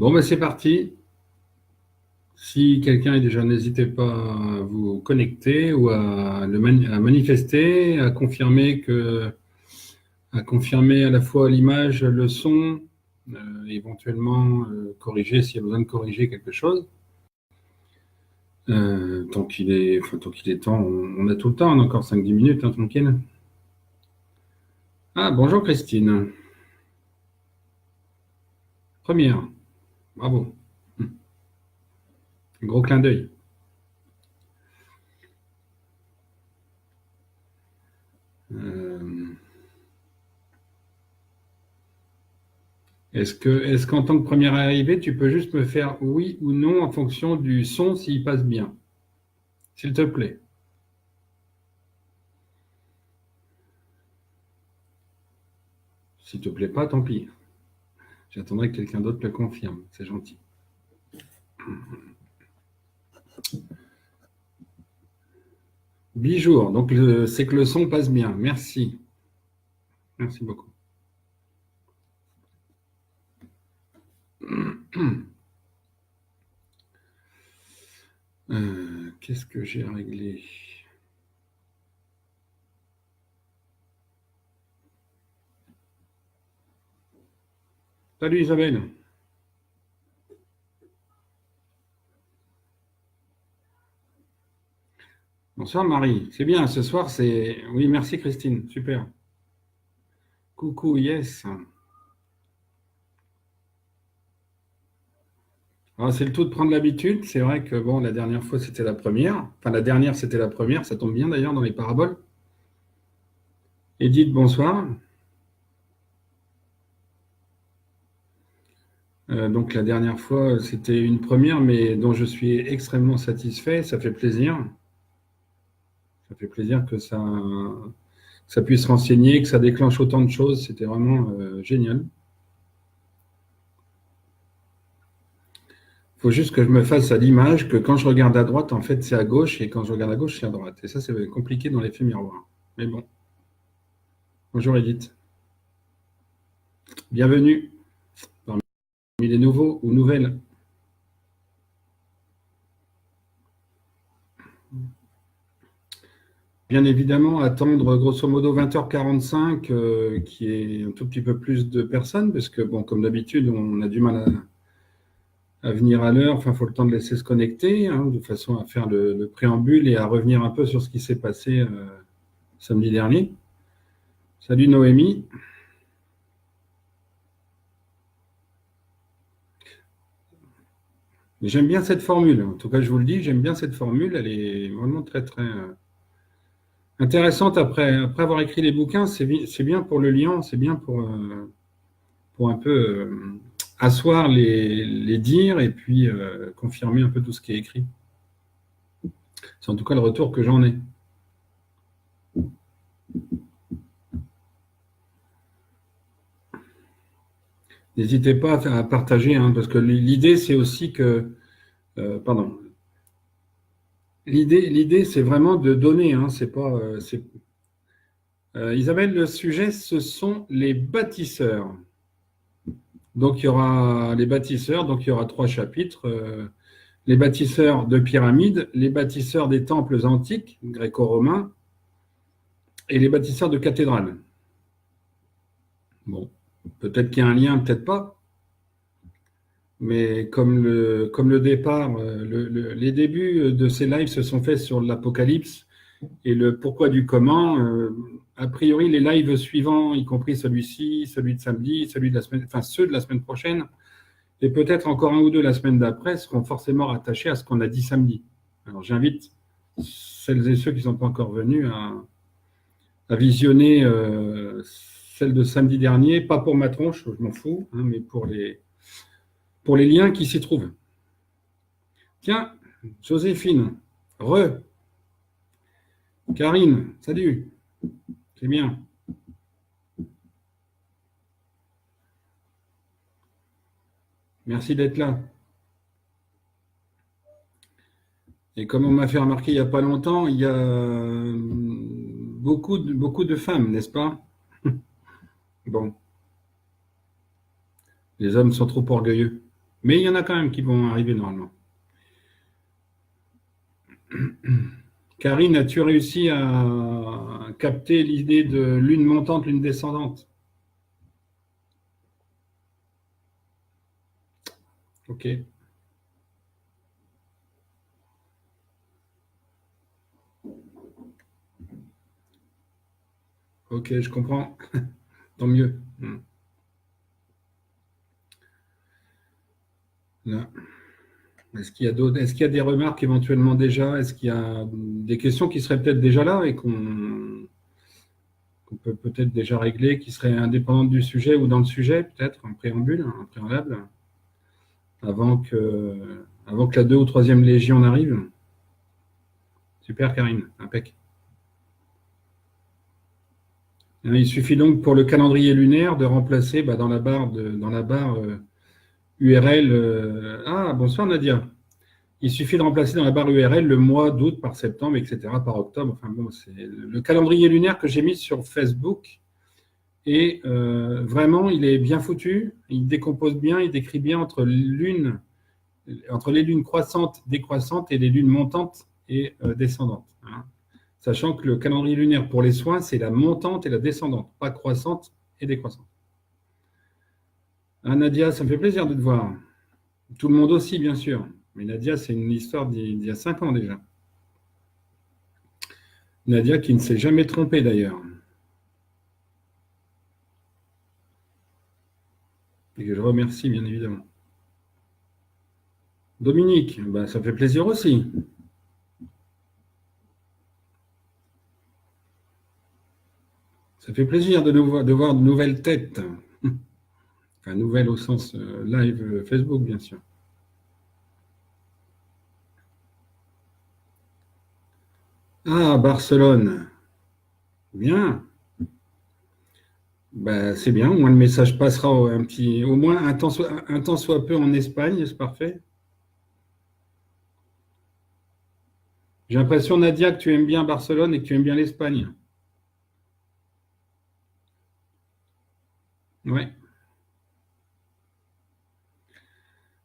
Bon, ben c'est parti. Si quelqu'un est déjà, n'hésitez pas à vous connecter ou à manifester, à confirmer à la fois l'image, le son, éventuellement corriger s'il y a besoin de corriger quelque chose. Tant qu'il est temps, on a tout le temps, on a encore 5-10 minutes, hein, tranquille. Ah, bonjour Christine. Première, bravo. Gros clin d'œil. Euh, est-ce qu'en tant que première arrivée, tu peux juste me faire oui ou non en fonction du son s'il passe bien, s'il te plaît? S'il te plaît pas, tant pis. J'attendrai que quelqu'un d'autre le confirme. C'est gentil. Bijour. Donc, c'est que le son passe bien. Merci. Merci beaucoup. Qu'est-ce que j'ai à régler? Salut Isabelle. Bonsoir Marie. C'est bien, ce soir c'est... Oui, merci Christine. Super. Coucou, yes. Alors, c'est le tout de prendre l'habitude. C'est vrai que bon, la dernière fois c'était la première. Enfin, la dernière c'était la première. Ça tombe bien d'ailleurs dans les paraboles. Edith, bonsoir. Donc la dernière fois, c'était une première, mais dont je suis extrêmement satisfait. Ça fait plaisir. Ça fait plaisir que ça puisse renseigner, que ça déclenche autant de choses. C'était vraiment génial. Il faut juste que je me fasse à l'image que quand je regarde à droite, en fait, c'est à gauche, et quand je regarde à gauche, c'est à droite. Et ça, c'est compliqué dans l'effet miroir. Mais bon. Bonjour Edith. Bienvenue parmi les nouveaux ou nouvelles. Bien évidemment, attendre grosso modo 20h45, qui est un tout petit peu plus de personnes, parce que, bon, comme d'habitude, on a du mal à venir à l'heure. Enfin, il faut le temps de laisser se connecter, hein, de façon à faire le préambule et à revenir un peu sur ce qui s'est passé samedi dernier. Salut Noémie. J'aime bien cette formule. En tout cas, je vous le dis, j'aime bien cette formule. Elle est vraiment très, très intéressante après avoir écrit les bouquins. C'est bien pour le lien, c'est bien pour un peu asseoir les dires et puis confirmer un peu tout ce qui est écrit. C'est en tout cas le retour que j'en ai. N'hésitez pas à partager, hein, parce que l'idée, c'est aussi que... pardon. L'idée, c'est vraiment de donner. Hein, c'est pas... Isabelle, le sujet, ce sont les bâtisseurs. Donc, il y aura les bâtisseurs, donc il y aura 3 chapitres. Les bâtisseurs de pyramides, les bâtisseurs des temples antiques, gréco-romains, et les bâtisseurs de cathédrales. Bon, peut-être qu'il y a un lien, peut-être pas. Mais comme le départ, les débuts de ces lives se sont faits sur l'Apocalypse et le pourquoi du comment, a priori, les lives suivants, y compris celui-ci, celui de samedi, celui de la semaine, enfin ceux de la semaine prochaine, et peut-être encore un ou deux la semaine d'après, seront forcément rattachés à ce qu'on a dit samedi. Alors j'invite celles et ceux qui ne sont pas encore venus à visionner celle de samedi dernier, pas pour ma tronche, je m'en fous, hein, mais pour les liens qui s'y trouvent. Tiens, Joséphine, Karine, salut, c'est bien. Merci d'être là. Et comme on m'a fait remarquer il n'y a pas longtemps, il y a beaucoup de femmes, n'est-ce pas? Bon, les hommes sont trop orgueilleux. Mais il y en a quand même qui vont arriver normalement. Karine, as-tu réussi à capter l'idée de lune montante, lune descendante? Ok. Ok, je comprends. Tant mieux. Là. Est-ce qu'il y a des remarques éventuellement déjà? Est-ce qu'il y a des questions qui seraient peut-être déjà là et qu'on peut peut-être déjà régler, qui seraient indépendantes du sujet ou dans le sujet, peut-être, en préambule, en préalable, avant que la 2e ou 3e Légion n'arrive? Super, Karine. Impec. Il suffit donc pour le calendrier lunaire de remplacer dans la barre URL. Ah, bonsoir Nadia. Il suffit de remplacer dans la barre URL le mois d'août par septembre, etc., par octobre. Enfin bon, c'est le calendrier lunaire que j'ai mis sur Facebook. Et vraiment, il est bien foutu. Il décompose bien, il décrit bien entre les lunes croissantes, décroissantes et les lunes montantes et descendantes. Hein. Sachant que le calendrier lunaire pour les soins, c'est la montante et la descendante, pas croissante et décroissante. Ah, Nadia, ça me fait plaisir de te voir. Tout le monde aussi, bien sûr. Mais Nadia, c'est une histoire d'il y a 5 ans déjà. Nadia qui ne s'est jamais trompée d'ailleurs. Et que je remercie, bien évidemment. Dominique, ça me fait plaisir aussi. Ça fait plaisir de voir de nouvelles têtes. Enfin, nouvelles au sens live Facebook, bien sûr. Ah, Barcelone. Bien. C'est bien, au moins le message passera au moins un temps soit peu en Espagne, c'est parfait. J'ai l'impression, Nadia, que tu aimes bien Barcelone et que tu aimes bien l'Espagne. Oui.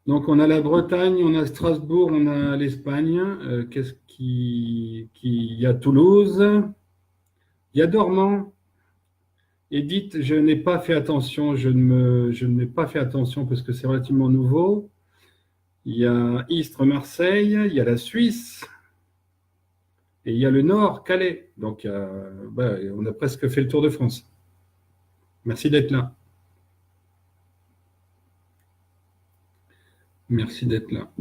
Donc, on a la Bretagne, on a Strasbourg, on a l'Espagne. Qu'est-ce il y a Toulouse, il y a Dormans. Edith, je n'ai pas fait attention, je n'ai pas fait attention parce que c'est relativement nouveau. Il y a Istres, Marseille, il y a la Suisse et il y a le Nord, Calais. Donc, on a presque fait le tour de France. Merci d'être là. Merci d'être là.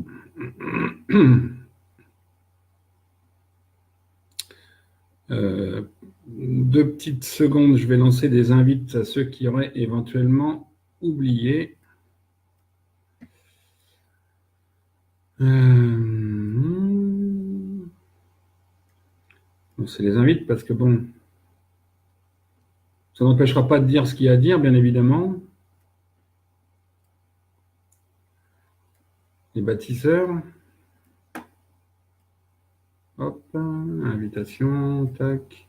2 petites secondes, je vais lancer des invites à ceux qui auraient éventuellement oublié. C'est les invites parce que bon, ça n'empêchera pas de dire ce qu'il y a à dire, bien évidemment. Les bâtisseurs. Hop, invitation, tac.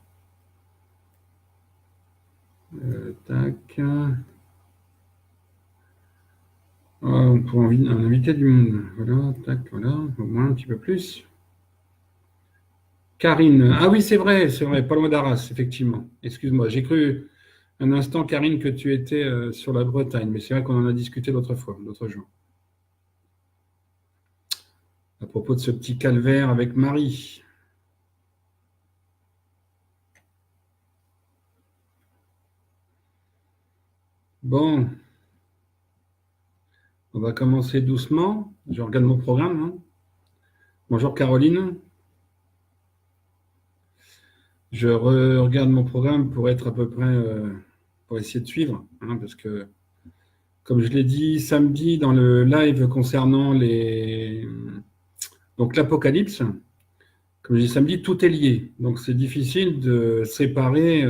Tac. On pourrait inviter du monde. Voilà, tac, voilà, au moins un petit peu plus. Karine. Ah oui, c'est vrai, pas loin d'Arras, effectivement. Excuse-moi, j'ai cru un instant, Karine, que tu étais sur la Bretagne, mais c'est vrai qu'on en a discuté l'autre jour. À propos de ce petit calvaire avec Marie. Bon, on va commencer doucement. Je regarde mon programme. Hein. Bonjour Caroline. Je regarde mon programme pour être à peu près, pour essayer de suivre, hein, parce que, comme je l'ai dit samedi dans le live concernant donc l'Apocalypse, comme je l'ai dit samedi, tout est lié. Donc c'est difficile de séparer,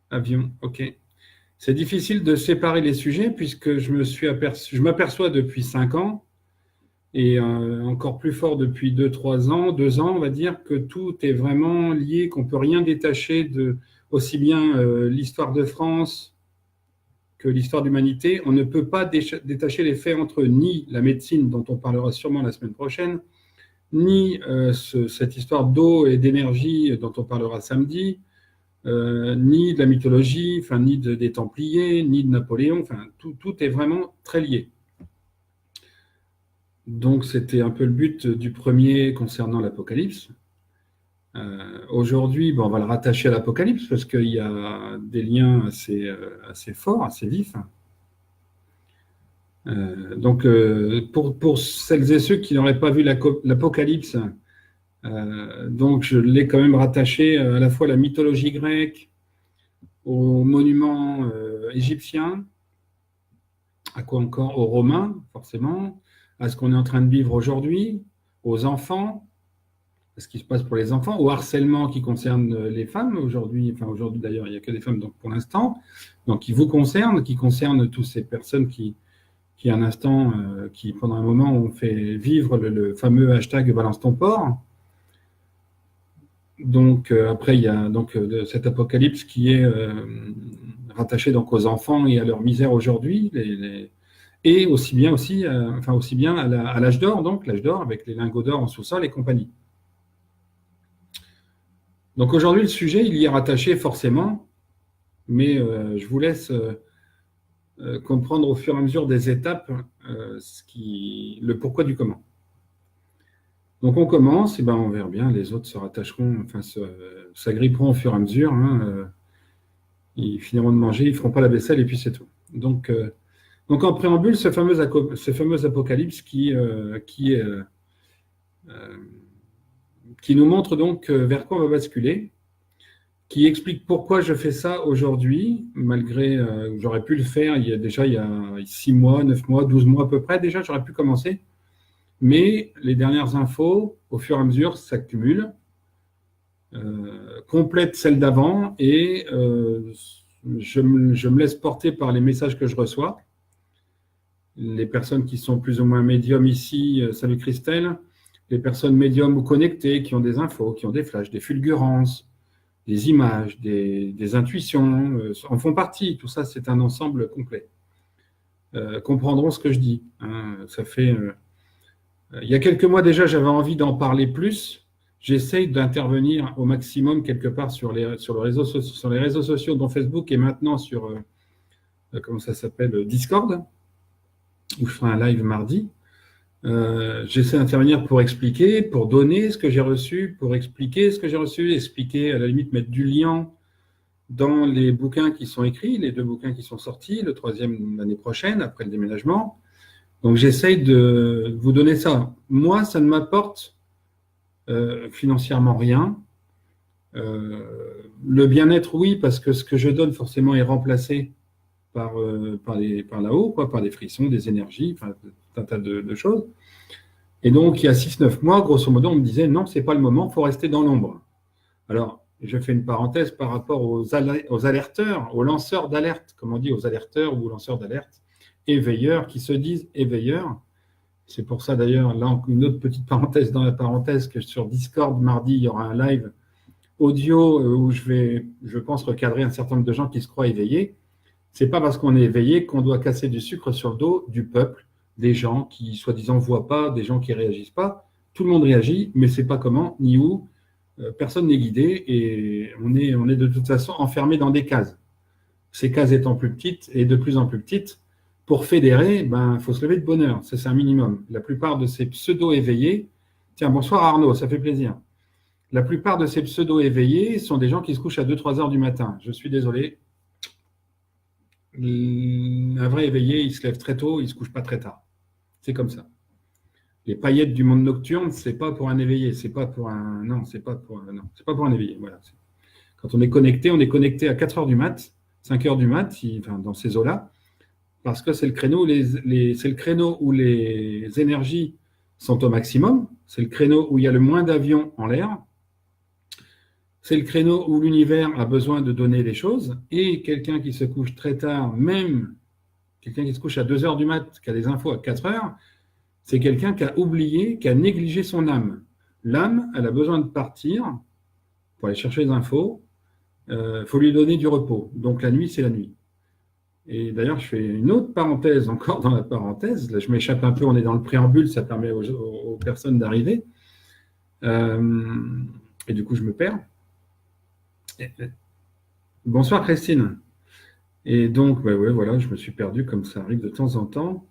avion. Ok. C'est difficile de séparer les sujets puisque je m'aperçois depuis 5 ans et encore plus fort depuis 2-3 ans, 2 ans, on va dire, que tout est vraiment lié, qu'on ne peut rien détacher de aussi bien l'histoire de France que l'histoire de l'humanité, on ne peut pas détacher les faits entre ni la médecine, dont on parlera sûrement la semaine prochaine, ni cette histoire d'eau et d'énergie dont on parlera samedi, ni de la mythologie, enfin, ni des Templiers, ni de Napoléon, enfin, tout est vraiment très lié. Donc, c'était un peu le but du premier concernant l'Apocalypse. Aujourd'hui, on va le rattacher à l'Apocalypse parce qu'il y a des liens assez forts, assez vifs. Donc, pour celles et ceux qui n'auraient pas vu l'Apocalypse, donc je l'ai quand même rattaché à la fois à la mythologie grecque, aux monuments égyptiens, à quoi encore? Aux Romains, forcément, à ce qu'on est en train de vivre aujourd'hui, aux enfants, à ce qui se passe pour les enfants, au harcèlement qui concerne les femmes aujourd'hui. Enfin, aujourd'hui d'ailleurs, il n'y a que des femmes donc, pour l'instant, donc qui vous concerne, qui concerne toutes ces personnes qui un instant, qui pendant un moment ont fait vivre le fameux hashtag balance ton porc. Donc après, il y a donc cet apocalypse qui est rattaché donc aux enfants et à leur misère aujourd'hui, et aussi bien à l'âge d'or, donc l'âge d'or avec les lingots d'or en sous-sol et compagnie. Donc aujourd'hui, le sujet, il y est rattaché forcément, mais je vous laisse comprendre au fur et à mesure des étapes le pourquoi du comment. Donc on commence, et ben on verra bien, les autres se rattacheront, enfin s'agripperont au fur et à mesure. Ils finiront de manger, ils ne feront pas la vaisselle et puis c'est tout. Donc en préambule, ce fameux apocalypse qui nous montre donc vers quoi on va basculer, qui explique pourquoi je fais ça aujourd'hui, malgré j'aurais pu le faire il y a 6 mois, 9 mois, 12 mois à peu près, déjà j'aurais pu commencer. Mais les dernières infos, au fur et à mesure, s'accumulent, complètent celles d'avant et je me laisse porter par les messages que je reçois. Les personnes qui sont plus ou moins médiums ici, salut Christelle, les personnes médiums ou connectées qui ont des infos, qui ont des flashs, des fulgurances, des images, des intuitions, en font partie. Tout ça, c'est un ensemble complet. Comprendront ce que je dis. Ça fait... il y a quelques mois déjà, j'avais envie d'en parler plus. J'essaye d'intervenir au maximum quelque part sur les réseaux sociaux, dont Facebook et maintenant sur, comment ça s'appelle, Discord, où je ferai un live mardi. J'essaie d'intervenir pour expliquer, pour donner ce que j'ai reçu, pour expliquer ce que j'ai reçu, expliquer, à la limite, mettre du lien dans les bouquins qui sont écrits, les 2 bouquins qui sont sortis, le 3e l'année prochaine, après le déménagement. Donc, j'essaye de vous donner ça. Moi, ça ne m'apporte financièrement rien. Le bien-être, oui, parce que ce que je donne, forcément, est remplacé par là-haut, par des frissons, des énergies, enfin, un tas de choses. Et donc, il y a 6-9 mois, grosso modo, on me disait, non, ce n'est pas le moment, il faut rester dans l'ombre. Alors, je fais une parenthèse par rapport aux alerteurs, aux lanceurs d'alerte, comme on dit, aux alerteurs ou lanceurs d'alerte, éveilleurs, qui se disent éveilleurs. C'est pour ça d'ailleurs, là, une autre petite parenthèse dans la parenthèse, que sur Discord, mardi, il y aura un live audio où je pense, recadrer un certain nombre de gens qui se croient éveillés. Ce n'est pas parce qu'on est éveillé qu'on doit casser du sucre sur le dos du peuple, des gens qui, soi-disant, ne voient pas, des gens qui ne réagissent pas. Tout le monde réagit, mais ce n'est pas comment, ni où. Personne n'est guidé et on est de toute façon enfermé dans des cases. Ces cases étant plus petites et de plus en plus petites, pour fédérer, il faut se lever de bonne heure. Ça, c'est un minimum. La plupart de ces pseudo-éveillés, tiens, bonsoir Arnaud, ça fait plaisir. La plupart de ces pseudo-éveillés sont des gens qui se couchent à 2-3 heures du matin. Je suis désolé. Un vrai éveillé, il se lève très tôt, il ne se couche pas très tard. C'est comme ça. Les paillettes du monde nocturne, c'est pas pour un éveillé, c'est pas pour un éveillé. Voilà. Quand on est connecté à 4 heures du mat, 5 heures du mat, dans ces eaux-là, parce que c'est le créneau, c'est le créneau où les énergies sont au maximum, c'est le créneau où il y a le moins d'avions en l'air, c'est le créneau où l'univers a besoin de donner des choses, et quelqu'un qui se couche très tard, même quelqu'un qui se couche à 2 heures du mat, qui a des infos à 4 heures, c'est quelqu'un qui a oublié, qui a négligé son âme. L'âme, elle a besoin de partir pour aller chercher les infos. Il faut lui donner du repos. Donc la nuit, c'est la nuit. Et d'ailleurs, je fais une autre parenthèse encore dans la parenthèse. Là, je m'échappe un peu, on est dans le préambule, ça permet aux personnes d'arriver. Et du coup, je me perds. Bonsoir Christine. Et donc, ouais, voilà, je me suis perdu comme ça arrive de temps en temps.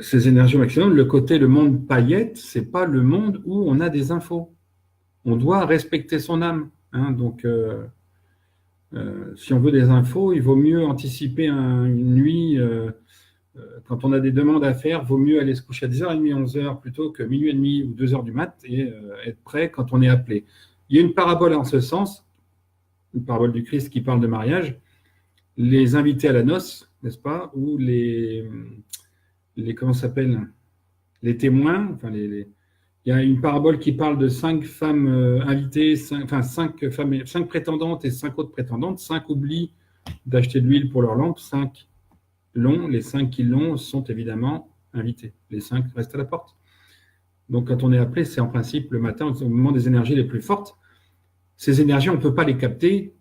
Ces énergies au maximum, le monde paillette, c'est pas le monde où on a des infos. On doit respecter son âme. Hein, donc, si on veut des infos, il vaut mieux anticiper une nuit. Quand on a des demandes à faire, il vaut mieux aller se coucher à 10h30, 11h plutôt que minuit et demi ou 2h du mat et être prêt quand on est appelé. Il y a une parabole en ce sens, une parabole du Christ qui parle de mariage. Les invités à la noce, n'est-ce pas, ou les comment ça s'appelle, les témoins, enfin il y a une parabole qui parle de 5 femmes invitées, 5 prétendantes et 5 autres prétendantes. 5 oublient d'acheter de l'huile pour leur lampe, 5 l'ont, les 5 qui l'ont sont évidemment invités. Les 5 restent à la porte. Donc quand on est appelé, c'est en principe le matin, au moment des énergies les plus fortes. Ces énergies, on ne peut pas les capter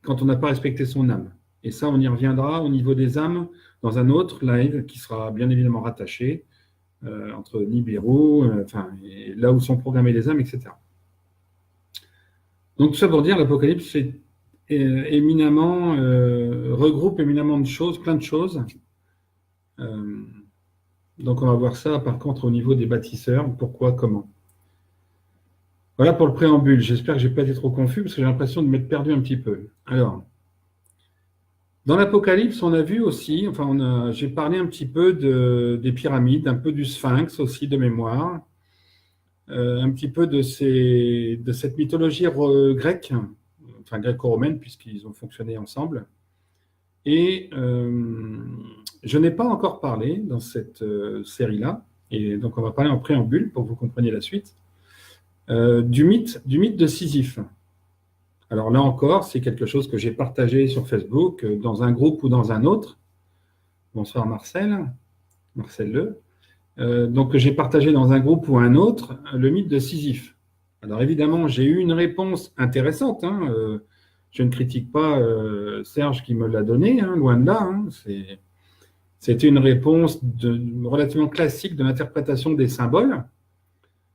quand on n'a pas respecté son âme. Et ça, on y reviendra au niveau des âmes dans un autre live qui sera bien évidemment rattaché entre Nibiru, là où sont programmées les âmes, etc. Donc tout ça pour dire, l'Apocalypse regroupe éminemment de choses, plein de choses. Donc on va voir ça par contre au niveau des bâtisseurs, pourquoi, comment. Voilà pour le préambule. J'espère que je n'ai pas été trop confus parce que j'ai l'impression de m'être perdu un petit peu. Alors, dans l'Apocalypse, on a vu aussi, j'ai parlé un petit peu des pyramides, un peu du Sphinx aussi de mémoire, un petit peu de cette mythologie grecque, enfin gréco-romaine puisqu'ils ont fonctionné ensemble. Et je n'ai pas encore parlé dans cette série-là, et donc on va parler en préambule pour que vous compreniez la suite, du mythe de Sisyphe. Alors là encore, c'est quelque chose que j'ai partagé sur Facebook, dans un groupe ou dans un autre. Bonsoir Marcel Le. Donc j'ai partagé dans un groupe ou un autre le mythe de Sisyphe. Alors évidemment, j'ai eu une réponse intéressante. Je ne critique pas Serge qui me l'a donné, loin de là. C'était une réponse relativement classique de l'interprétation des symboles.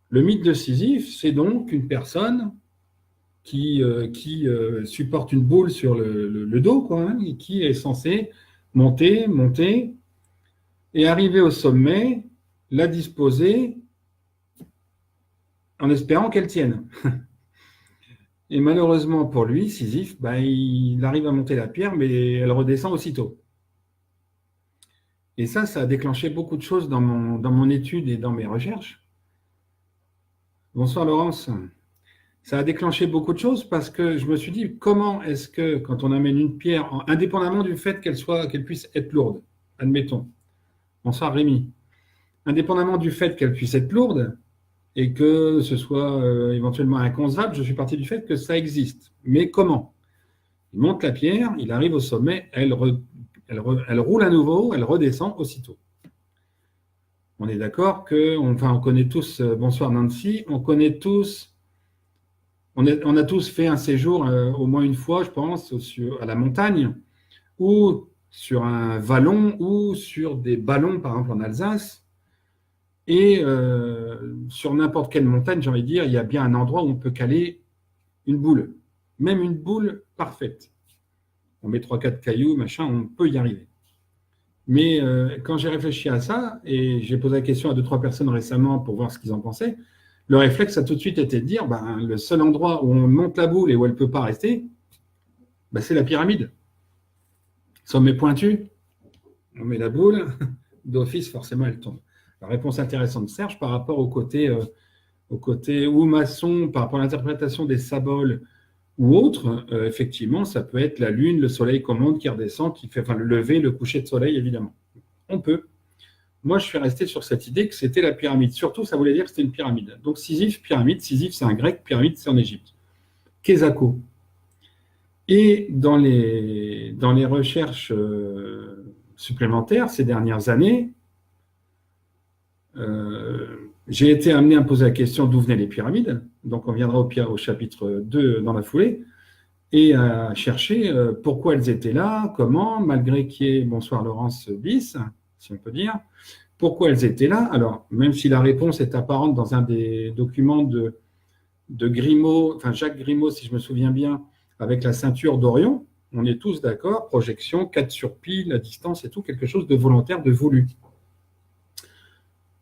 Le mythe de Sisyphe, c'est donc une personne qui supporte une boule sur le dos, et qui est censée monter, et arriver au sommet, la disposer en espérant qu'elle tienne. Et malheureusement pour lui, Sisyphe, il arrive à monter la pierre, mais elle redescend aussitôt. Et ça a déclenché beaucoup de choses dans mon étude et dans mes recherches. Bonsoir Laurence. Ça a déclenché beaucoup de choses parce que je me suis dit, comment est-ce que quand on amène une pierre, indépendamment du fait qu'elle puisse être lourde, admettons, bonsoir Rémi, indépendamment du fait qu'elle puisse être lourde et que ce soit éventuellement inconcevable, je suis parti du fait que ça existe. Mais comment? Il monte la pierre, il arrive au sommet, elle roule à nouveau, elle redescend aussitôt. On est d'accord on connaît tous, bonsoir Nancy, on connaît tous, on a tous fait un séjour au moins une fois, je pense, à la montagne, ou sur un vallon, ou sur des ballons, par exemple en Alsace. Et sur n'importe quelle montagne, j'ai envie de dire, il y a bien un endroit où on peut caler une boule, même une boule parfaite. On met 3-4 cailloux, machin, on peut y arriver. Mais quand j'ai réfléchi à ça, et j'ai posé la question à 2-3 personnes récemment pour voir ce qu'ils en pensaient, le réflexe a tout de suite été de dire, le seul endroit où on monte la boule et où elle ne peut pas rester, c'est la pyramide. Sommet pointu, on met la boule, d'office, forcément, elle tombe. La réponse intéressante de Serge par rapport au côté ou maçon, par rapport à l'interprétation des symboles ou autres, effectivement, ça peut être la lune, le soleil qu'on monte, qui redescend, qui fait le lever, le coucher de soleil, évidemment. On peut. Moi, je suis resté sur cette idée que c'était la pyramide. Surtout, ça voulait dire que c'était une pyramide. Donc, Sisyphe, pyramide. Sisyphe, c'est un grec, pyramide, c'est en Égypte. Kesako. Et dans les recherches supplémentaires ces dernières années, j'ai été amené à me poser la question d'où venaient les pyramides. Donc, on viendra au chapitre 2 dans la foulée. et à chercher pourquoi elles étaient là, comment, malgré qu'il y ait, bonsoir Laurence bis, si on peut dire, pourquoi elles étaient là. Alors, même si la réponse est apparente dans un des documents de Grimaud, enfin Jacques Grimaud, si je me souviens bien, avec la ceinture d'Orion, on est tous d'accord, projection, 4 sur pi, la distance et tout, quelque chose de volontaire, de voulu.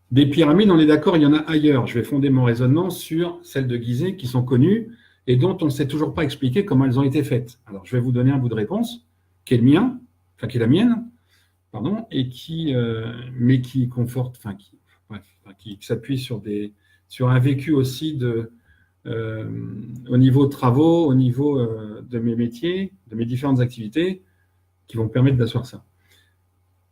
Des pyramides, on est d'accord, il y en a ailleurs. Je vais fonder mon raisonnement sur celles de Gizeh qui sont connues et dont on ne sait toujours pas expliquer comment elles ont été faites. Alors, je vais vous donner un bout de réponse qui est le mien, enfin qui est la mienne, pardon, et mais qui conforte, enfin qui s'appuie sur un vécu aussi au niveau de travaux, au niveau de mes métiers, de mes différentes activités, qui vont permettre d'asseoir ça.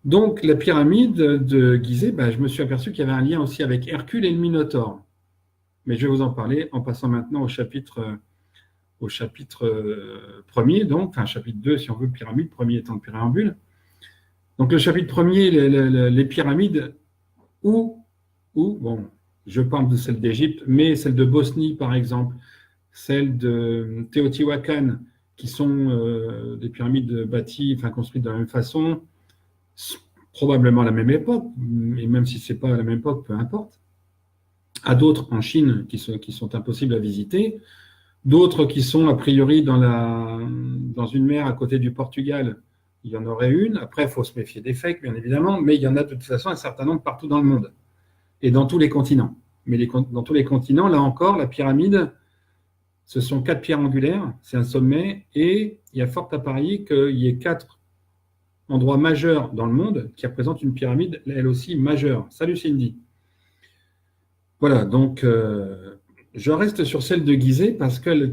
Donc, la pyramide de Gizeh, je me suis aperçu qu'il y avait un lien aussi avec Hercule et le Minotaure. Mais je vais vous en parler en passant maintenant au chapitre premier, donc, enfin chapitre 2 si on veut, pyramide, premier étant le préambule. Donc, le chapitre premier, les pyramides, bon, je parle de celle d'Égypte, mais celle de Bosnie, par exemple, celle de Teotihuacan, qui sont des pyramides bâties, enfin construites de la même façon, probablement à la même époque, et même si ce n'est pas à la même époque, peu importe. À d'autres en Chine qui sont impossibles à visiter, d'autres qui sont a priori dans une mer à côté du Portugal, il y en aurait une. Après, il faut se méfier des fakes, bien évidemment, mais il y en a de toute façon un certain nombre partout dans le monde et dans tous les continents. Mais dans tous les continents, là encore, la pyramide, ce sont 4 pierres angulaires, c'est un sommet, et il y a fort à parier qu'il y ait 4 endroits majeurs dans le monde qui représentent une pyramide, elle aussi majeure. Salut Cindy. Voilà, donc je reste sur celle de Gizeh parce qu'elle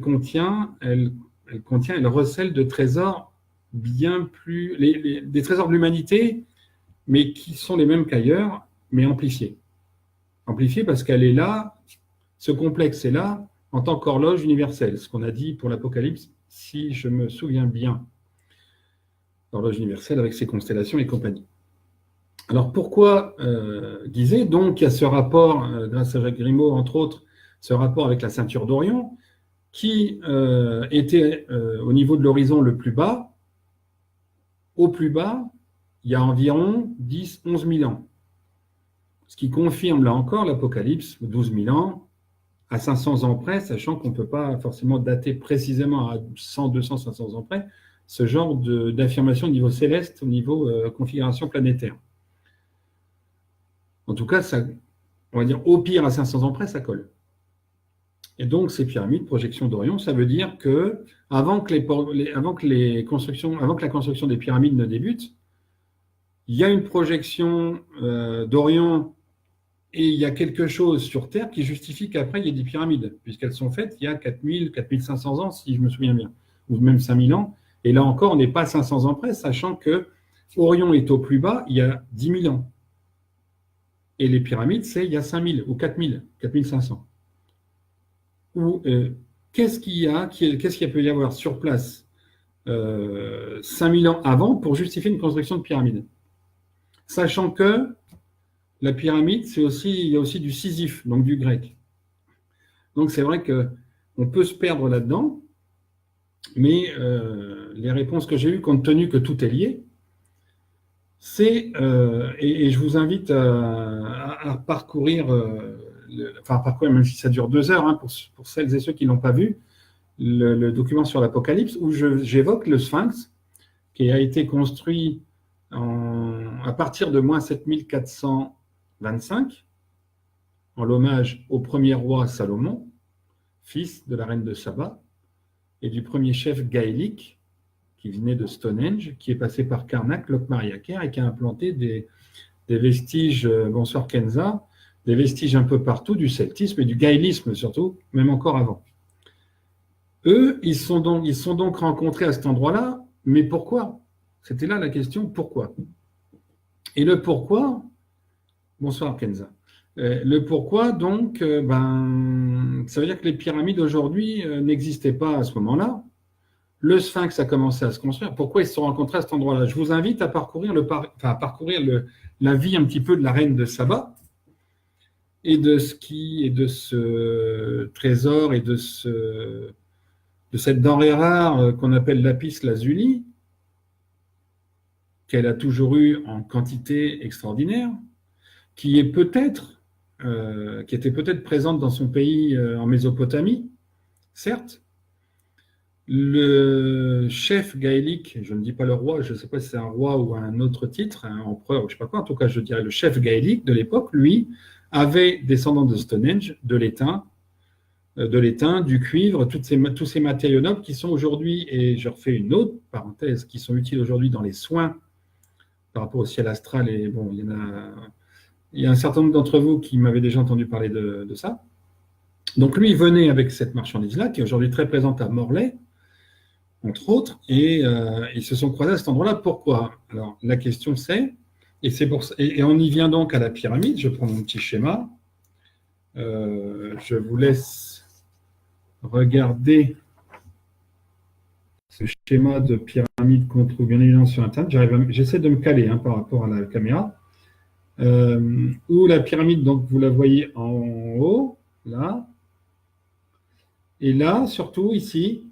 elle recèle de trésors bien plus, des trésors de l'humanité, mais qui sont les mêmes qu'ailleurs, mais amplifiés. Amplifiés parce qu'elle est là, ce complexe est là en tant qu'horloge universelle, ce qu'on a dit pour l'Apocalypse, si je me souviens bien. L'horloge universelle avec ses constellations et compagnie. Alors pourquoi Gizeh? Donc il y a ce rapport, grâce à Jacques Grimaud, entre autres, ce rapport avec la ceinture d'Orion, qui était au niveau de l'horizon le plus bas. Au plus bas, il y a environ 10-11 000 ans. Ce qui confirme là encore l'Apocalypse, 12 000 ans, à 500 ans près, sachant qu'on ne peut pas forcément dater précisément à 100, 200, 500 ans près, ce genre d'affirmation au niveau céleste, au niveau configuration planétaire. En tout cas, ça, on va dire au pire à 500 ans près, ça colle. Et donc, ces pyramides, projection d'Orion, ça veut dire que avant que la construction des pyramides ne débute, il y a une projection d'Orion et il y a quelque chose sur Terre qui justifie qu'après, il y ait des pyramides, puisqu'elles sont faites il y a 4000, 4500 ans, si je me souviens bien, ou même 5000 ans. Et là encore, on n'est pas 500 ans près, sachant que Orion est au plus bas il y a 10 000 ans. Et les pyramides, c'est il y a 5000 ou 4000, 4500. Qu'est-ce qu'il peut y avoir sur place 5000 ans avant pour justifier une construction de pyramide? Sachant que la pyramide, il y a aussi du Sisyphe, donc du grec. Donc c'est vrai qu'on peut se perdre là-dedans, mais les réponses que j'ai eues, compte tenu que tout est lié, et je vous invite à parcourir, parcourir, même si ça dure 2 heures, hein, pour celles et ceux qui ne l'ont pas vu, le document sur l'Apocalypse, où j'évoque le Sphinx, qui a été construit à partir de moins 7425, en l'hommage au premier roi Salomon, fils de la reine de Saba, et du premier chef gaélique, qui venait de Stonehenge, qui est passé par Karnak, Locmariaker, et qui a implanté des vestiges, bonsoir Kenza, des vestiges un peu partout du celtisme et du gaélisme surtout, même encore avant. Eux, ils sont donc rencontrés à cet endroit-là, mais pourquoi? C'était là la question, pourquoi? Et le pourquoi, bonsoir Kenza, le pourquoi, donc, ça veut dire que les pyramides aujourd'hui n'existaient pas à ce moment-là. Le Sphinx a commencé à se construire. Pourquoi ils se sont rencontrés à cet endroit-là? Je vous invite à parcourir, la vie un petit peu de la reine de Saba et de ce trésor et de ce de cette denrée rare qu'on appelle lapis lazuli, qu'elle a toujours eu en quantité extraordinaire, qui était peut-être présente dans son pays en Mésopotamie, certes. Le chef gaélique, je ne dis pas le roi, je ne sais pas si c'est un roi ou un autre titre, un empereur, je ne sais pas quoi, en tout cas je dirais le chef gaélique de l'époque, lui, avait descendant de Stonehenge, de l'étain, du cuivre, tous ces matériaux nobles qui sont aujourd'hui, et je refais une autre parenthèse, qui sont utiles aujourd'hui dans les soins par rapport au ciel astral, et bon, il y a un certain nombre d'entre vous qui m'avaient déjà entendu parler de ça. Donc lui, il venait avec cette marchandise-là, qui est aujourd'hui très présente à Morlaix, entre autres, et ils se sont croisés à cet endroit-là. Pourquoi? Alors, la question c'est, et on y vient donc à la pyramide, je prends mon petit schéma, je vous laisse regarder ce schéma de pyramide qu'on trouve bien évidemment sur Internet. J'essaie de me caler par rapport à la caméra. Où la pyramide, donc vous la voyez en haut, là, et là, surtout ici,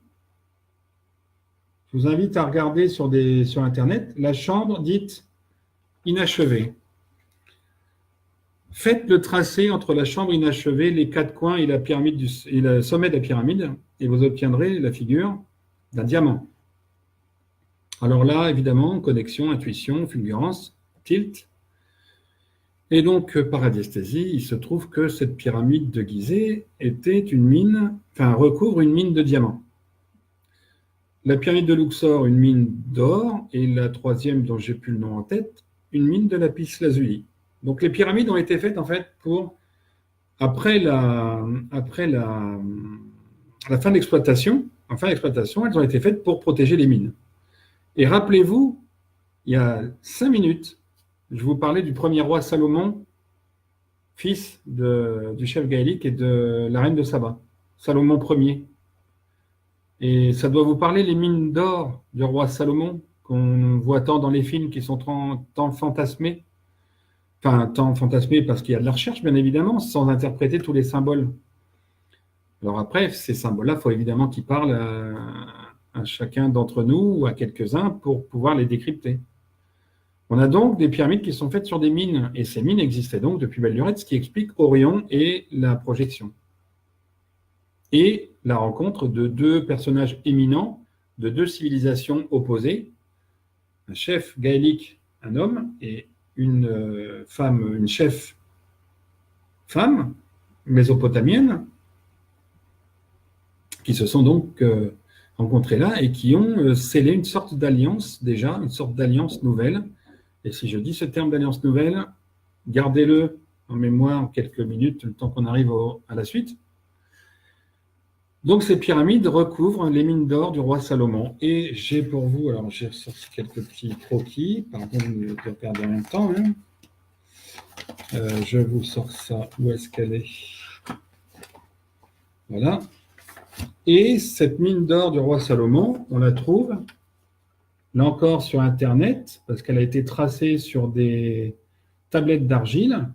je vous invite à regarder sur Internet la chambre dite inachevée. Faites le tracé entre la chambre inachevée, les quatre coins et la pyramide et le sommet de la pyramide, et vous obtiendrez la figure d'un diamant. Alors là, évidemment, connexion, intuition, fulgurance, tilt. Et donc, par radiesthésie, il se trouve que cette pyramide de Gizeh recouvre une mine de diamants. La pyramide de Luxor, une mine d'or, et la troisième, dont j'ai plus le nom en tête, une mine de lapis lazuli. Donc les pyramides ont été faites en fait après la fin de l'exploitation. En fin d'exploitation, elles ont été faites pour protéger les mines. Et rappelez-vous, il y a 5 minutes, je vous parlais du premier roi Salomon, fils du chef gaélique et de la reine de Saba, Salomon Ier. Et ça doit vous parler les mines d'or du roi Salomon, qu'on voit tant dans les films qui sont tant fantasmés. Enfin, tant fantasmés parce qu'il y a de la recherche, bien évidemment, sans interpréter tous les symboles. Alors après, ces symboles-là, il faut évidemment qu'ils parlent à chacun d'entre nous ou à quelques-uns pour pouvoir les décrypter. On a donc des pyramides qui sont faites sur des mines, et ces mines existaient donc depuis belle lurette, ce qui explique Orion et la projection. Et la rencontre de deux personnages éminents, de deux civilisations opposées, un chef gaélique, un homme, et une chef femme, mésopotamienne, qui se sont donc rencontrés là et qui ont scellé une sorte d'alliance déjà, une sorte d'alliance nouvelle. Et si je dis ce terme d'alliance nouvelle, gardez-le en mémoire quelques minutes, le temps qu'on arrive à la suite. Donc ces pyramides recouvrent les mines d'or du roi Salomon. Et j'ai pour vous, alors j'ai sorti quelques petits croquis, pardon de perdre rien de temps. Je vous sors ça, où est-ce qu'elle est? Voilà. Et cette mine d'or du roi Salomon, on la trouve, là encore sur Internet, parce qu'elle a été tracée sur des tablettes d'argile.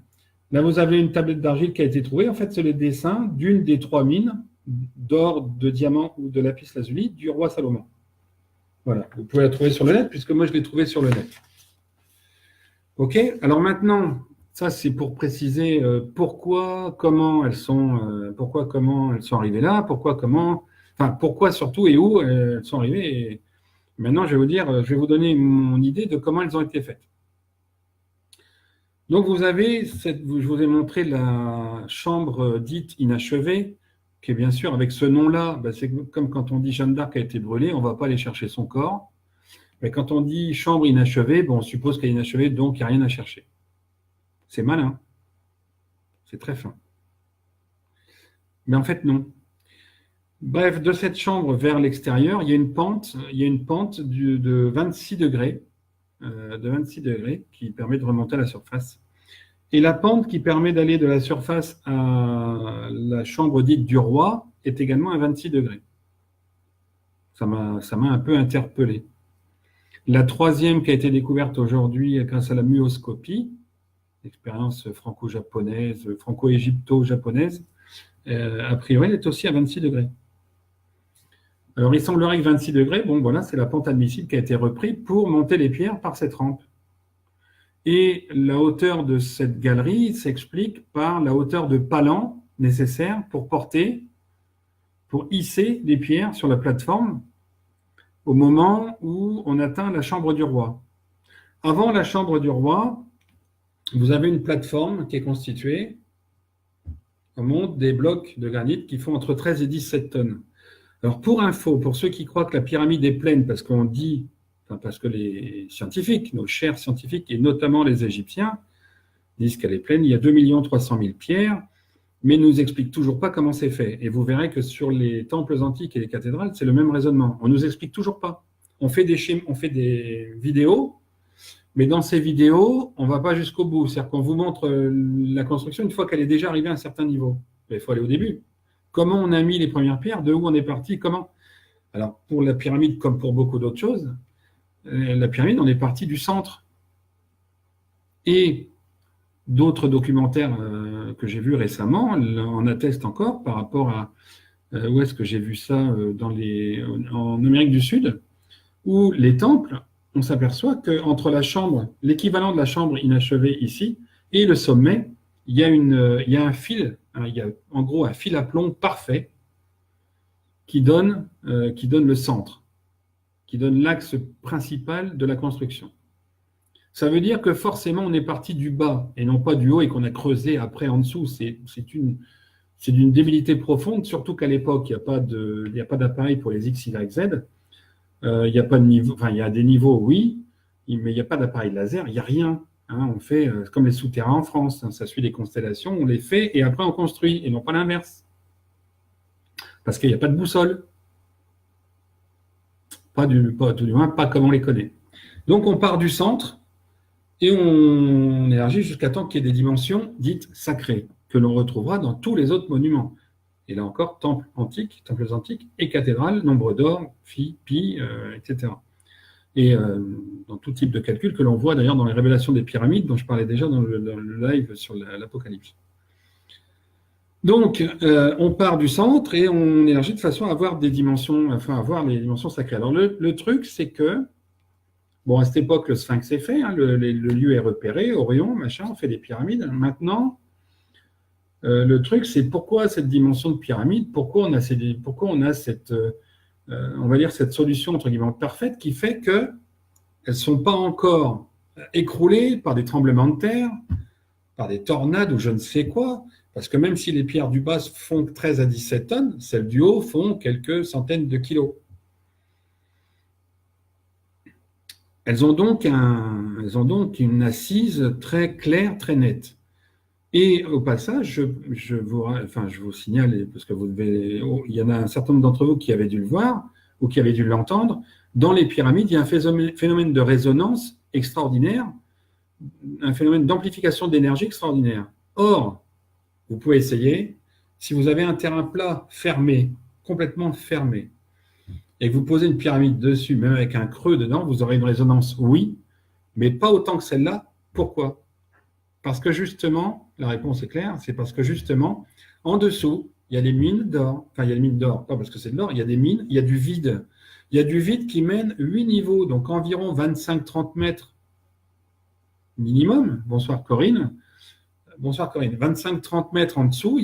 Là, vous avez une tablette d'argile qui a été trouvée. En fait, c'est le dessin d'une des 3 mines d'or, de diamant ou de lapis lazuli du roi Salomon. Voilà, vous pouvez la trouver sur le net, puisque moi, je l'ai trouvée sur le net. OK, alors maintenant, ça, c'est pour préciser pourquoi, comment elles sont arrivées là, pourquoi surtout et où elles sont arrivées. Et maintenant, je vais vous donner mon idée de comment elles ont été faites. Donc, je vous ai montré la chambre dite inachevée, qui est bien sûr, avec ce nom-là, c'est comme quand on dit Jeanne d'Arc a été brûlée, on ne va pas aller chercher son corps. Mais quand on dit chambre inachevée, on suppose qu'elle est inachevée, donc il n'y a rien à chercher. C'est malin. C'est très fin. Mais en fait, non. Bref, de cette chambre vers l'extérieur, il y a une pente de 26 degrés, qui permet de remonter à la surface. Et la pente qui permet d'aller de la surface à la chambre dite du roi est également à 26 degrés. Ça m'a un peu interpellé. La troisième qui a été découverte aujourd'hui grâce à la muoscopie, expérience franco-japonaise, franco-égypto-japonaise, a priori, elle est aussi à 26 degrés. Alors, il semblerait que 26 degrés, bon, voilà, c'est la pente admissible qui a été reprise pour monter les pierres par cette rampe. Et la hauteur de cette galerie s'explique par la hauteur de palan nécessaire pour hisser les pierres sur la plateforme au moment où on atteint la chambre du roi. Avant la chambre du roi, vous avez une plateforme qui est constituée, on monte des blocs de granit qui font entre 13 et 17 tonnes. Alors pour info, pour ceux qui croient que la pyramide est pleine, parce qu'on dit, enfin parce que les scientifiques, nos chers scientifiques, et notamment les Égyptiens, disent qu'elle est pleine, il y a 2 300 000 pierres, mais ne nous expliquent toujours pas comment c'est fait. Et vous verrez que sur les temples antiques et les cathédrales, c'est le même raisonnement. On ne nous explique toujours pas. On fait des vidéos, mais dans ces vidéos, on ne va pas jusqu'au bout. C'est-à-dire qu'on vous montre la construction une fois qu'elle est déjà arrivée à un certain niveau. Mais il faut aller au début. Comment on a mis les premières pierres, de où on est parti, comment. Alors, pour la pyramide, comme pour beaucoup d'autres choses, la pyramide, on est parti du centre. Et d'autres documentaires que j'ai vus récemment en attestent encore par rapport à où est-ce que j'ai vu ça en Amérique du Sud, où les temples, on s'aperçoit qu'entre la chambre, l'équivalent de la chambre inachevée ici, et le sommet, il y a un fil, hein, il y a en gros un fil à plomb parfait qui donne le centre, qui donne l'axe principal de la construction. Ça veut dire que forcément on est parti du bas et non pas du haut et qu'on a creusé après en dessous. C'est d'une débilité profonde, surtout qu'à l'époque il n'y a pas d'appareil pour les X, Y, Z. Il y a pas de niveau, enfin il y a des niveaux, oui, mais il n'y a pas d'appareil laser, il n'y a rien. Hein, on fait comme les souterrains en France, hein, ça suit des constellations, on les fait et après on construit, et non pas l'inverse. Parce qu'il n'y a pas de boussole. Tout du moins, pas comme on les connaît. Donc on part du centre et on élargit jusqu'à temps qu'il y ait des dimensions dites sacrées, que l'on retrouvera dans tous les autres monuments. Et là encore, temples antiques et cathédrales, nombre d'or, phi, pi, etc. Et dans tout type de calcul que l'on voit d'ailleurs dans les révélations des pyramides, dont je parlais déjà dans le live sur l'Apocalypse. Donc, on part du centre et on élargit de façon à avoir des dimensions, enfin, à voir les dimensions sacrées. Alors, le truc, c'est que, bon, à cette époque, le sphinx est fait, hein, le lieu est repéré, Orion, machin, on fait des pyramides. Maintenant, le truc, c'est pourquoi cette dimension de pyramide, pourquoi on a cette, on va dire, cette solution, entre guillemets, parfaite, qui fait qu'elles ne sont pas encore écroulées par des tremblements de terre, par des tornades ou je ne sais quoi. Parce que même si les pierres du bas font 13 à 17 tonnes, celles du haut font quelques centaines de kilos. Elles ont donc une assise très claire, très nette. Et au passage, je vous signale, parce que il y en a un certain nombre d'entre vous qui avaient dû le voir ou qui avaient dû l'entendre, dans les pyramides, il y a un phénomène de résonance extraordinaire, un phénomène d'amplification d'énergie extraordinaire. Or, vous pouvez essayer, si vous avez un terrain plat fermé, complètement fermé, et que vous posez une pyramide dessus, même avec un creux dedans, vous aurez une résonance, oui, mais pas autant que celle-là. Pourquoi ? Parce que justement, la réponse est claire, c'est parce que justement, en dessous, il y a des mines d'or. Enfin, il y a des mines d'or, pas parce que c'est de l'or, il y a des mines, il y a du vide. Il y a du vide qui mène 8 niveaux, donc environ 25-30 mètres minimum. Bonsoir Corinne. Bonsoir Corinne. 25-30 mètres en dessous,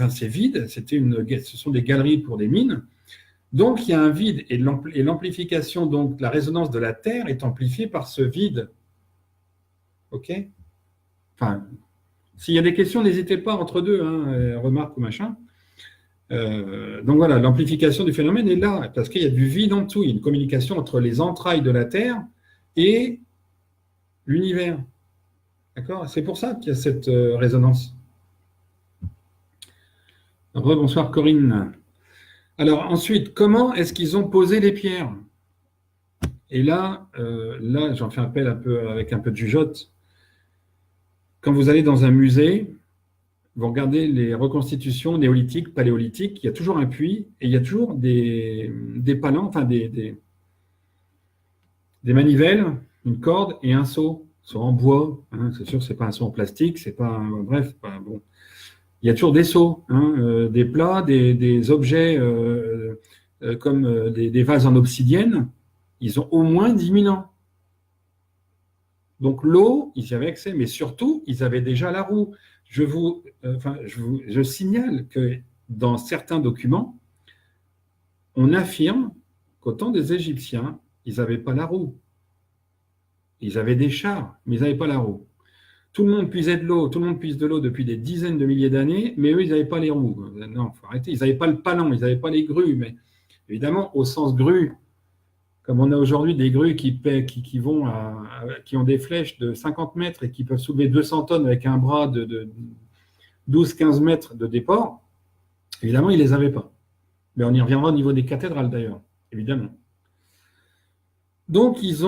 c'est vide, ce sont des galeries pour des mines. Donc il y a un vide et l'amplification, donc la résonance de la Terre est amplifiée par ce vide. OK ? Enfin, s'il y a des questions, n'hésitez pas entre deux, hein, remarques ou machin. Donc voilà, l'amplification du phénomène est là, parce qu'il y a du vide en dessous, il y a une communication entre les entrailles de la Terre et l'univers. D'accord ? C'est pour ça qu'il y a cette résonance. Bonsoir Corinne. Alors ensuite, comment est-ce qu'ils ont posé les pierres ? Et là, j'en fais appel avec un peu de jugeote. Quand vous allez dans un musée, vous regardez les reconstitutions néolithiques, paléolithiques, il y a toujours un puits et il y a toujours des palans, enfin des manivelles, une corde et un seau en bois. Hein, c'est sûr, c'est pas un seau en plastique, c'est pas bref, bon. Il y a toujours des seaux, hein, des plats, des objets comme des vases en obsidienne, ils ont au moins 10 000 ans. Donc l'eau, ils y avaient accès, mais surtout, ils avaient déjà la roue. Je signale que dans certains documents, on affirme qu'au temps des Égyptiens, ils n'avaient pas la roue. Ils avaient des chars, mais ils n'avaient pas la roue. Tout le monde puisait de l'eau, tout le monde puise de l'eau depuis des dizaines de milliers d'années, mais eux, ils n'avaient pas les roues. Non, il faut arrêter. Ils n'avaient pas le palan, ils n'avaient pas les grues, mais évidemment, au sens grue, comme on a aujourd'hui des grues qui ont des flèches de 50 mètres et qui peuvent soulever 200 tonnes avec un bras de 12-15 mètres de déport, évidemment, ils ne les avaient pas. Mais on y reviendra au niveau des cathédrales d'ailleurs, évidemment. Donc, ils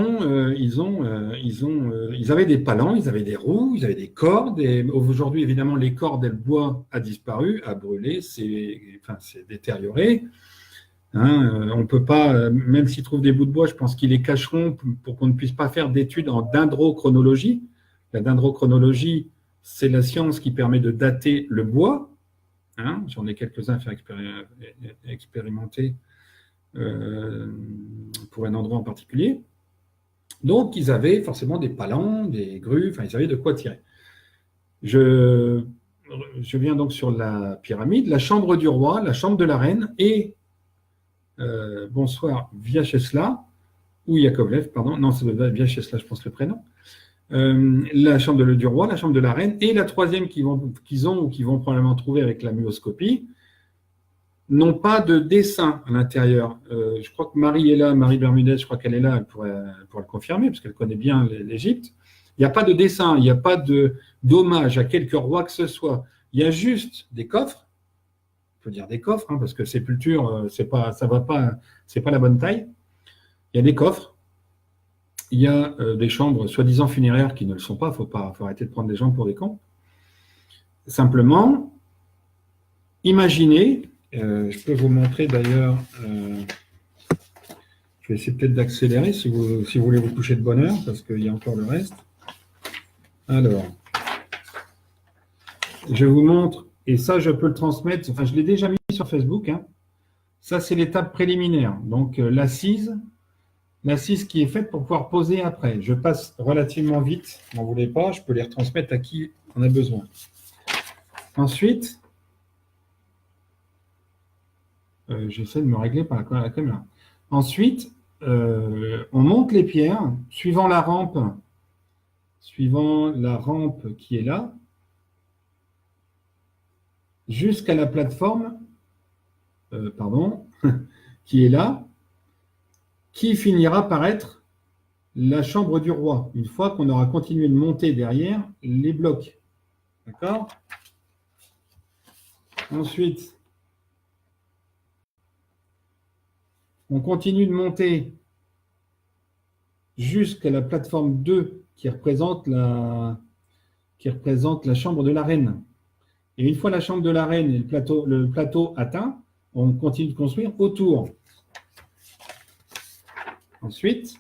avaient des palans, ils avaient des roues, ils avaient des cordes. Et aujourd'hui, évidemment, les cordes et le bois a disparu, a brûlé, c'est détérioré. Hein, on ne peut pas, même s'ils trouvent des bouts de bois, je pense qu'ils les cacheront pour qu'on ne puisse pas faire d'études en dendrochronologie. La dendrochronologie, c'est la science qui permet de dater le bois. Hein, j'en ai quelques-uns à faire expérimenter pour un endroit en particulier. Donc, ils avaient forcément des palans, des grues, enfin, ils avaient de quoi tirer. Je viens donc sur la pyramide, la chambre du roi, la chambre de la reine et bonsoir, Vyacheslav, ou Yakovlev, pardon, non, c'est Vyacheslav, je pense le prénom. La chambre du roi, la chambre de la reine, et la troisième qu'ils vont probablement trouver avec la myoscopie, n'ont pas de dessin à l'intérieur. Je crois que Marie est là, Marie Bermudez, je crois qu'elle est là, elle pourrait le confirmer, parce qu'elle connaît bien l'Égypte. Il n'y a pas de dessin, il n'y a pas d'hommage à quelque roi que ce soit. Il y a juste des coffres, il faut dire des coffres, hein, parce que sépulture, c'est pas la bonne taille. Il y a des coffres, il y a des chambres soi-disant funéraires qui ne le sont pas, faut arrêter de prendre des gens pour des cons. Simplement, imaginez, je peux vous montrer d'ailleurs, je vais essayer peut-être d'accélérer si vous voulez vous coucher de bonne heure, parce qu'il y a encore le reste. Alors, je vous montre, et ça je peux le transmettre, enfin je l'ai déjà mis sur Facebook, hein. Ça c'est l'étape préliminaire, donc l'assise qui est faite pour pouvoir poser après. Je passe relativement vite, n'en voulez pas, je peux les retransmettre à qui en a besoin. Ensuite, j'essaie de me régler par la caméra. Ensuite, on monte les pierres suivant la rampe qui est là, jusqu'à la plateforme, qui est là, qui finira par être la chambre du roi, une fois qu'on aura continué de monter derrière les blocs. D'accord ? Ensuite, on continue de monter jusqu'à la plateforme 2 qui représente la chambre de la reine. Et une fois la chambre de la reine et le plateau atteint, on continue de construire autour. Ensuite,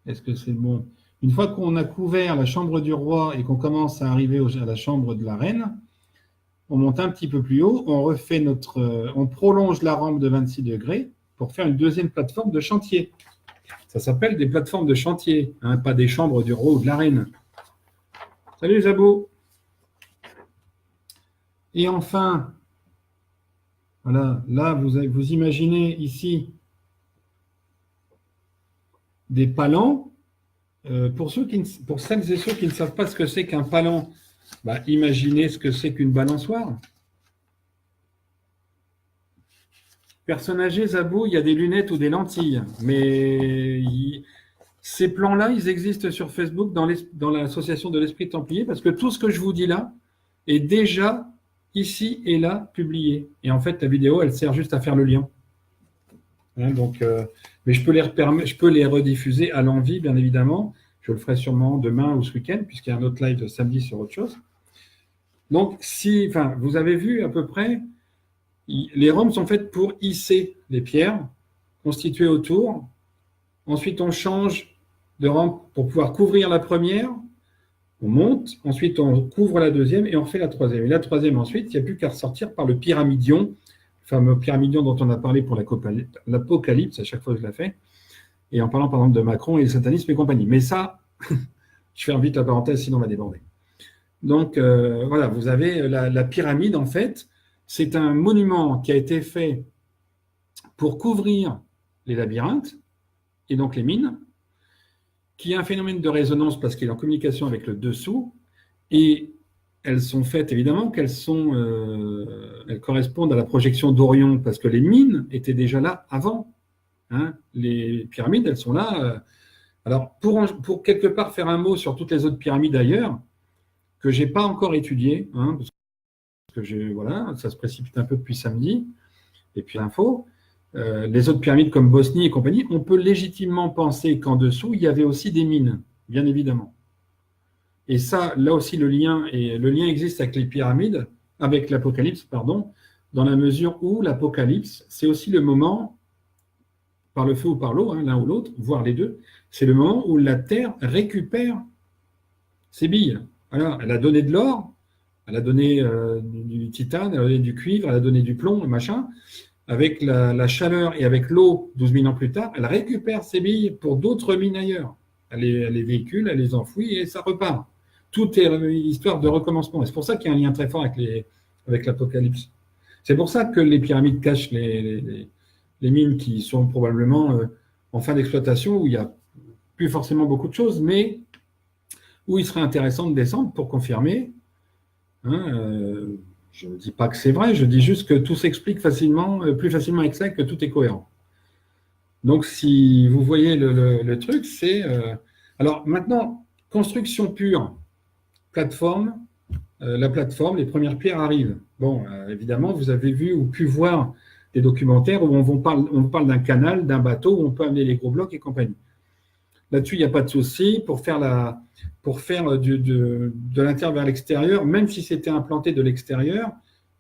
est-ce que c'est bon? Une fois qu'on a couvert la chambre du roi et qu'on commence à arriver à la chambre de la reine, on monte un petit peu plus haut, on prolonge la rampe de 26 degrés pour faire une deuxième plateforme de chantier. Ça s'appelle des plateformes de chantier, hein, pas des chambres du roi ou de la reine. Salut Zabou. Et enfin, voilà, là vous imaginez ici des palans. Pour celles et ceux qui ne savent pas ce que c'est qu'un palan, imaginez ce que c'est qu'une balançoire. Personne âgée, Zabou, il y a des lunettes ou des lentilles. Mais ces plans-là, ils existent sur Facebook dans l'association de l'Esprit Templier, parce que tout ce que je vous dis là est déjà ici et là publié. Et en fait, la vidéo, elle sert juste à faire le lien. Hein, mais je peux les rediffuser à l'envie, bien évidemment. Je le ferai sûrement demain ou ce week-end, puisqu'il y a un autre live samedi sur autre chose. Donc, vous avez vu à peu près, les rampes sont faites pour hisser les pierres constituées autour. Ensuite, on change de rampe pour pouvoir couvrir la première. On monte, ensuite on couvre la deuxième et on refait la troisième. Et la troisième, ensuite, il n'y a plus qu'à ressortir par le pyramidion fameux pyramidion dont on a parlé pour l'Apocalypse, à chaque fois que je la fais, et en parlant par exemple de Macron et le satanisme et compagnie. Mais ça, je ferme vite la parenthèse, sinon on va déborder. Donc voilà, vous avez la pyramide, en fait, c'est un monument qui a été fait pour couvrir les labyrinthes et donc les mines, qui a un phénomène de résonance parce qu'il est en communication avec le dessous, et elles sont faites évidemment elles correspondent à la projection d'Orion parce que les mines étaient déjà là avant. Hein. Les pyramides, elles sont là. Alors, pour quelque part faire un mot sur toutes les autres pyramides ailleurs, que je n'ai pas encore étudiées, hein, parce que voilà, ça se précipite un peu depuis samedi, et puis l'info. Les autres pyramides comme Bosnie et compagnie, on peut légitimement penser qu'en dessous, il y avait aussi des mines, bien évidemment. Et ça, là aussi, le lien existe avec les pyramides, avec l'Apocalypse, pardon, dans la mesure où l'Apocalypse, c'est aussi le moment, par le feu ou par l'eau, hein, l'un ou l'autre, voire les deux, c'est le moment où la Terre récupère ses billes. Alors, elle a donné de l'or, elle a donné du titane, elle a donné du cuivre, elle a donné du plomb, machin. Avec la chaleur et avec l'eau, 12 000 ans plus tard, elle récupère ses billes pour d'autres mines ailleurs. Elle les véhicule, elle les enfouit et ça repart. Tout est histoire de recommencement. Et c'est pour ça qu'il y a un lien très fort avec l'Apocalypse. C'est pour ça que les pyramides cachent les mines qui sont probablement en fin d'exploitation, où il n'y a plus forcément beaucoup de choses, mais où il serait intéressant de descendre pour confirmer. Hein, je ne dis pas que c'est vrai, je dis juste que tout s'explique facilement, plus facilement avec ça, que tout est cohérent. Donc, si vous voyez le truc, c'est... alors maintenant, construction pure, plateforme, la plateforme, les premières pierres arrivent. Bon, évidemment, vous avez vu ou pu voir des documentaires où on parle d'un canal, d'un bateau, où on peut amener les gros blocs et compagnie. Là-dessus, il n'y a pas de souci. Pour faire de l'intérieur vers l'extérieur, même si c'était implanté de l'extérieur,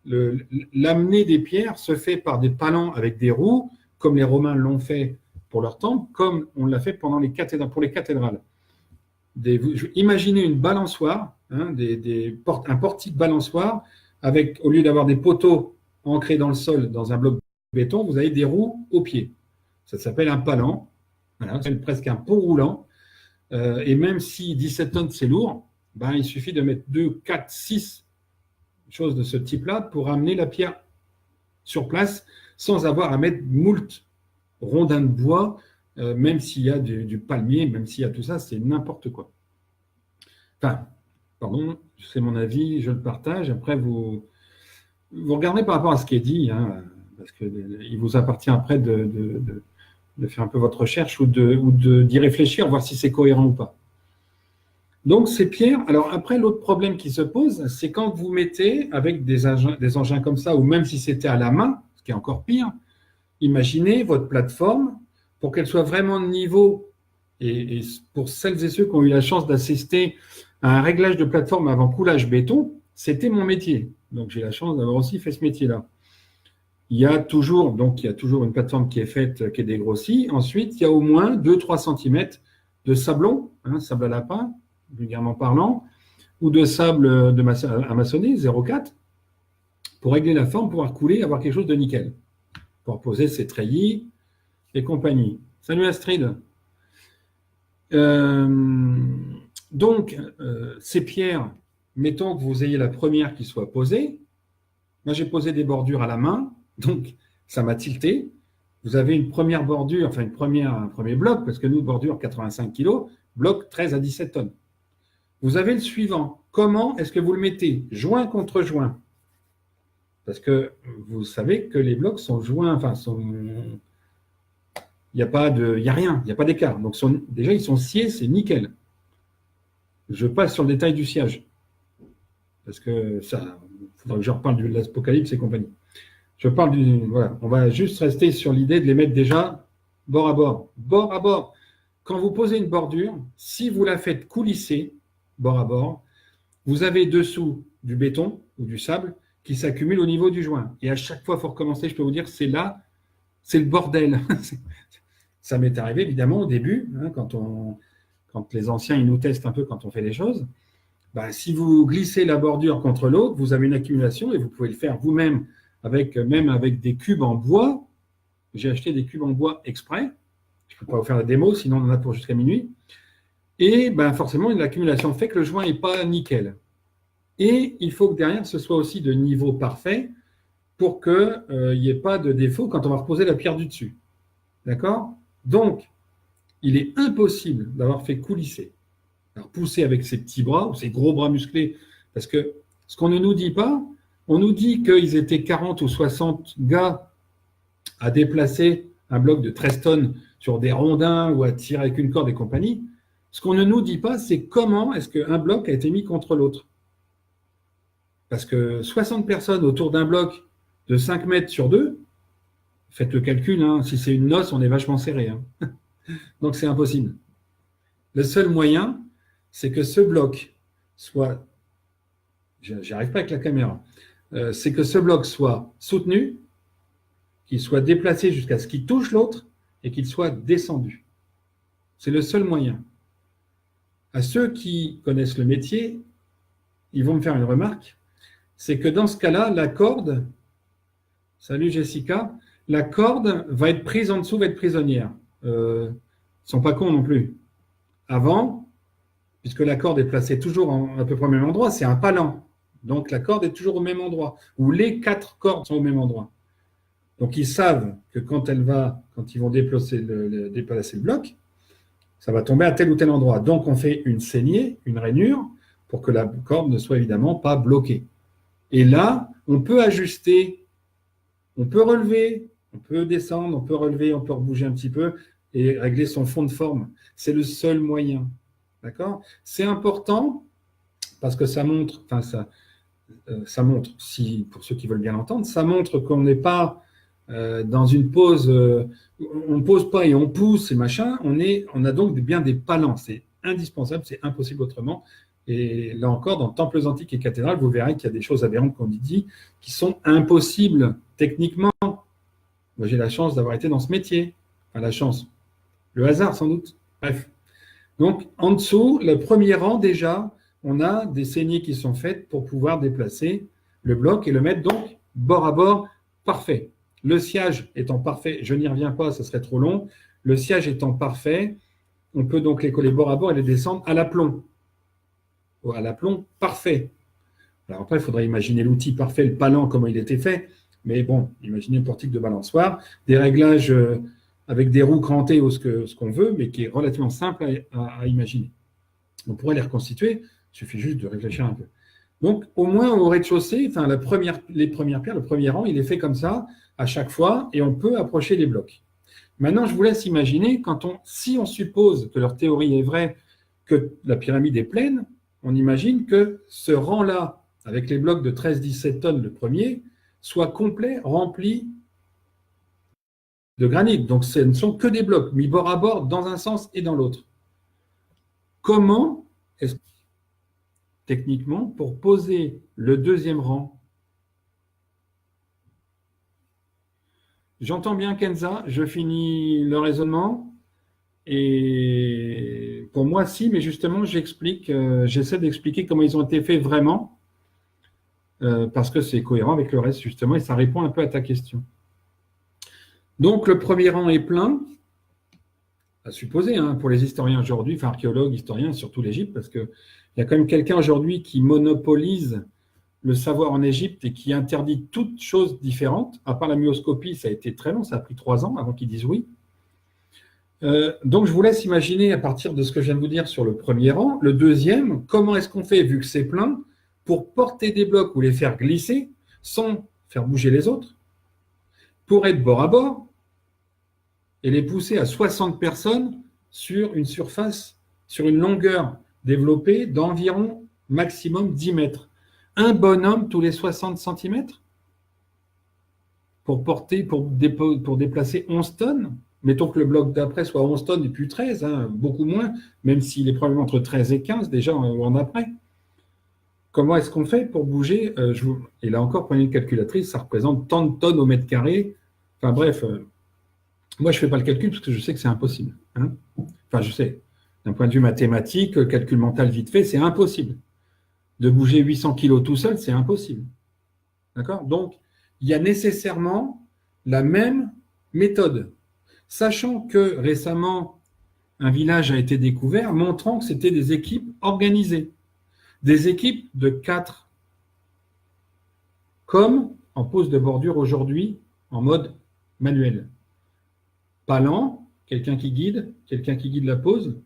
l'amener des pierres se fait par des palans avec des roues, comme les Romains l'ont fait pour leur temple, comme on l'a fait pour les cathédrales. Imaginez une balançoire, hein, un portique balançoire, avec, au lieu d'avoir des poteaux ancrés dans le sol, dans un bloc de béton, vous avez des roues au pied. Ça s'appelle un palan. Voilà, c'est presque un pont roulant. Et même si 17 tonnes, c'est lourd, ben, il suffit de mettre 2, 4, 6 choses de ce type-là pour amener la pierre sur place sans avoir à mettre moult rondins de bois, même s'il y a du palmier, même s'il y a tout ça, c'est n'importe quoi. Enfin, pardon, c'est mon avis, je le partage. Après, vous regardez par rapport à ce qui est dit, hein, parce qu'il vous appartient après de faire un peu votre recherche ou d'y réfléchir, voir si c'est cohérent ou pas. Donc, ces pierres, alors après, l'autre problème qui se pose, c'est quand vous mettez avec des engins comme ça, ou même si c'était à la main, ce qui est encore pire, imaginez votre plateforme, pour qu'elle soit vraiment de niveau, et pour celles et ceux qui ont eu la chance d'assister à un réglage de plateforme avant coulage béton, c'était mon métier. Donc, j'ai la chance d'avoir aussi fait ce métier-là. Il y a toujours une plateforme qui est faite, qui est dégrossie. Ensuite, il y a au moins 2-3 cm de sablon, hein, sable à lapin, vulgairement parlant, ou de sable à maçonner, 0,4, pour régler la forme, pouvoir couler, avoir quelque chose de nickel, pour poser ses treillis et compagnie. Salut Astrid. Donc, ces pierres, mettons que vous ayez la première qui soit posée. Moi, j'ai posé des bordures à la main. Donc, ça m'a tilté. Vous avez une première bordure, enfin un premier bloc, parce que nous, bordure 85 kg, bloc 13 à 17 tonnes. Vous avez le suivant. Comment est-ce que vous le mettez? Joint contre joint. Parce que vous savez que les blocs sont joints, enfin, il n'y a rien, il n'y a pas d'écart. Donc, déjà, ils sont sciés, c'est nickel. Je passe sur le détail du sciage. Parce que ça, il faudra que je reparle de l'Apocalypse et compagnie. Voilà, on va juste rester sur l'idée de les mettre déjà bord à bord. Bord à bord. Quand vous posez une bordure, si vous la faites coulisser bord à bord, vous avez dessous du béton ou du sable qui s'accumule au niveau du joint. Et à chaque fois, il faut recommencer, je peux vous dire, c'est le bordel. Ça m'est arrivé évidemment au début, hein, quand les anciens ils nous testent un peu quand on fait les choses. Ben, si vous glissez la bordure contre l'autre, vous avez une accumulation et vous pouvez le faire vous-même même avec des cubes en bois. J'ai acheté des cubes en bois exprès. Je ne peux pas vous faire la démo, sinon on en a pour jusqu'à minuit. Et ben forcément, l'accumulation fait que le joint n'est pas nickel. Et il faut que derrière, ce soit aussi de niveau parfait pour qu'il n'y ait pas de défaut quand on va reposer la pierre du dessus. D'accord? Donc, il est impossible d'avoir fait coulisser. Alors, pousser avec ses petits bras ou ses gros bras musclés, parce que ce qu'on ne nous dit pas, on nous dit qu'ils étaient 40 ou 60 gars à déplacer un bloc de 13 tonnes sur des rondins ou à tirer avec une corde et compagnie. Ce qu'on ne nous dit pas, c'est comment est-ce qu'un bloc a été mis contre l'autre. Parce que 60 personnes autour d'un bloc de 5 mètres sur 2, faites le calcul, hein, si c'est une noce, on est vachement serré. Hein. Donc c'est impossible. Le seul moyen, c'est que ce bloc soit, j'y arrive pas avec la caméra, c'est que ce bloc soit soutenu, qu'il soit déplacé jusqu'à ce qu'il touche l'autre et qu'il soit descendu. C'est le seul moyen. À ceux qui connaissent le métier, ils vont me faire une remarque, c'est que dans ce cas-là, la corde, salut Jessica, la corde va être prise en dessous, va être prisonnière. Ils ne sont pas cons non plus. Avant, puisque la corde est placée toujours à peu près au même endroit, c'est un palan. Donc la corde est toujours au même endroit, ou les 4 cordes sont au même endroit. Donc ils savent que quand ils vont déplacer le bloc, ça va tomber à tel ou tel endroit. Donc on fait une saignée, une rainure, pour que la corde ne soit évidemment pas bloquée. Et là, on peut ajuster, on peut relever, on peut descendre, on peut relever, on peut rebouger un petit peu et régler son fond de forme. C'est le seul moyen. D'accord? C'est important parce que ça montre, ça montre, si, pour ceux qui veulent bien l'entendre, ça montre qu'on n'est pas dans une pose, on ne pose pas et on pousse et machin, on a donc bien des palans. C'est indispensable, c'est impossible autrement. Et là encore, dans temples antiques et cathédrales, vous verrez qu'il y a des choses aberrantes qu'on dit qui sont impossibles techniquement. Moi, j'ai la chance d'avoir été dans ce métier. Enfin, la chance. Le hasard, sans doute. Bref. Donc, en dessous, le premier rang, déjà, on a des saignées qui sont faites pour pouvoir déplacer le bloc et le mettre donc bord à bord parfait. Le sciage étant parfait, je n'y reviens pas, ce serait trop long. Le sciage étant parfait, on peut donc les coller bord à bord et les descendre à l'aplomb. À l'aplomb parfait. Alors après, il faudrait imaginer l'outil parfait, le palan, comment il était fait. Mais bon, imaginez le portique de balançoire, des réglages avec des roues crantées ou ce qu'on veut, mais qui est relativement simple à imaginer. On pourrait les reconstituer, il suffit juste de réfléchir un peu. Donc, au moins au rez-de-chaussée, enfin, les premières pierres, le premier rang, il est fait comme ça à chaque fois et on peut approcher les blocs. Maintenant, je vous laisse imaginer, si on suppose que leur théorie est vraie, que la pyramide est pleine, on imagine que ce rang-là, avec les blocs de 13-17 tonnes, le premier, soit complet, rempli de granit. Donc, ce ne sont que des blocs mis bord à bord dans un sens et dans l'autre. Comment est-ce techniquement pour poser le deuxième rang? J'entends bien Kenza, je finis le raisonnement. Et pour moi, si, mais justement, j'essaie d'expliquer comment ils ont été faits vraiment, parce que c'est cohérent avec le reste, justement, et ça répond un peu à ta question. Donc, le premier rang est plein, à supposer, hein, pour les historiens aujourd'hui, enfin archéologues, historiens, surtout l'Égypte, parce qu'il y a quand même quelqu'un aujourd'hui qui monopolise le savoir en Égypte et qui interdit toutes choses différentes. À part la myoscopie, ça a été très long, ça a pris 3 ans avant qu'ils disent oui. Donc, je vous laisse imaginer, à partir de ce que je viens de vous dire sur le premier rang, le deuxième, comment est-ce qu'on fait, vu que c'est plein, pour porter des blocs ou les faire glisser sans faire bouger les autres, pour être bord à bord et les pousser à 60 personnes sur une surface, sur une longueur développée d'environ maximum 10 mètres. Un bonhomme tous les 60 cm pour déplacer 11 tonnes. Mettons que le bloc d'après soit 11 tonnes et puis 13, hein, beaucoup moins, même s'il est probablement entre 13 et 15 déjà en après. Comment est-ce qu'on fait pour bouger Et là encore, prenez une calculatrice, ça représente tant de tonnes au mètre carré. Enfin bref, moi je ne fais pas le calcul parce que je sais que c'est impossible. Hein. Enfin, je sais, d'un point de vue mathématique, calcul mental vite fait, c'est impossible. De bouger 800 kilos tout seul, c'est impossible. D'accord? Donc, il y a nécessairement la même méthode. Sachant que récemment, un village a été découvert montrant que c'était des équipes organisées, des équipes de 4, comme en pose de bordure aujourd'hui en mode manuel. Palan, quelqu'un qui guide la pose,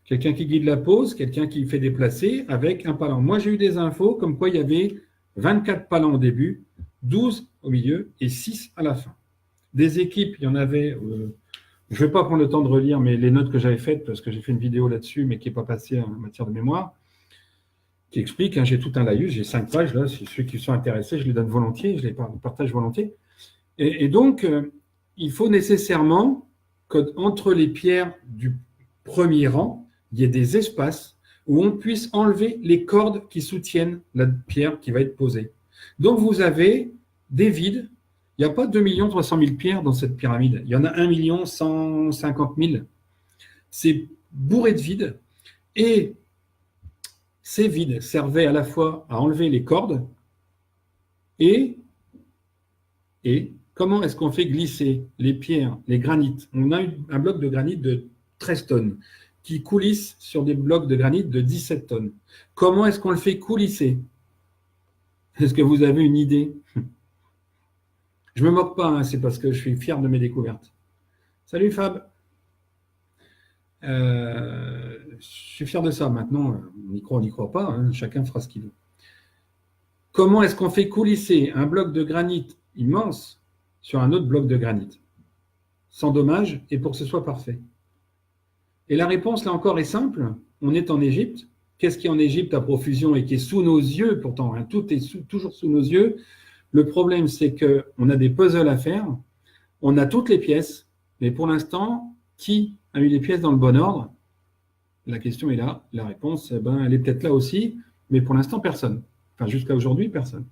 quelqu'un qui guide la pose, quelqu'un qui fait déplacer avec un palan. Moi, j'ai eu des infos comme quoi il y avait 24 palans au début, 12 au milieu et 6 à la fin. Des équipes, il y en avait, je ne vais pas prendre le temps de relire mais les notes que j'avais faites, parce que j'ai fait une vidéo là-dessus, mais qui n'est pas passée en matière de mémoire, qui explique, hein, j'ai tout un laïus, j'ai 5 pages, là, si ceux qui sont intéressés, je les donne volontiers, je les partage volontiers. Et donc, il faut nécessairement qu'entre les pierres du premier rang, il y ait des espaces où on puisse enlever les cordes qui soutiennent la pierre qui va être posée. Donc, vous avez des vides. Il n'y a pas 2 300 000 pierres dans cette pyramide. Il y en a 1 150 000. C'est bourré de vides. Et ces vides servaient à la fois à enlever les cordes et comment est-ce qu'on fait glisser les pierres, les granites? On a un bloc de granit de 13 tonnes qui coulisse sur des blocs de granit de 17 tonnes. Comment est-ce qu'on le fait coulisser? Est-ce que vous avez une idée? Je ne me moque pas, hein, c'est parce que je suis fier de mes découvertes. Salut Fab. Je suis fier de ça. Maintenant, on n'y croit pas, hein, chacun fera ce qu'il veut. Comment est-ce qu'on fait coulisser un bloc de granit immense sur un autre bloc de granit, sans dommage et pour que ce soit parfait? Et la réponse, là encore, est simple. On est en Égypte. Qu'est-ce qui est en Égypte à profusion et qui est sous nos yeux pourtant, hein, tout est toujours sous nos yeux. Le problème, c'est qu'on a des puzzles à faire, on a toutes les pièces, mais pour l'instant, qui a mis les pièces dans le bon ordre? La question est là. La réponse, elle est peut-être là aussi, mais pour l'instant, personne. Enfin, jusqu'à aujourd'hui, personne.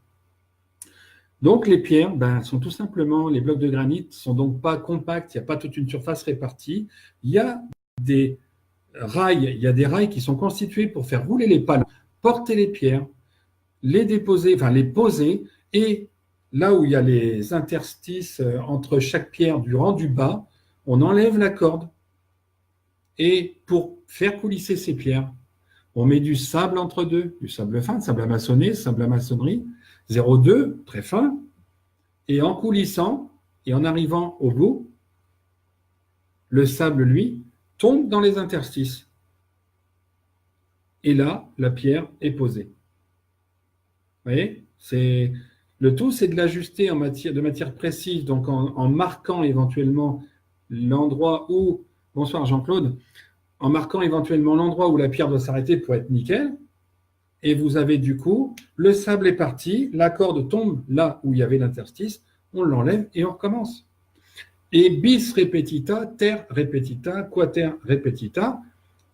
Donc, les pierres sont tout simplement, les blocs de granit sont donc pas compacts, il n'y a pas toute une surface répartie. Il y a des rails qui sont constitués pour faire rouler les palans, porter les pierres, les déposer, enfin les poser, et là où il y a les interstices entre chaque pierre du rang du bas, on enlève la corde. Et pour faire coulisser ces pierres, on met du sable entre deux, du sable fin, sable à maçonner, sable à maçonnerie, 0,2, très fin, et en coulissant et en arrivant au bout, le sable, lui, tombe dans les interstices. Et là, la pierre est posée. Vous voyez, le tout, c'est de l'ajuster de matière précise, donc en marquant éventuellement l'endroit où, bonsoir Jean-Claude, en marquant éventuellement l'endroit où la pierre doit s'arrêter pour être nickel, et vous avez du coup, le sable est parti, la corde tombe là où il y avait l'interstice, on l'enlève et on recommence. Et bis repetita, ter repetita, quater repetita,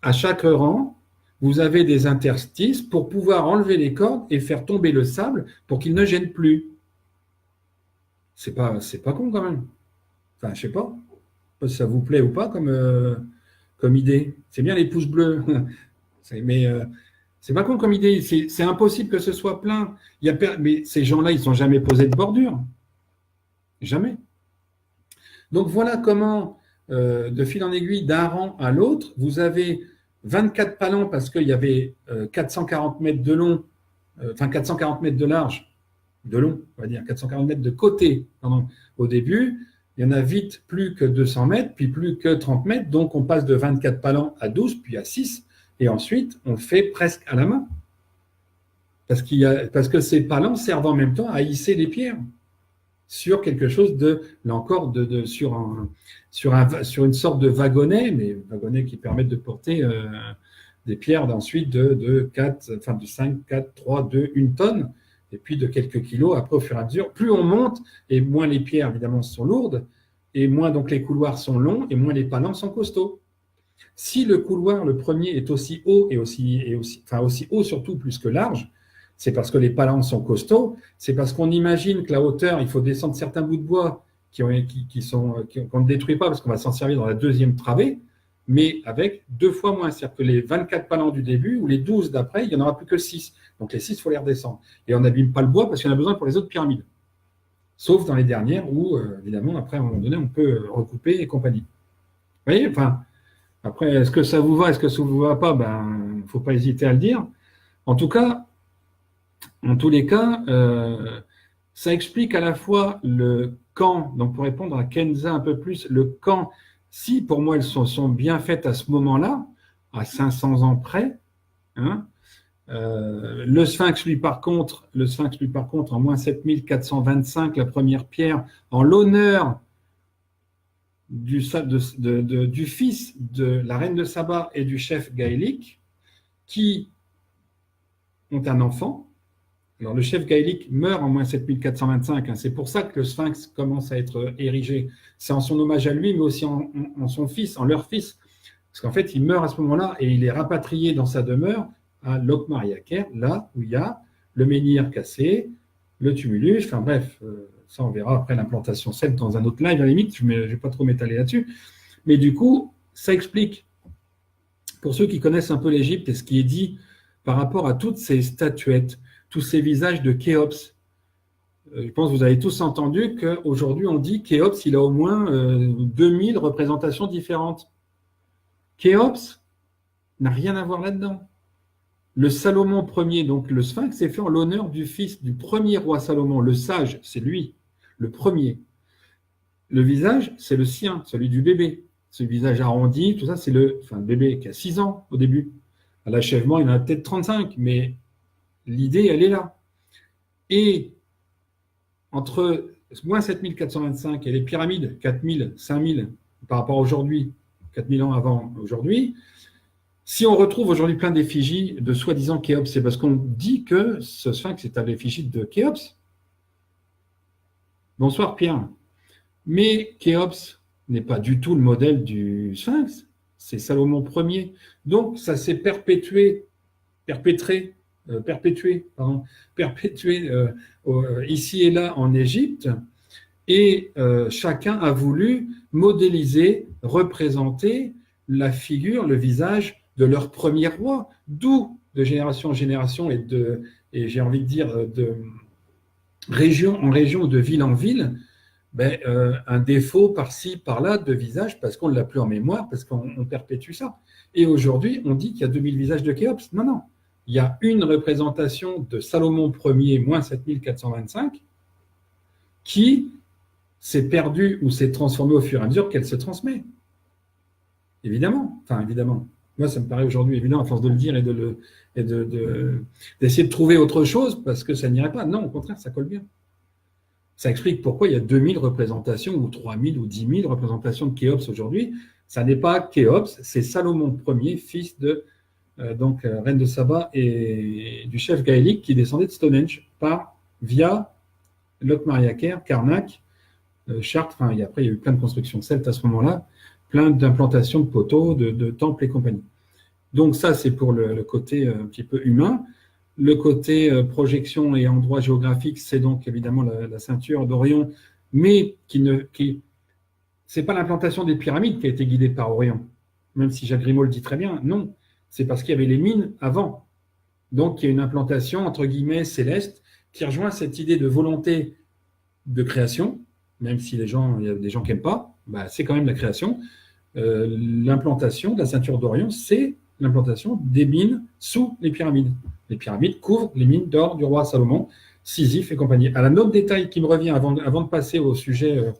à chaque rang, vous avez des interstices pour pouvoir enlever les cordes et faire tomber le sable pour qu'il ne gêne plus. C'est pas con quand même. Enfin, je sais pas si ça vous plaît ou pas comme idée. C'est bien les pouces bleus, mais c'est pas con comme idée. C'est impossible que ce soit plein. Mais ces gens-là, ils ne sont jamais posés de bordure. Jamais. Donc voilà comment, de fil en aiguille, d'un rang à l'autre, vous avez 24 palans parce qu'il y avait 440 mètres de long, 440 mètres de large, de long, on va dire, 440 mètres de côté au début. Il y en a vite plus que 200 mètres, puis plus que 30 mètres. Donc, on passe de 24 palans à 12, puis à 6. Et ensuite, on le fait presque à la main. Parce que ces palans servent en même temps à hisser les pierres sur quelque chose sur une sorte de wagonnet, mais wagonnet qui permettent de porter des pierres ensuite de 5, 4, 3, 2, 1 tonne, et puis de quelques kilos après au fur et à mesure. Plus on monte, et moins les pierres évidemment sont lourdes, et moins donc les couloirs sont longs, et moins les palans sont costauds. Si le couloir, le premier, est aussi haut et aussi haut surtout plus que large, c'est parce que les palans sont costauds, c'est parce qu'on imagine que la hauteur, il faut descendre certains bouts de bois qu'on ne détruit pas parce qu'on va s'en servir dans la deuxième travée, mais avec 2 fois moins. C'est-à-dire que les 24 palans du début ou les 12 d'après, il n'y en aura plus que 6. Donc les 6, il faut les redescendre. Et on n'abîme pas le bois parce qu'il y en a besoin pour les autres pyramides. Sauf dans les dernières où, évidemment, après, à un moment donné, on peut recouper et compagnie. Vous voyez, enfin, après, est-ce que ça vous va, est-ce que ça ne vous va pas? Il ne faut pas hésiter à le dire. En tout cas, en tous les cas, ça explique à la fois le quand, donc pour répondre à Kenza un peu plus, le quand, si pour moi elles sont bien faites à ce moment-là, à 500 ans près, hein, le Sphinx, lui, par contre, en moins 7425, la première pierre, en l'honneur du fils de la reine de Saba et du chef gaélique, qui ont un enfant. Alors, le chef gaélique meurt en moins 7425, hein, c'est pour ça que le Sphinx commence à être érigé. C'est en son hommage à lui, mais aussi en son fils, en leur fils. Parce qu'en fait, il meurt à ce moment-là et il est rapatrié dans sa demeure à Lokmar-Yaker, là où il y a le menhir cassé, le tumulus, enfin bref, ça on verra après l'implantation celte dans un autre live à la limite, je ne vais pas trop m'étaler là-dessus. Mais du coup, ça explique, pour ceux qui connaissent un peu l'Égypte et ce qui est dit par rapport à toutes ces statuettes, tous ces visages de Khéops. Je pense que vous avez tous entendu qu'aujourd'hui on dit Khéops, il a au moins 2000 représentations différentes. Khéops n'a rien à voir là-dedans. Le Salomon Ier, donc le Sphinx, est fait en l'honneur du fils du premier roi Salomon, le sage, c'est lui, le premier. Le visage, c'est le sien, celui du bébé. Ce visage arrondi, tout ça, c'est le bébé qui a 6 ans au début. À l'achèvement, il en a peut-être 35, mais l'idée, elle est là. Et entre moins 7425 et les pyramides, 4000, 5000, par rapport à aujourd'hui, 4000 ans avant aujourd'hui, si on retrouve aujourd'hui plein d'effigies de soi-disant Khéops, c'est parce qu'on dit que ce sphinx est à l'effigie de Khéops. Bonsoir Pierre. Mais Khéops n'est pas du tout le modèle du sphinx, c'est Salomon Ier. Donc ça s'est perpétué ici et là en Égypte, et chacun a voulu modéliser, représenter la figure, le visage de leur premier roi, d'où de génération en génération et j'ai envie de dire de région en région, de ville en ville, un défaut par-ci, par-là de visage parce qu'on ne l'a plus en mémoire, parce qu'on perpétue ça. Et aujourd'hui, on dit qu'il y a 2000 visages de Khéops. Non, non. Il y a une représentation de Salomon Ier, moins 7425, qui s'est perdue ou s'est transformée au fur et à mesure qu'elle se transmet. Évidemment. Enfin, évidemment. Moi, ça me paraît aujourd'hui évident à force de le dire et d'essayer de trouver autre chose parce que ça n'irait pas. Non, au contraire, ça colle bien. Ça explique pourquoi il y a 2000 représentations ou 3000 ou 10 000 représentations de Khéops aujourd'hui. Ça n'est pas Khéops, c'est Salomon Ier, fils de reine de Saba et du chef gaélique qui descendait de Stonehenge via Lokmar-Yaker, Karnak, Chartres. Enfin, après, il y a eu plein de constructions celtes à ce moment-là, plein d'implantations de poteaux, de temples et compagnie. Donc ça, c'est pour le côté un petit peu humain. Le côté projection et endroit géographique, c'est donc évidemment la ceinture d'Orion, mais c'est pas l'implantation des pyramides qui a été guidée par Orion, même si Jacques Grimaud le dit très bien. Non, c'est parce qu'il y avait les mines avant. Donc il y a une implantation entre guillemets céleste qui rejoint cette idée de volonté de création, même si il y a des gens qui n'aiment pas, c'est quand même la création. L'implantation de la ceinture d'Orion, c'est l'implantation des mines sous les pyramides. Les pyramides couvrent les mines d'or du roi Salomon, Sisyphe et compagnie. À un autre détail qui me revient avant de passer au sujet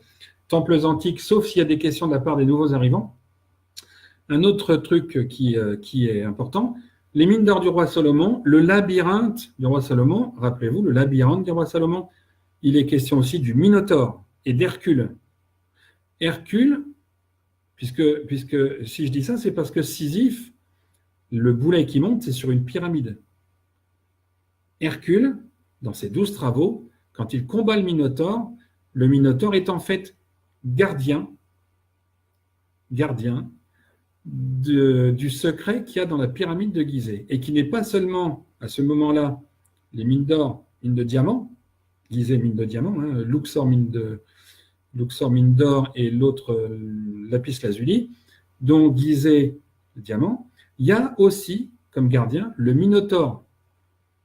temples antiques, sauf s'il y a des questions de la part des nouveaux arrivants, un autre truc qui est important, les mines d'or du roi Salomon, le labyrinthe du roi Salomon, rappelez-vous, le labyrinthe du roi Salomon, il est question aussi du Minotaure et d'Hercule. Hercule, puisque si je dis ça, c'est parce que Sisyphe, le boulet qui monte, c'est sur une pyramide. Hercule, dans ses 12 travaux, quand il combat le Minotaure est en fait gardien du secret qu'il y a dans la pyramide de Gizeh, et qui n'est pas seulement, à ce moment-là, les mines d'or, mines de diamants, Gizeh, mine de diamants, Luxor, mine d'or, et l'autre, lapis lazuli, dont Gizeh, le diamant, il y a aussi, comme gardien, le Minotaure,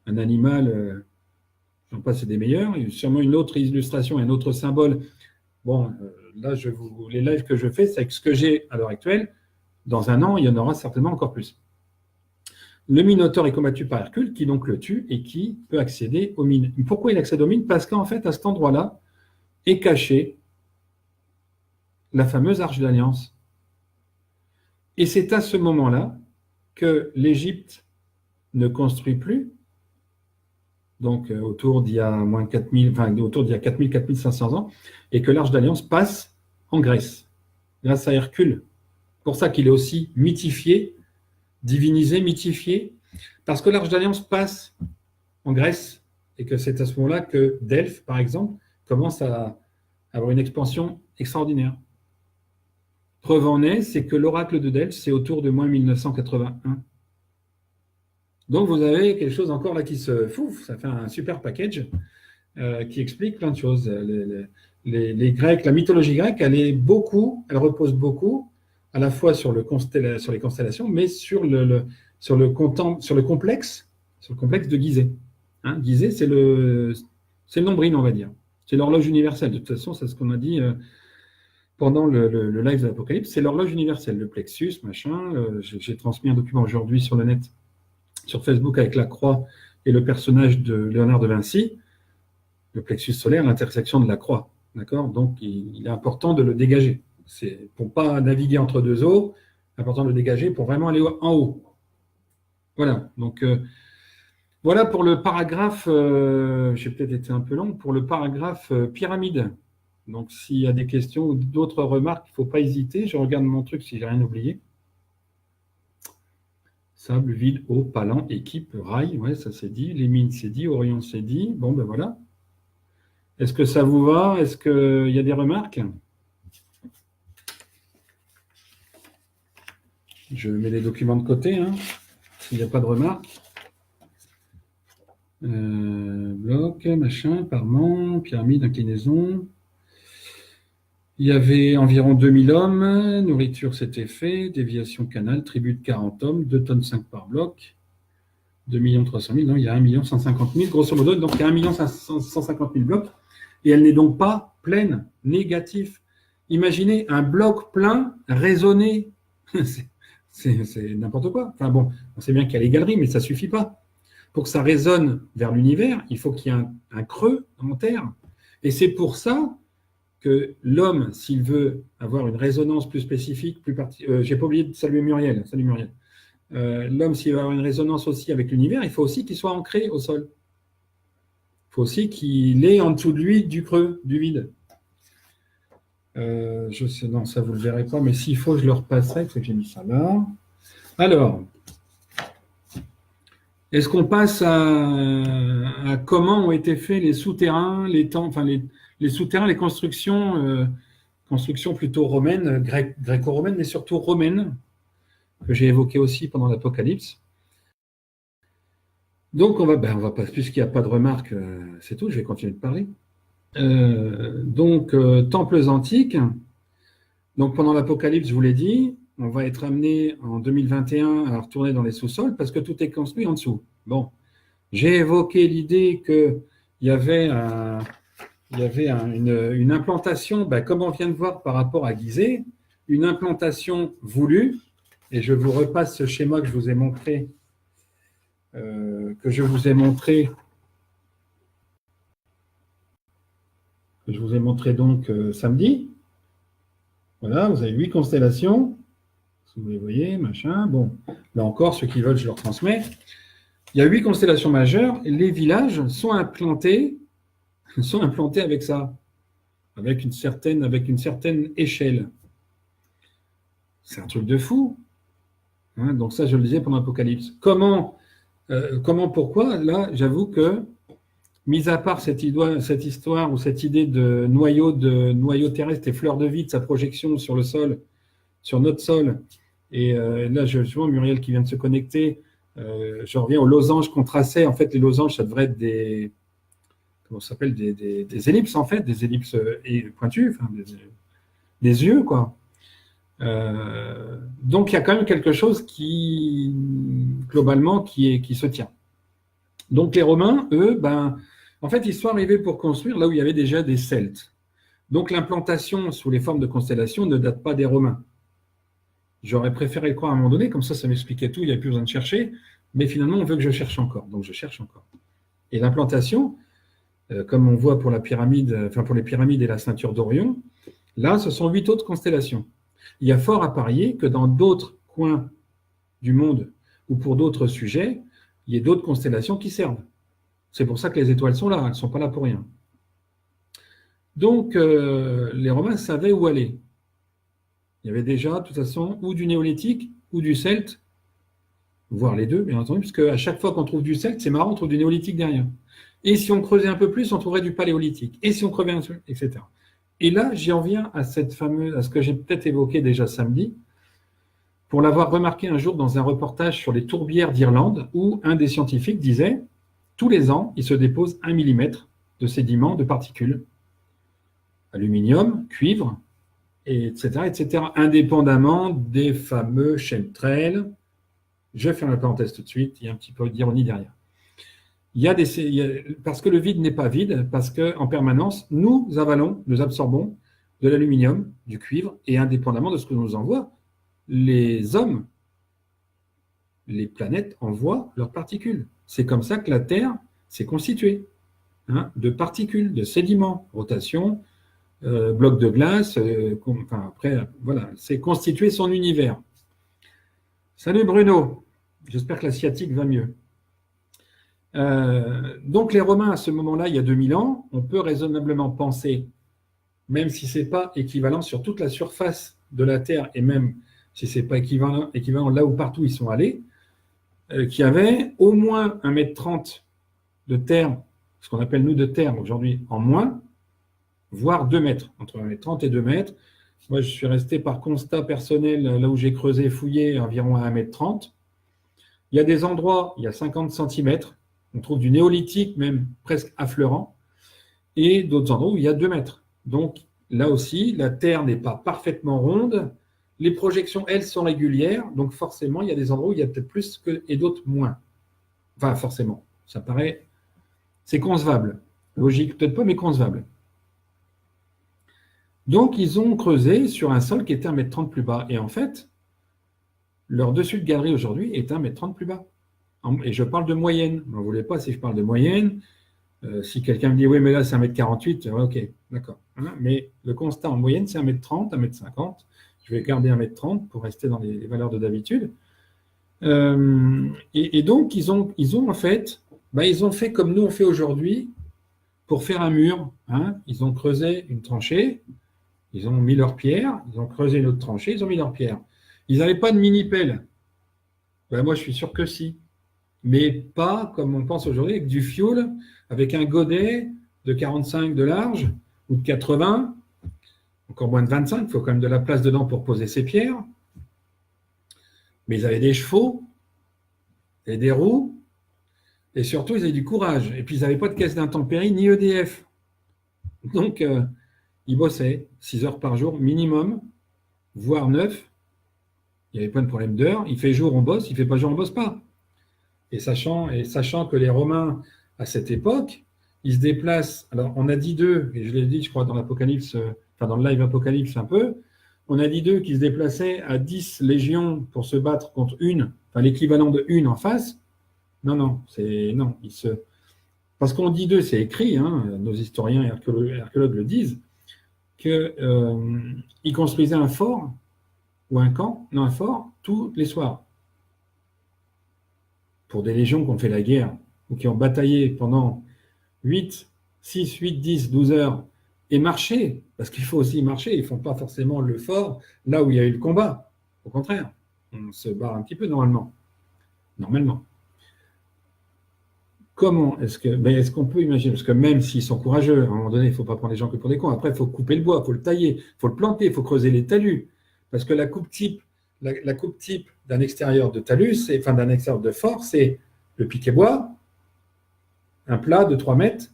un animal, j'en passe des meilleurs, il y a sûrement une autre illustration, un autre symbole. Bon, là, les lives que je fais, c'est avec ce que j'ai à l'heure actuelle. Dans un an, il y en aura certainement encore plus. Le Minotaure est combattu par Hercule, qui donc le tue et qui peut accéder aux mines. Pourquoi il accède aux mines? Parce qu'en fait, à cet endroit-là, est cachée la fameuse Arche d'Alliance. Et c'est à ce moment-là que l'Égypte ne construit plus, donc autour d'il y a moins 4000, enfin, autour d'il y a 4000-4500 ans, et que l'Arche d'Alliance passe en Grèce, grâce à Hercule. C'est pour ça qu'il est aussi mythifié, divinisé, mythifié, parce que l'Arche d'Alliance passe en Grèce, et que c'est à ce moment-là que Delphes, par exemple, commence à avoir une expansion extraordinaire. Preuve en est, c'est que l'oracle de Delphes, c'est autour de moins 1981. Donc vous avez quelque chose encore là qui se fouf, ça fait un super package qui explique plein de choses. Les Grecs, la mythologie grecque, elle repose beaucoup à la fois sur les constellations, mais sur le complexe de Gizeh. Hein, Gizeh, c'est le nombril, on va dire. C'est l'horloge universelle. De toute façon, c'est ce qu'on a dit pendant le live de l'Apocalypse. C'est l'horloge universelle, le plexus, machin. J'ai transmis un document aujourd'hui sur le net, sur Facebook, avec la croix et le personnage de Léonard de Vinci. Le plexus solaire, l'intersection de la croix. D'accord? Donc, il est important de le dégager. C'est pour ne pas naviguer entre deux eaux, important de le dégager pour vraiment aller en haut. Voilà. Donc, voilà pour le paragraphe, j'ai peut-être été un peu long, pour le paragraphe pyramide. Donc, s'il y a des questions ou d'autres remarques, il ne faut pas hésiter. Je regarde mon truc si je n'ai rien oublié. Sable, vide, eau, palan, équipe, rail, ouais, ça c'est dit. Les mines, c'est dit. Orion, c'est dit. Bon, ben voilà. Est-ce que ça vous va? Est-ce qu'il y a des remarques? Je mets les documents de côté, hein, s'il n'y a pas de remarques. Bloc, machin, parement, pyramide, inclinaison. Il y avait environ 2000 hommes, nourriture c'était fait, déviation canal, tribu de 40 hommes, 2,5 tonnes par bloc, 2 300 000, non, il y a 1 150 000, grosso modo, donc il y a 1 150 000 blocs, et elle n'est donc pas pleine, négatif. Imaginez un bloc plein, raisonné, c'est n'importe quoi. Enfin bon, on sait bien qu'il y a les galeries, mais ça ne suffit pas. Pour que ça résonne vers l'univers, il faut qu'il y ait un creux en terre. Et c'est pour ça que l'homme, s'il veut avoir une résonance plus spécifique, j'ai pas oublié de saluer Muriel. Salut Muriel. L'homme, s'il veut avoir une résonance aussi avec l'univers, il faut aussi qu'il soit ancré au sol. Il faut aussi qu'il ait en dessous de lui du creux, du vide. Je sais, non, ça vous le verrez pas, mais s'il faut, je le repasserai, parce que j'ai mis ça là. Alors, est-ce qu'on passe à comment ont été faits les souterrains, les souterrains, les constructions, constructions plutôt romaines, gréco-romaines, mais surtout romaines, que j'ai évoquées aussi pendant l'Apocalypse. Donc, on va passer, puisqu'il n'y a pas de remarques, c'est tout, je vais continuer de parler. Temples antiques. Donc, pendant l'Apocalypse, je vous l'ai dit, on va être amené en 2021 à retourner dans les sous-sols parce que tout est construit en dessous. Bon, j'ai évoqué l'idée qu'il y avait une implantation, comme on vient de voir par rapport à Gizeh, une implantation voulue, et je vous repasse ce schéma que je vous ai montré, donc samedi. Voilà, vous avez 8 constellations. Vous les voyez, machin. Bon, là encore, ceux qui veulent, je leur transmets. Il y a 8 constellations majeures. Les villages sont implantés avec ça, avec une certaine échelle. C'est un truc de fou. Hein, donc ça, je le disais pendant l'Apocalypse. Comment, pourquoi? Là, j'avoue que, mis à part cette histoire ou cette idée de noyau terrestre et fleur de vie, de sa projection sur le sol, sur notre sol, et là, je vois Muriel qui vient de se connecter, je reviens aux losanges qu'on traçait. En fait, les losanges, ça devrait être des ellipses, en fait, des ellipses pointues, enfin, des yeux, quoi. Donc, il y a quand même quelque chose qui, globalement, qui se tient. Donc, les Romains, eux, en fait, ils sont arrivés pour construire là où il y avait déjà des Celtes. Donc, l'implantation sous les formes de constellations ne date pas des Romains. J'aurais préféré le croire à un moment donné, comme ça m'expliquait tout, il n'y avait plus besoin de chercher, mais finalement, on veut que je cherche encore, donc je cherche encore. Et l'implantation, comme on voit pour la pyramide, enfin pour les pyramides et la ceinture d'Orion, là, ce sont 8 autres constellations. Il y a fort à parier que dans d'autres coins du monde ou pour d'autres sujets, il y ait d'autres constellations qui servent. C'est pour ça que les étoiles sont là, elles ne sont pas là pour rien. Donc, les Romains savaient où aller. Il y avait déjà, de toute façon, ou du néolithique ou du celte, voire les deux, bien entendu, parce qu'à chaque fois qu'on trouve du celte, c'est marrant, on trouve du néolithique derrière. Et si on creusait un peu plus, on trouverait du paléolithique. Et si on creusait un peu, etc. Et là, j'y en viens à cette fameuse, à ce que j'ai peut-être évoqué déjà samedi, pour l'avoir remarqué un jour dans un reportage sur les tourbières d'Irlande, où un des scientifiques disait, tous les ans, il se dépose 1 millimètre de sédiments, de particules, aluminium, cuivre, etc., etc., indépendamment des fameux chemtrails. Je ferme la parenthèse tout de suite, il y a un petit peu d'ironie derrière. Parce que le vide n'est pas vide, parce qu'en permanence, nous avalons, nous absorbons de l'aluminium, du cuivre, et indépendamment de ce que nous envoie, les hommes, les planètes envoient leurs particules. C'est comme ça que la Terre s'est constituée, de particules, de sédiments, rotation, bloc de glace, après, voilà, c'est constituer son univers. Salut Bruno, j'espère que l'asiatique va mieux. Donc les Romains, à ce moment-là, il y a 2000 ans, on peut raisonnablement penser, même si ce n'est pas équivalent sur toute la surface de la Terre, et même si ce n'est pas équivalent là où partout ils sont allés, qu'il y avait au moins 1,30 m de terre, ce qu'on appelle nous de terre aujourd'hui, en moins, voire 2 mètres, entre 1,30 m et 2 mètres. Moi, je suis resté par constat personnel, là où j'ai creusé, fouillé, environ à 1,30 m. Il y a des endroits, il y a 50 cm, on trouve du néolithique, même presque affleurant, et d'autres endroits où il y a 2 mètres. Donc, là aussi, la Terre n'est pas parfaitement ronde, les projections, elles, sont régulières, donc forcément, il y a des endroits où il y a peut-être plus et d'autres moins. Enfin, forcément, ça paraît, c'est concevable. Logique, peut-être pas, mais concevable. Donc, ils ont creusé sur un sol qui était 1,30 m plus bas. Et en fait, leur dessus de galerie aujourd'hui est 1,30 m plus bas. Et je parle de moyenne. Vous ne voulez pas si je parle de moyenne. Si quelqu'un me dit, oui, mais là, c'est 1,48 m, ok, d'accord. Mais le constat en moyenne, c'est 1,30 m, 1,50 m. Je vais garder 1,30 m pour rester dans les valeurs de d'habitude. Et donc, ils ont en fait, ils ont fait comme nous on fait aujourd'hui pour faire un mur. Ils ont creusé une tranchée, ils ont mis leurs pierres, ils ont creusé une autre tranchée, ils ont mis leurs pierres. Ils n'avaient pas de mini-pelle. Moi, je suis sûr que si. Mais pas comme on pense aujourd'hui, avec du fioul, avec un godet de 45 de large ou de 80, encore moins de 25, il faut quand même de la place dedans pour poser ses pierres. Mais ils avaient des chevaux, et des roues, et surtout, ils avaient du courage. Et puis, ils n'avaient pas de caisse d'intempéries ni EDF. Donc, ils bossaient 6 heures par jour minimum, voire 9. Il n'y avait pas de problème d'heure. Il fait jour, on bosse. Il ne fait pas jour, on ne bosse pas. Et sachant que les Romains, à cette époque, ils se déplacent. Alors, on a dit d'eux, et je l'ai dit, je crois, dans l'Apocalypse, dans le live Apocalypse un peu, on a dit d'eux qu'ils se déplaçaient à 10 légions pour se battre contre une, l'équivalent de une en face. Non. Parce qu'on dit d'eux, c'est écrit, nos historiens et archéologues le disent, qu'ils construisaient un fort ou un fort tous les soirs. Pour des légions qui ont fait la guerre ou qui ont bataillé pendant 8, 10, 12 heures et marché, parce qu'il faut aussi marcher, ils ne font pas forcément le fort là où il y a eu le combat. Au contraire, on se barre un petit peu normalement. Comment est-ce qu'on peut imaginer, parce que même s'ils sont courageux, à un moment donné, il ne faut pas prendre les gens que pour des cons, après il faut couper le bois, il faut le tailler, il faut le planter, il faut creuser les talus, parce que la coupe type d'un extérieur de talus, d'un extérieur de fort, c'est le piquet bois, un plat de 3 mètres,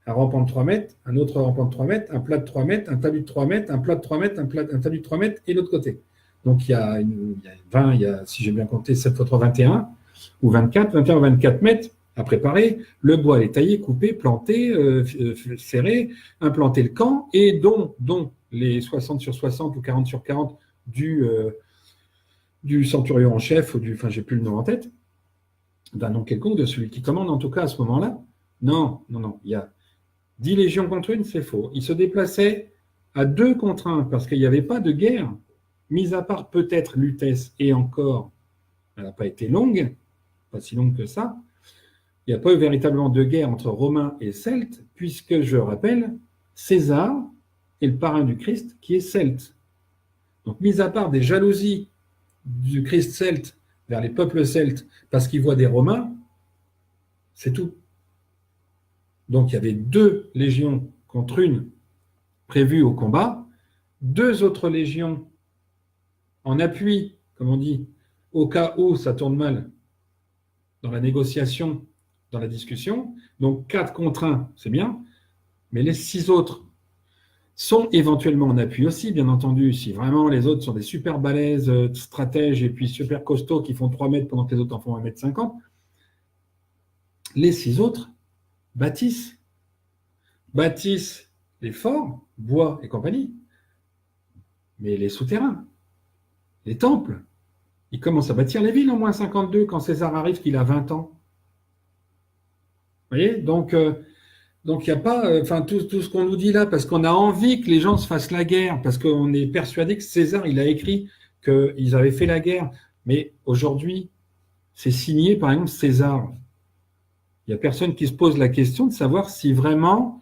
un rampant de 3 mètres, un autre rampant de 3 mètres, un plat de 3 mètres, un talus de 3 mètres, un plat de 3 mètres, un talus de 3 mètres et l'autre côté. Donc, il y a 20, si j'ai bien compté, 7 x 3, 21 ou 24, 21 ou 24 mètres à préparer. Le bois est taillé, coupé, planté, serré, implanter le camp et dont les 60 sur 60 ou 40 sur 40 du centurion en chef, enfin, j'ai plus le nom en tête, d'un nom quelconque, de celui qui commande en tout cas à ce moment-là. Non, il y a 10 légions contre une, c'est faux. Il se déplaçait à 2 contre 1 parce qu'il n'y avait pas de guerre, mis à part peut-être Lutèce, et encore, elle n'a pas été longue, pas si longue que ça. Il n'y a pas eu véritablement de guerre entre Romains et Celtes, puisque, je rappelle, César est le parrain du Christ qui est celte. Donc, mis à part des jalousies du Christ celte vers les peuples celtes parce qu'il voit des Romains, c'est tout. Donc, il y avait 2 légions contre une prévues au combat, 2 autres légions en appui, comme on dit, au cas où ça tourne mal dans la négociation, dans la discussion. Donc 4 contre 1, c'est bien, mais les 6 autres sont éventuellement en appui aussi, bien entendu, si vraiment les autres sont des super balèzes, stratèges et puis super costauds qui font 3 mètres pendant que les autres en font 1,50 m. Les 6 autres bâtissent les forts, bois et compagnie, mais les souterrains, les temples, ils commencent à bâtir les villes en moins 52 quand César arrive, qu'il a 20 ans. Vous voyez, donc il n'y a pas, tout ce qu'on nous dit là, parce qu'on a envie que les gens se fassent la guerre, parce qu'on est persuadé que César, il a écrit qu'ils avaient fait la guerre. Mais aujourd'hui, c'est signé, par exemple, César. Il n'y a personne qui se pose la question de savoir si vraiment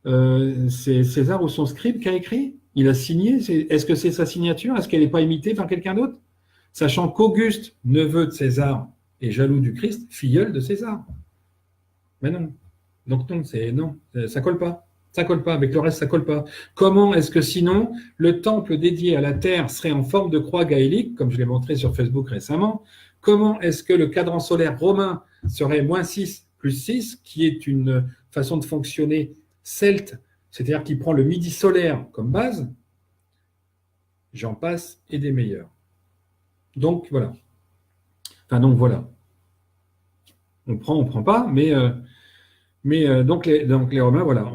c'est César ou son scribe qui a écrit. Il a signé. Est-ce que c'est sa signature? Est-ce qu'elle n'est pas imitée par quelqu'un d'autre? Sachant qu'Auguste, neveu de César, est jaloux du Christ, filleul de César. Mais non. Donc non, ça colle pas. Ça colle pas. Avec le reste, ça colle pas. Comment est-ce que sinon le temple dédié à la terre serait en forme de croix gaélique, comme je l'ai montré sur Facebook récemment? Comment est-ce que le cadran solaire romain serait -6 + 6, qui est une façon de fonctionner celte, c'est-à-dire qui prend le midi solaire comme base? J'en passe et des meilleurs. Donc voilà. Donc voilà. On prend pas, mais donc les Romains, voilà,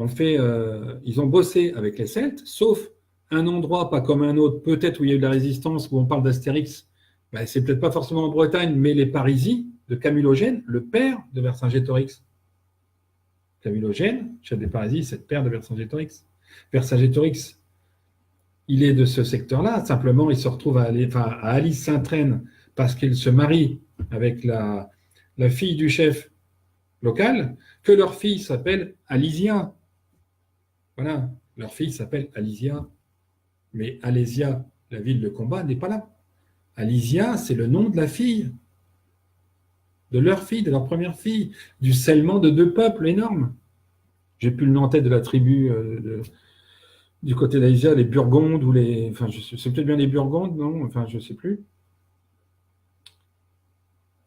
ils ont bossé avec les Celtes, sauf un endroit, pas comme un autre, peut-être où il y a eu de la résistance, où on parle d'Astérix, c'est peut-être pas forcément en Bretagne, mais les Parisis de Camulogène, le père de Vercingétorix. Camulogène, chef des Parisis, c'est le père de Vercingétorix. Vercingétorix, il est de ce secteur-là, simplement il se retrouve à Alice-Sainte-Reine parce qu'il se marie avec la fille du chef local, que leur fille s'appelle Alysia. Voilà, leur fille s'appelle Alysia. Mais Alésia, la ville de combat, n'est pas là. Alysia, c'est le nom de la fille, de leur fille, de leur première fille, du scellement de 2 peuples énormes. J'ai plus le nom en tête de la tribu du côté d'Alysia, les Burgondes ou les... c'est peut-être bien les Burgondes, non? Je ne sais plus.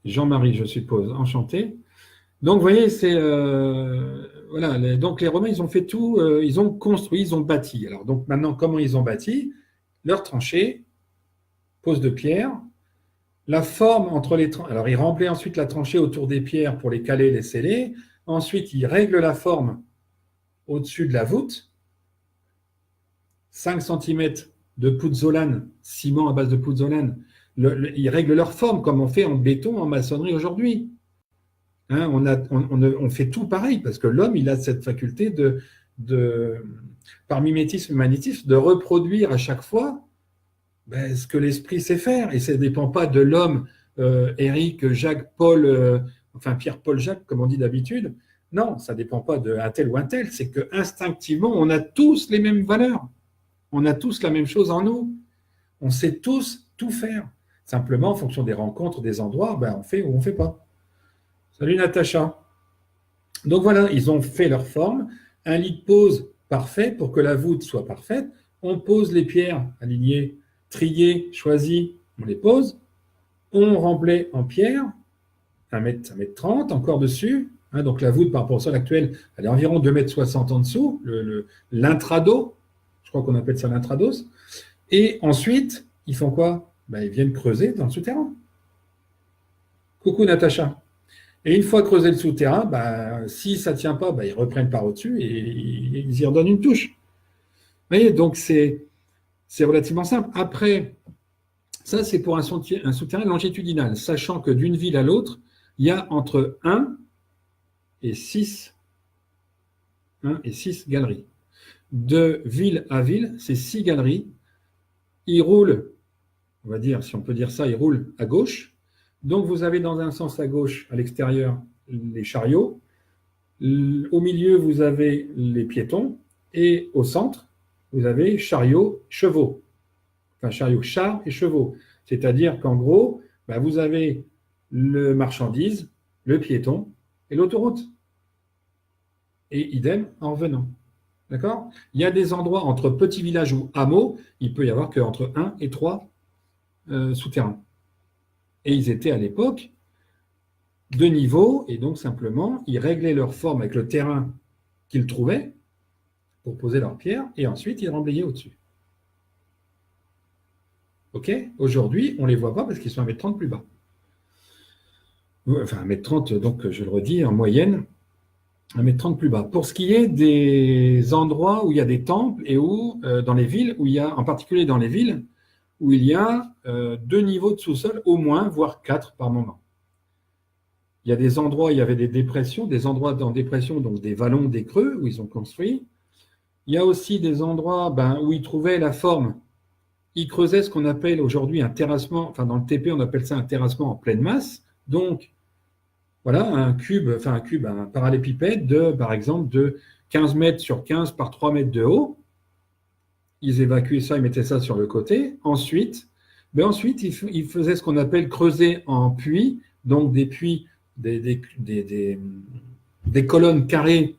Jean-Marie, je suppose, enchanté. Donc, vous voyez, voilà. Donc, les Romains, ils ont fait tout, ils ont construit, ils ont bâti. Alors, donc, maintenant, comment ils ont bâti? Leurs tranchées, pose de pierre, la forme entre les tranchées. Alors, ils remplissaient ensuite la tranchée autour des pierres pour les caler, les sceller. Ensuite, ils règlent la forme au-dessus de la voûte. 5 cm de pouzzolane, ciment à base de pouzzolane. Ils règlent leur forme comme on fait en béton, en maçonnerie aujourd'hui. On fait tout pareil, parce que l'homme, il a cette faculté par mimétisme et magnétisme, de reproduire à chaque fois ce que l'esprit sait faire. Et ça ne dépend pas de l'homme, Éric, Jacques, Paul, Pierre, Paul, Jacques, comme on dit d'habitude. Non, ça ne dépend pas d'un tel ou un tel. C'est qu'instinctivement, on a tous les mêmes valeurs. On a tous la même chose en nous. On sait tous tout faire. Simplement, en fonction des rencontres, des endroits, on fait ou on ne fait pas. Salut Natacha. Donc voilà, ils ont fait leur forme, un lit de pose parfait pour que la voûte soit parfaite. On pose les pierres alignées, triées, choisies, on les pose. On remplit en pierre, 1 m, 1 m 30, encore dessus, Hein, donc la voûte par rapport au sol actuel, elle est environ 2,60 m en dessous, l'intrado, je crois qu'on appelle ça l'intrados. Et ensuite, ils font quoi? Ben, ils viennent creuser dans le souterrain. Coucou Natacha. Et une fois creusé le souterrain, ben, si ça ne tient pas, ben, ils reprennent par au-dessus et ils y redonnent une touche. Vous voyez, donc c'est relativement simple. Après, ça c'est pour un souterrain longitudinal, sachant que d'une ville à l'autre, il y a entre 1 et 6 galeries. De ville à ville, c'est 6 galeries. Ils roulent, on va dire, si on peut dire ça, ils roulent à gauche. Donc vous avez dans un sens à gauche, à l'extérieur, les chariots. Au milieu, vous avez les piétons. Et au centre, vous avez chariots, chevaux. Enfin, chariots, chars et chevaux. C'est-à-dire qu'en gros, ben, vous avez le marchandise, le piéton et l'autoroute. Et idem en revenant. D'accord? Il y a des endroits entre petits villages ou hameaux, il peut y avoir qu'entre 1 et 3 souterrains. Et ils étaient à l'époque de niveau, et donc simplement, ils réglaient leur forme avec le terrain qu'ils trouvaient pour poser leurs pierres, et ensuite ils remblayaient au-dessus. Ok? Aujourd'hui, on ne les voit pas parce qu'ils sont 1,30 m plus bas. Enfin, 1,30 m, donc je le redis, en moyenne, 1,30 m plus bas. Pour ce qui est des endroits où il y a des temples et où, dans les villes, où il y a, en particulier dans les villes, où il y a 2 niveaux de sous-sol, au moins, voire 4 par moment. Il y a des endroits où il y avait des dépressions, des endroits dans dépression, donc des vallons, des creux, où ils ont construit. Il y a aussi des endroits où ils trouvaient la forme. Ils creusaient ce qu'on appelle aujourd'hui un terrassement, enfin dans le TP, on appelle ça un terrassement en pleine masse. Donc, voilà, un parallépipède de, par exemple, de 15 mètres sur 15 par 3 mètres de haut. Ils évacuaient ça, ils mettaient ça sur le côté. Ensuite, ils faisaient ce qu'on appelle creuser en puits, donc des puits, des colonnes carrées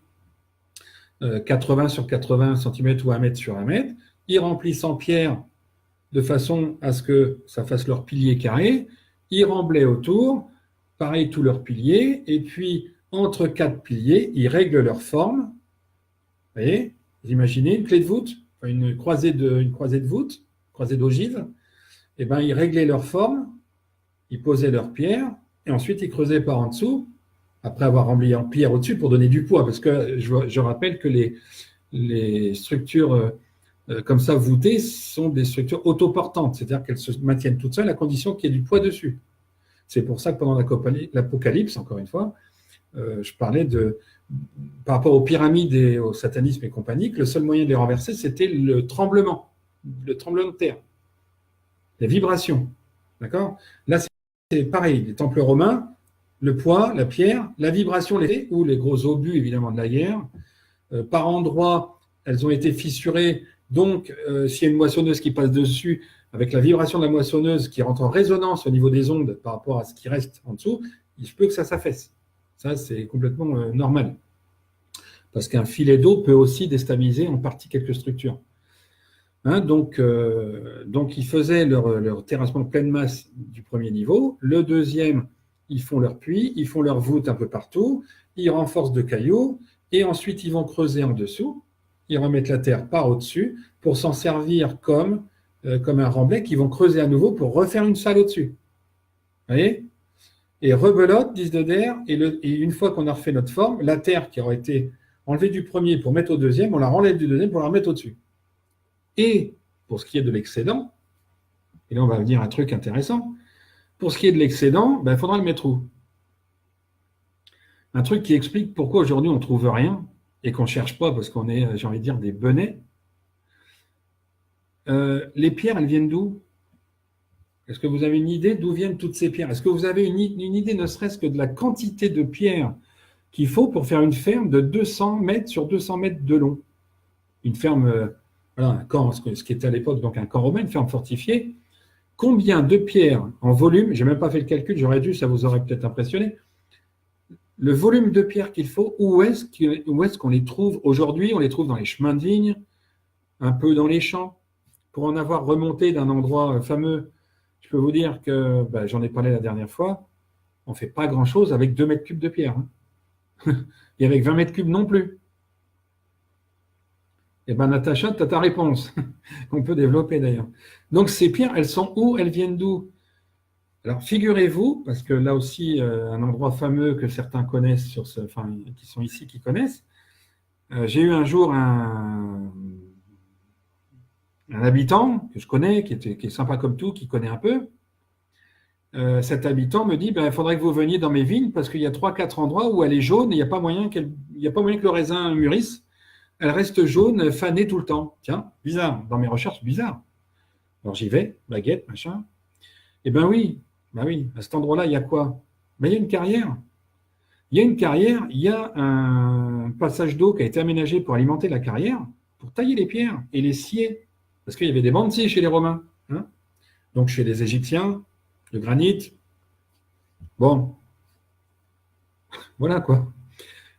80 sur 80 cm ou 1 mètre sur 1 mètre. Ils remplissent en pierre de façon à ce que ça fasse leur pilier carré. Ils remblaient autour, pareil tous leurs piliers, et puis entre 4 piliers, ils règlent leur forme. Vous voyez, vous imaginez une clé de voûte, une croisée de voûte, croisée d'ogive. Et ben, ils réglaient leur forme, ils posaient leurs pierres, et ensuite ils creusaient par en dessous, après avoir rempli en pierre au-dessus pour donner du poids, parce que je rappelle que les structures comme ça voûtées sont des structures autoportantes, c'est-à-dire qu'elles se maintiennent toutes seules à condition qu'il y ait du poids dessus. C'est pour ça que pendant l'Apocalypse, encore une fois, je parlais par rapport aux pyramides et au satanisme et compagnie, que le seul moyen de les renverser, c'était le tremblement de terre, les vibrations. D'accord? Là, c'est pareil, les temples romains, le poids, la pierre, la vibration, ou les gros obus, évidemment, de la guerre. Par endroits, elles ont été fissurées. Donc, s'il y a une moissonneuse qui passe dessus, avec la vibration de la moissonneuse qui rentre en résonance au niveau des ondes par rapport à ce qui reste en dessous, il se peut que ça s'affaisse. Ça, c'est complètement normal. Parce qu'un filet d'eau peut aussi déstabiliser en partie quelques structures. Hein, donc, ils faisaient leur terrassement pleine masse du premier niveau. Le deuxième, ils font leur puits, ils font leur voûte un peu partout, ils renforcent de cailloux, et ensuite ils vont creuser en dessous, ils remettent la terre par au-dessus pour s'en servir comme un remblai qu'ils vont creuser à nouveau pour refaire une salle au-dessus. Vous voyez? Et rebelote, disent de der, et une fois qu'on a refait notre forme, la terre qui aurait été enlevée du premier pour mettre au deuxième, on la renlève du deuxième pour la remettre au-dessus. Et pour ce qui est de l'excédent, et là on va venir à un truc intéressant, pour ce qui est de l'excédent, il faudra le mettre où? Un truc qui explique pourquoi aujourd'hui on ne trouve rien et qu'on ne cherche pas parce qu'on est, j'ai envie de dire, des benets. Les pierres, elles viennent d'où? Est-ce que vous avez une idée d'où viennent toutes ces pierres? Est-ce que vous avez une idée ne serait-ce que de la quantité de pierres qu'il faut pour faire une ferme de 200 mètres sur 200 mètres de long? Une ferme, voilà, un camp, ce qui était à l'époque donc un camp romain, une ferme fortifiée. Combien de pierres en volume, je n'ai même pas fait le calcul, j'aurais dû, ça vous aurait peut-être impressionné, le volume de pierres qu'il faut, où est-ce qu'on les trouve aujourd'hui? On les trouve dans les chemins de vigne, un peu dans les champs. Pour en avoir remonté d'un endroit fameux, je peux vous dire que, j'en ai parlé la dernière fois, on ne fait pas grand-chose avec 2 mètres cubes de pierre. Hein. Et avec 20 mètres cubes non plus. Eh bien, Natacha, tu as ta réponse, qu'on peut développer d'ailleurs. Donc, ces pierres, elles sont où? Elles viennent d'où? Alors, figurez-vous, parce que là aussi, un endroit fameux que certains connaissent, enfin, qui sont ici, qui connaissent, j'ai eu un jour un habitant que je connais, qui est sympa comme tout, qui connaît un peu. Cet habitant me dit, ben, il faudrait que vous veniez dans mes vignes parce qu'il y a 3-4 endroits où elle est jaune et il n'y a pas moyen que le raisin mûrisse. Elle reste jaune, fanée tout le temps. Tiens, bizarre. Dans mes recherches, bizarre. Alors j'y vais, baguette, machin. Eh ben oui, à cet endroit-là, il y a quoi? Ben, il y a une carrière. Il y a une carrière, il y a un passage d'eau qui a été aménagé pour alimenter la carrière, pour tailler les pierres et les scier. Parce qu'il y avait des bancs de scie chez les Romains. Hein. Donc chez les Égyptiens, le granit. Bon, voilà quoi.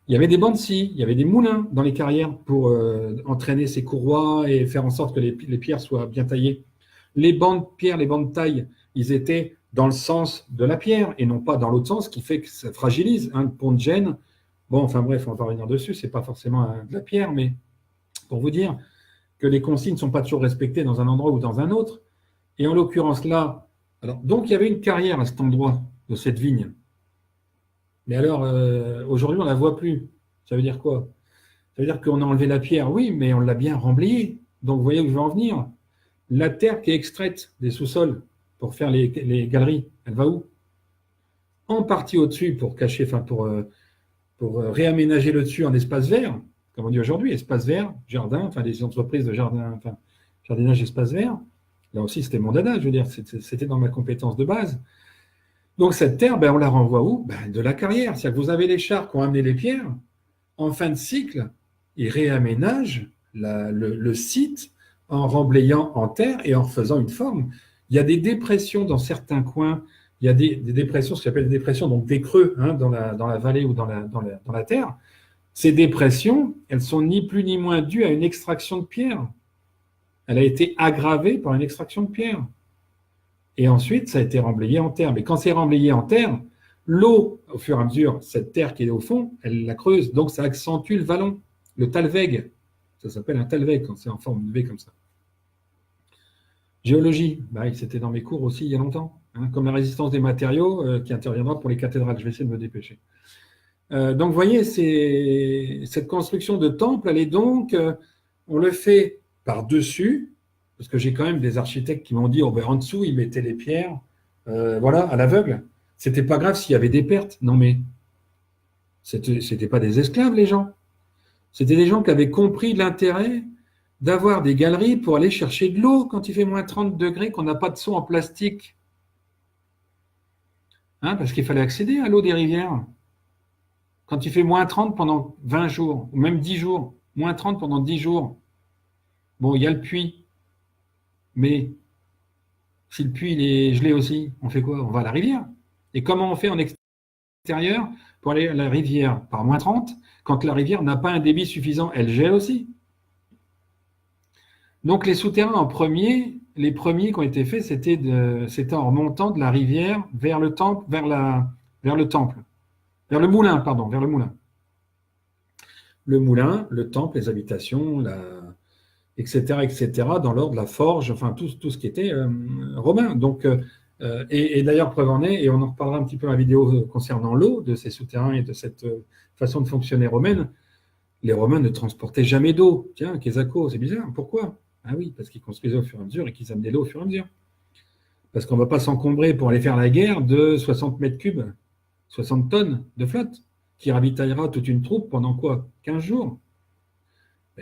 Il y avait des bancs de scie, il y avait des moulins dans les carrières pour entraîner ces courroies et faire en sorte que les pierres soient bien taillées. Les bancs de pierre, les bancs de taille, ils étaient dans le sens de la pierre et non pas dans l'autre sens, ce qui fait que ça fragilise. Le pont de Gênes, bon, enfin bref, on va pas revenir dessus, c'est pas forcément de la pierre, mais pour vous dire que les consignes ne sont pas toujours respectées dans un endroit ou dans un autre. Et en l'occurrence là, alors, donc il y avait une carrière à cet endroit de cette vigne. Mais alors, aujourd'hui, on ne la voit plus. Ça veut dire quoi? Ça veut dire qu'on a enlevé la pierre, oui, mais on l'a bien remblayée. Donc, vous voyez où je veux en venir. La terre qui est extraite des sous-sols pour faire les galeries, elle va où? En partie au-dessus pour cacher, enfin pour réaménager le dessus en espace vert, comme on dit aujourd'hui, espace vert, jardin, enfin des entreprises de jardin, enfin jardinage, espace vert. Là aussi, c'était mon dada, je veux dire, c'était dans ma compétence de base. Donc cette terre, ben, on la renvoie où? Ben, de la carrière. C'est-à-dire que vous avez les chars qui ont amené les pierres. En fin de cycle, ils réaménagent le site en remblayant en terre et en refaisant une forme. Il y a des dépressions dans certains coins. Il y a des dépressions, ce qu'on appelle des dépressions, donc des creux hein, dans la vallée ou dans la terre. Ces dépressions, elles sont ni plus ni moins dues à une extraction de pierre. Elle a été aggravée par une extraction de pierre. Et ensuite, ça a été remblayé en terre. Mais quand c'est remblayé en terre, l'eau, au fur et à mesure, cette terre qui est au fond, elle la creuse. Donc, ça accentue le vallon, le talweg. Ça s'appelle un talweg quand c'est en forme de V comme ça. Géologie, bah, c'était dans mes cours aussi il y a longtemps. Hein, comme la résistance des matériaux qui interviendra pour les cathédrales. Je vais essayer de me dépêcher. Donc, vous voyez, cette construction de temple, elle est donc, on le fait par-dessus, parce que j'ai quand même des architectes qui m'ont dit, oh, ben, en dessous, ils mettaient les pierres, voilà, à l'aveugle. C'était pas grave s'il y avait des pertes. Non, mais c'était pas des esclaves, les gens. C'était des gens qui avaient compris l'intérêt d'avoir des galeries pour aller chercher de l'eau quand il fait moins 30 degrés, qu'on n'a pas de seau en plastique. Hein, parce qu'il fallait accéder à l'eau des rivières. Quand il fait moins 30 pendant 20 jours, ou même 10 jours, moins 30 pendant 10 jours, bon, il y a le puits. Mais si le puits il est gelé aussi, on fait quoi? On va à la rivière. Et comment on fait en extérieur pour aller à la rivière par moins 30 quand la rivière n'a pas un débit suffisant? Elle gèle aussi. Donc les souterrains les premiers qui ont été faits, c'était en remontant de la rivière vers le temple, vers le moulin, pardon, vers le moulin. Le moulin, le temple, les habitations, etc., dans l'ordre, la forge, enfin tout ce qui était romain. Donc, et d'ailleurs, preuve en est, et on en reparlera un petit peu dans la vidéo concernant l'eau, de ces souterrains et de cette façon de fonctionner romaine, les Romains ne transportaient jamais d'eau. Tiens, Quesaco, c'est bizarre, pourquoi? Ah oui, parce qu'ils construisaient au fur et à mesure et qu'ils amenaient l'eau au fur et à mesure. Parce qu'on ne va pas s'encombrer pour aller faire la guerre de 60 mètres cubes, 60 tonnes de flotte, qui ravitaillera toute une troupe pendant quoi? 15 jours.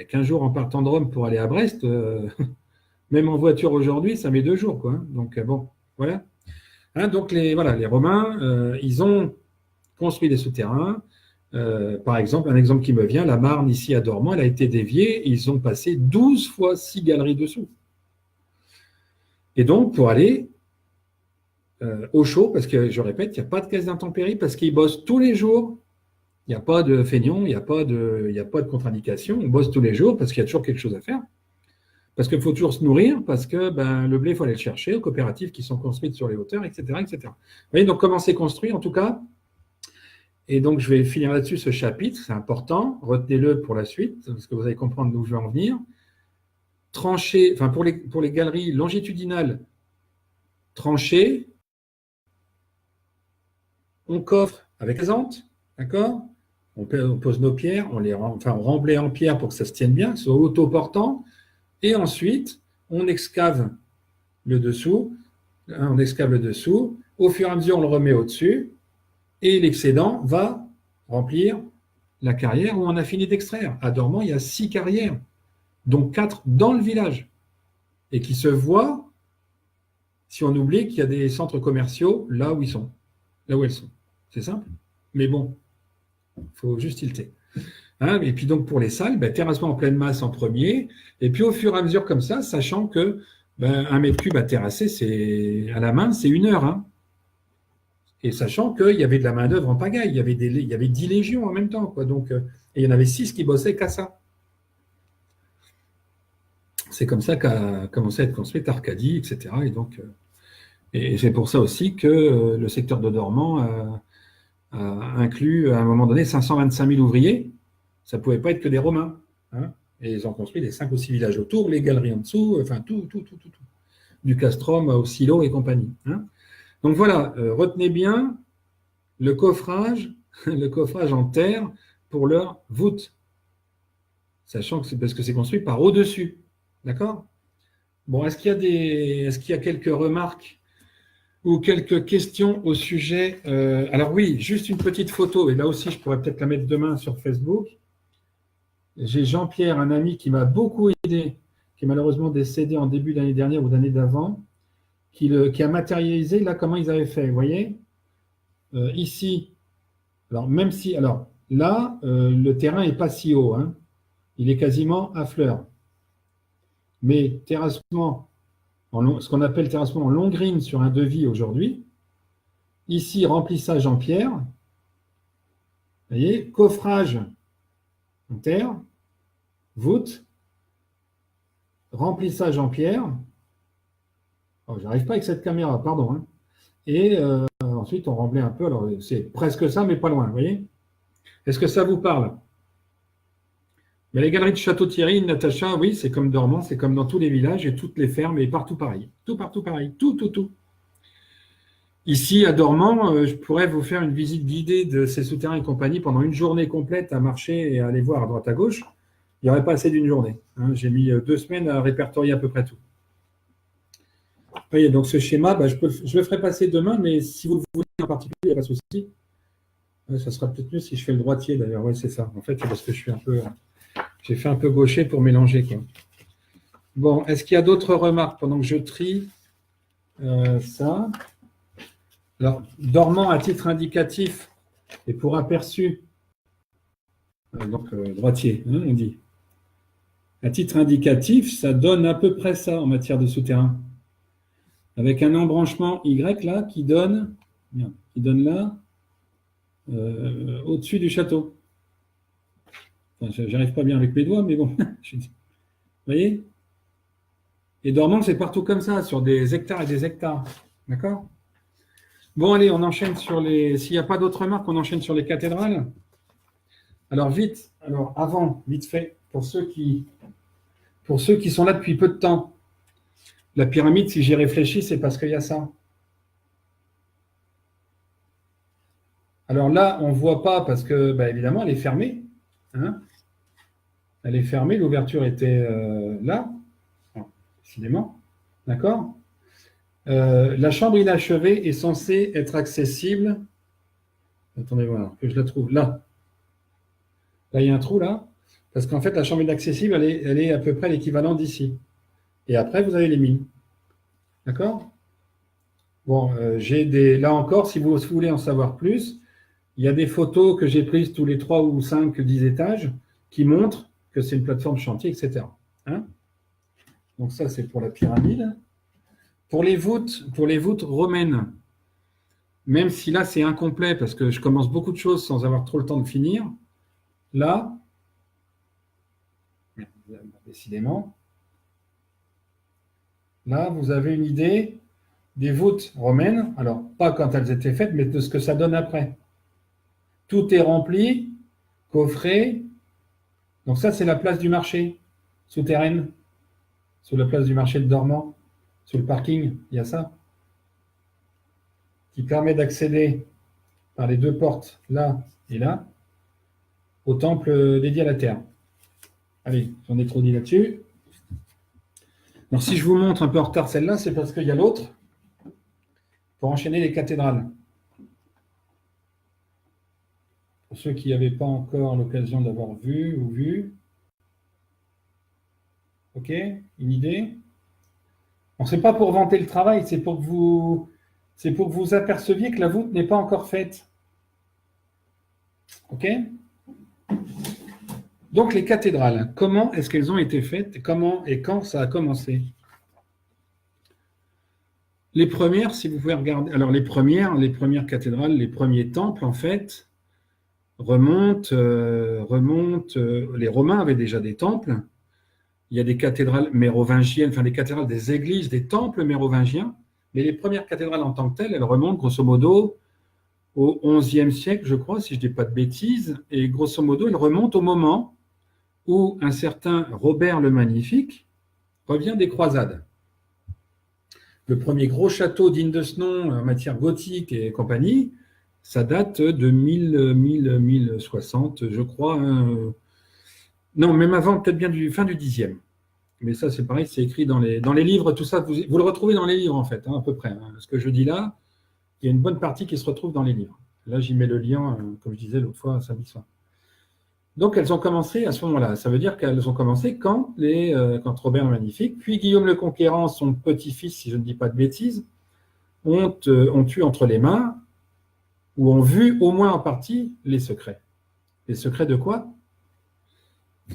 15 jours en partant de Rome pour aller à Brest, même en voiture aujourd'hui, ça met 2 jours. Quoi. Donc, bon, voilà. Hein, donc, les Romains, ils ont construit des souterrains. Par exemple, un exemple qui me vient, la Marne, ici à Dormans, elle a été déviée. Ils ont passé 12 fois 6 galeries dessous. Et donc, pour aller au chaud, parce que, je répète, il n'y a pas de caisse d'intempéries, parce qu'ils bossent tous les jours. Il n'y a pas de feignons, il n'y a pas de contre-indication. On bosse tous les jours parce qu'il y a toujours quelque chose à faire. Parce qu'il faut toujours se nourrir, parce que le blé, il faut aller le chercher aux coopératives qui sont construites sur les hauteurs, etc., etc. Vous voyez, donc comment c'est construit, en tout cas. Et donc, je vais finir là-dessus ce chapitre, c'est important, retenez-le pour la suite, parce que vous allez comprendre d'où je vais en venir. Trancher, enfin pour les galeries longitudinales, tranchées, on coffre avec les antes, d'accord? On pose nos pierres, on remblait en pierre pour que ça se tienne bien, que ce soit autoportant, et ensuite, on excave le dessous, on excave le dessous, au fur et à mesure, on le remet au-dessus, et l'excédent va remplir la carrière où on a fini d'extraire. À Dormant, il y a 6 carrières, dont 4 dans le village, et qui se voient si on oublie qu'il y a des centres commerciaux là où ils sont, là où elles sont. C'est simple, mais bon, il faut juste tilter. Hein, et puis donc pour les salles, terrassement en pleine masse en premier, et puis au fur et à mesure comme ça, sachant que 1 m3 à terrasser, c'est à la main, c'est 1 heure. Hein. Et sachant qu'il y avait de la main-d'œuvre en pagaille, il y avait 10 légions en même temps. Quoi. Donc, et il y en avait 6 qui bossaient qu'à ça. C'est comme ça qu'a commencé à être construite Arcadie, etc. Et donc, et c'est pour ça aussi que le secteur de Dormant a inclus à un moment donné 525 000 ouvriers. Ça ne pouvait pas être que des Romains. Hein. Et ils ont construit les 5 ou 6 villages autour, les galeries en dessous, enfin tout. Du castrum au silo et compagnie. Hein. Donc voilà, retenez bien le coffrage en terre pour leur voûte, sachant que c'est parce que c'est construit par au-dessus. D'accord? Bon, est-ce qu'il y a quelques remarques ou quelques questions au sujet alors oui, juste une petite photo, et là aussi je pourrais peut-être la mettre demain sur Facebook. J'ai Jean-Pierre, un ami qui m'a beaucoup aidé, qui est malheureusement décédé en début d'année dernière ou d'année d'avant, qui a matérialisé là comment ils avaient fait. Vous voyez ici, alors même si, alors là, le terrain n'est pas si haut, hein, il est quasiment à fleur. Mais terrassement, ce qu'on appelle terrassement en long green sur un devis aujourd'hui, ici remplissage en pierre, vous voyez, coffrage en terre, voûte, remplissage en pierre. Oh, j'arrive pas avec cette caméra, pardon. Hein. Et ensuite, on remblait un peu. Alors, c'est presque ça, mais pas loin, vous voyez. Est-ce que ça vous parle? Mais les galeries de Château-Thierry, Natacha, oui, c'est comme Dormant, c'est comme dans tous les villages et toutes les fermes, et partout pareil. Tout partout pareil. Tout. Ici, à Dormant, je pourrais vous faire une visite guidée de ces souterrains et compagnie pendant une journée complète à marcher et à aller voir à droite à gauche. Il n'y aurait pas assez d'une journée. Hein. J'ai mis 2 semaines à répertorier à peu près tout. Vous voyez, donc ce schéma, je le ferai passer demain, mais si vous le voulez en particulier, il n'y a pas de souci. Ça sera peut-être mieux si je fais le droitier d'ailleurs. Oui, c'est ça. En fait, c'est parce que j'ai fait un peu gaucher pour mélanger. Quoi. Bon, est-ce qu'il y a d'autres remarques pendant que je trie ça? Alors, Dormant à titre indicatif et pour aperçu, donc droitier, hein, on dit. À titre indicatif, ça donne à peu près ça en matière de souterrain. Avec un embranchement Y là qui donne là au-dessus du château. Enfin, j'arrive pas bien avec mes doigts, mais bon. Vous voyez? Et Dormant, c'est partout comme ça, sur des hectares et des hectares. D'accord? Bon, allez, on enchaîne sur les... S'il n'y a pas d'autres remarques, on enchaîne sur les cathédrales. Alors, vite, vite fait, pour ceux qui sont là depuis peu de temps, la pyramide, si j'y réfléchis, c'est parce qu'il y a ça. Alors là, on ne voit pas parce que, évidemment, elle est fermée. Hein, elle est fermée, l'ouverture était là, décidément. D'accord? La chambre inachevée est censée être accessible. Attendez voir, que je la trouve là. Là, il y a un trou là. Parce qu'en fait, la chambre inaccessible, elle est à peu près l'équivalent d'ici. Et après, vous avez les mines. D'accord? Bon, là encore, si vous voulez en savoir plus, il y a des photos que j'ai prises tous les 3 ou 5, 10 étages qui montrent que c'est une plateforme chantier, etc. Hein? Donc ça, c'est pour la pyramide. Pour les voûtes romaines, même si là, c'est incomplet parce que je commence beaucoup de choses sans avoir trop le temps de finir, là, décidément, là, vous avez une idée des voûtes romaines, alors pas quand elles étaient faites, mais de ce que ça donne après. Tout est rempli, coffré. Donc ça, c'est la place du marché souterraine, sur la place du marché de Dormant, sur le parking, il y a ça, qui permet d'accéder par les deux portes, là et là, au temple dédié à la terre. Allez, j'en ai trop dit là-dessus. Alors si je vous montre un peu en retard celle-là, c'est parce qu'il y a l'autre, pour enchaîner les cathédrales. Pour ceux qui n'avaient pas encore l'occasion d'avoir vu ou vu. Ok, une idée? Bon, ce n'est pas pour vanter le travail, c'est pour que vous aperceviez que la voûte n'est pas encore faite. Ok? Donc les cathédrales, comment est-ce qu'elles ont été faites? Comment et quand ça a commencé? Les premières, si vous pouvez regarder, alors les premières cathédrales, les premiers temples, en fait, remontent, les Romains avaient déjà des temples. Il y a des cathédrales mérovingiennes, enfin des cathédrales des églises, des temples mérovingiens, mais les premières cathédrales en tant que telles, elles remontent grosso modo au XIe siècle, je crois, si je ne dis pas de bêtises, et grosso modo, elles remontent au moment où un certain Robert le Magnifique revient des croisades. Le premier gros château digne de ce nom en matière gothique et compagnie, ça date de 1060, je crois. Non, même avant, peut-être bien du fin du Xe. Mais ça, c'est pareil, c'est écrit dans les livres, tout ça, vous le retrouvez dans les livres, en fait, hein, à peu près. Hein. Ce que je dis là, il y a une bonne partie qui se retrouve dans les livres. Là, j'y mets le lien, comme je disais l'autre fois, samedi soir. Donc, elles ont commencé à ce moment-là. Ça veut dire qu'elles ont commencé quand Robert le Magnifique, puis Guillaume le Conquérant, son petit-fils, si je ne dis pas de bêtises, ont eu entre les mains, ou ont vu au moins en partie les secrets. Les secrets de quoi?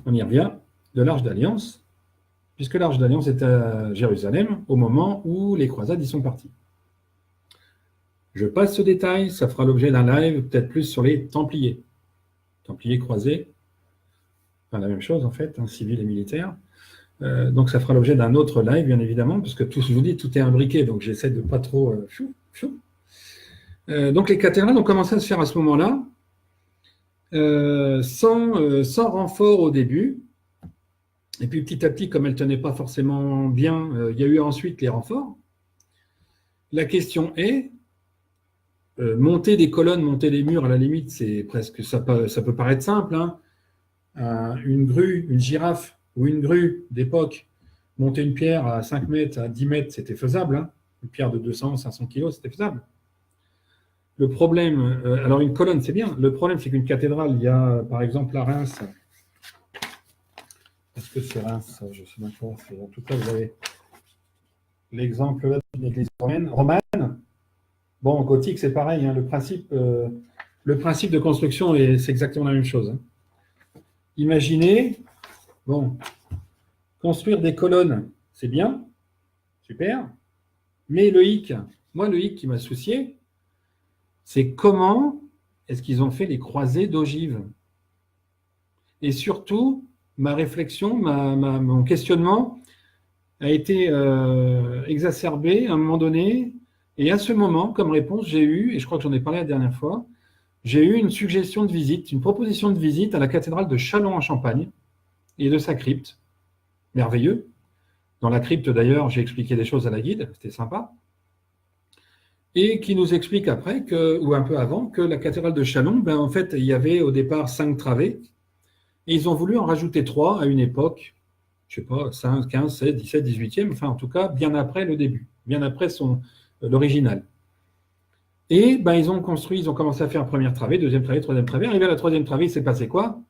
On y revient, de l'Arche d'Alliance, puisque l'Arche d'Alliance est à Jérusalem au moment où les croisades y sont parties. Je passe ce détail, ça fera l'objet d'un live, peut-être plus sur les Templiers. Templiers croisés, enfin la même chose en fait, hein, civil et militaire. Donc ça fera l'objet d'un autre live, bien évidemment, parce que je vous dis, tout est imbriqué, donc j'essaie de pas trop... donc les cathédrales ont commencé à se faire à ce moment-là, sans renfort au début. Et puis petit à petit, comme elles ne tenaient pas forcément bien, il y a eu ensuite les renforts. La question est, monter des colonnes, monter des murs, à la limite, c'est presque, ça peut paraître simple. Hein. Une grue, une girafe ou une grue d'époque, monter une pierre à 5 mètres, à 10 mètres, c'était faisable. Hein. Une pierre de 200, 500 kilos, c'était faisable. Le problème, alors une colonne, c'est bien. Le problème, c'est qu'une cathédrale, il y a par exemple à Reims. Est-ce que c'est Reims? Je ne sais même pas. En tout cas, vous avez l'exemple d'une église romane. Bon, gothique, c'est pareil. Hein, le principe de construction, c'est exactement la même chose. Hein. Imaginez, construire des colonnes, c'est bien, super. Mais le hic qui m'a soucié, c'est comment est-ce qu'ils ont fait les croisées d'ogives. Et surtout, ma réflexion, mon questionnement a été exacerbé à un moment donné. Et à ce moment, comme réponse, j'ai eu, et je crois que j'en ai parlé la dernière fois, j'ai eu une suggestion de visite, une proposition de visite à la cathédrale de Châlons en Champagne et de sa crypte. Merveilleux. Dans la crypte, d'ailleurs, j'ai expliqué des choses à la guide, c'était sympa. Et qui nous explique après, ou un peu avant, que la cathédrale de Châlons, en fait, il y avait au départ 5 travées, et ils ont voulu en rajouter 3 à une époque, je ne sais pas, 5, 15, 16, 17, 18e, enfin en tout cas, bien après le début, bien après l'original. Et ils ont commencé à faire première travée, deuxième travée, troisième travée. Arrivé à la troisième travée, il s'est passé quoi?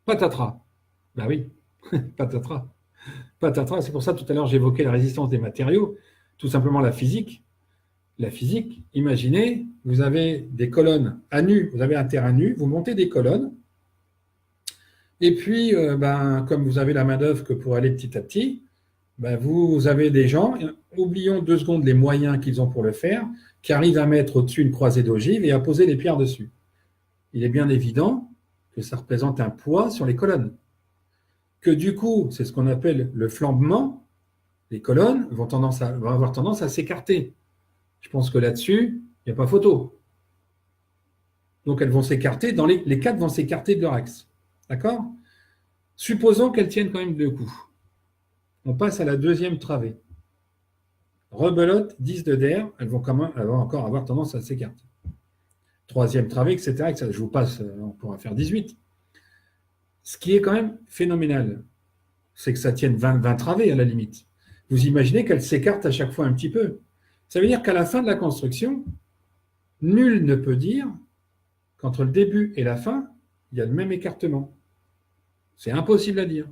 Patatras. Ben oui, patatras. Patatras, c'est pour ça tout à l'heure j'évoquais la résistance des matériaux, tout simplement la physique. La physique, imaginez, vous avez des colonnes à nu, vous avez un terrain nu, vous montez des colonnes, et puis, comme vous avez la main-d'œuvre que pour aller petit à petit, vous avez des gens, oublions 2 secondes les moyens qu'ils ont pour le faire, qui arrivent à mettre au-dessus une croisée d'ogives et à poser les pierres dessus. Il est bien évident que ça représente un poids sur les colonnes. Que du coup, c'est ce qu'on appelle le flambement, les colonnes vont avoir tendance à s'écarter. Je pense que là-dessus, il n'y a pas photo. Donc, elles vont s'écarter, les quatre vont s'écarter de leur axe. D'accord? Supposons qu'elles tiennent quand même deux coups. On passe à la deuxième travée. Rebelote, 10 de der, elles vont encore avoir tendance à s'écarter. Troisième travée, etc. Je vous passe, on pourra faire 18. Ce qui est quand même phénoménal, c'est que ça tienne 20 travées à la limite. Vous imaginez qu'elles s'écartent à chaque fois un petit peu. Ça veut dire qu'à la fin de la construction, nul ne peut dire qu'entre le début et la fin, il y a le même écartement. C'est impossible à dire.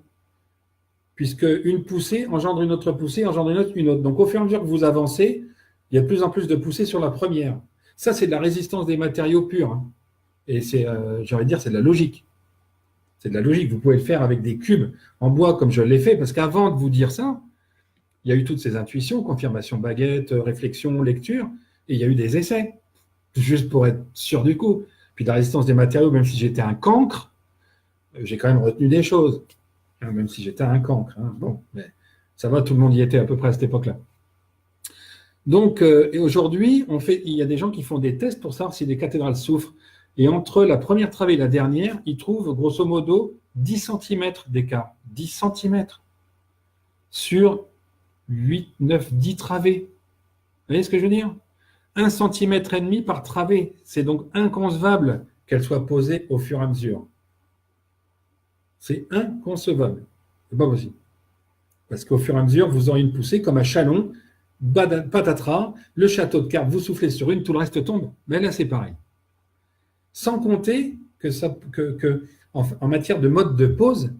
Puisque une poussée engendre une autre poussée, engendre une autre. Donc, au fur et à mesure que vous avancez, il y a de plus en plus de poussées sur la première. Ça, c'est de la résistance des matériaux purs. Hein. Et c'est, j'ai envie de dire, c'est de la logique. C'est de la logique. Vous pouvez le faire avec des cubes en bois comme je l'ai fait, parce qu'avant de vous dire ça, il y a eu toutes ces intuitions, confirmation baguette, réflexion, lecture, et il y a eu des essais, juste pour être sûr du coup. Puis de la résistance des matériaux, même si j'étais un cancre, j'ai quand même retenu des choses. Même si j'étais un cancre. Hein. Bon, mais ça va, tout le monde y était à peu près à cette époque-là. Donc, et aujourd'hui, il y a des gens qui font des tests pour savoir si des cathédrales souffrent. Et entre la première travée et la dernière, ils trouvent grosso modo 10 cm d'écart. 10 cm sur 8, 9, 10 travées. Vous voyez ce que je veux dire? 1,5 cm par travée. C'est donc inconcevable qu'elle soit posée au fur et à mesure. C'est inconcevable. C'est pas possible. Parce qu'au fur et à mesure, vous aurez une poussée comme à Chalon, patatras, le château de cartes, vous soufflez sur une, tout le reste tombe. Mais là, c'est pareil. Sans compter en matière de mode de pose,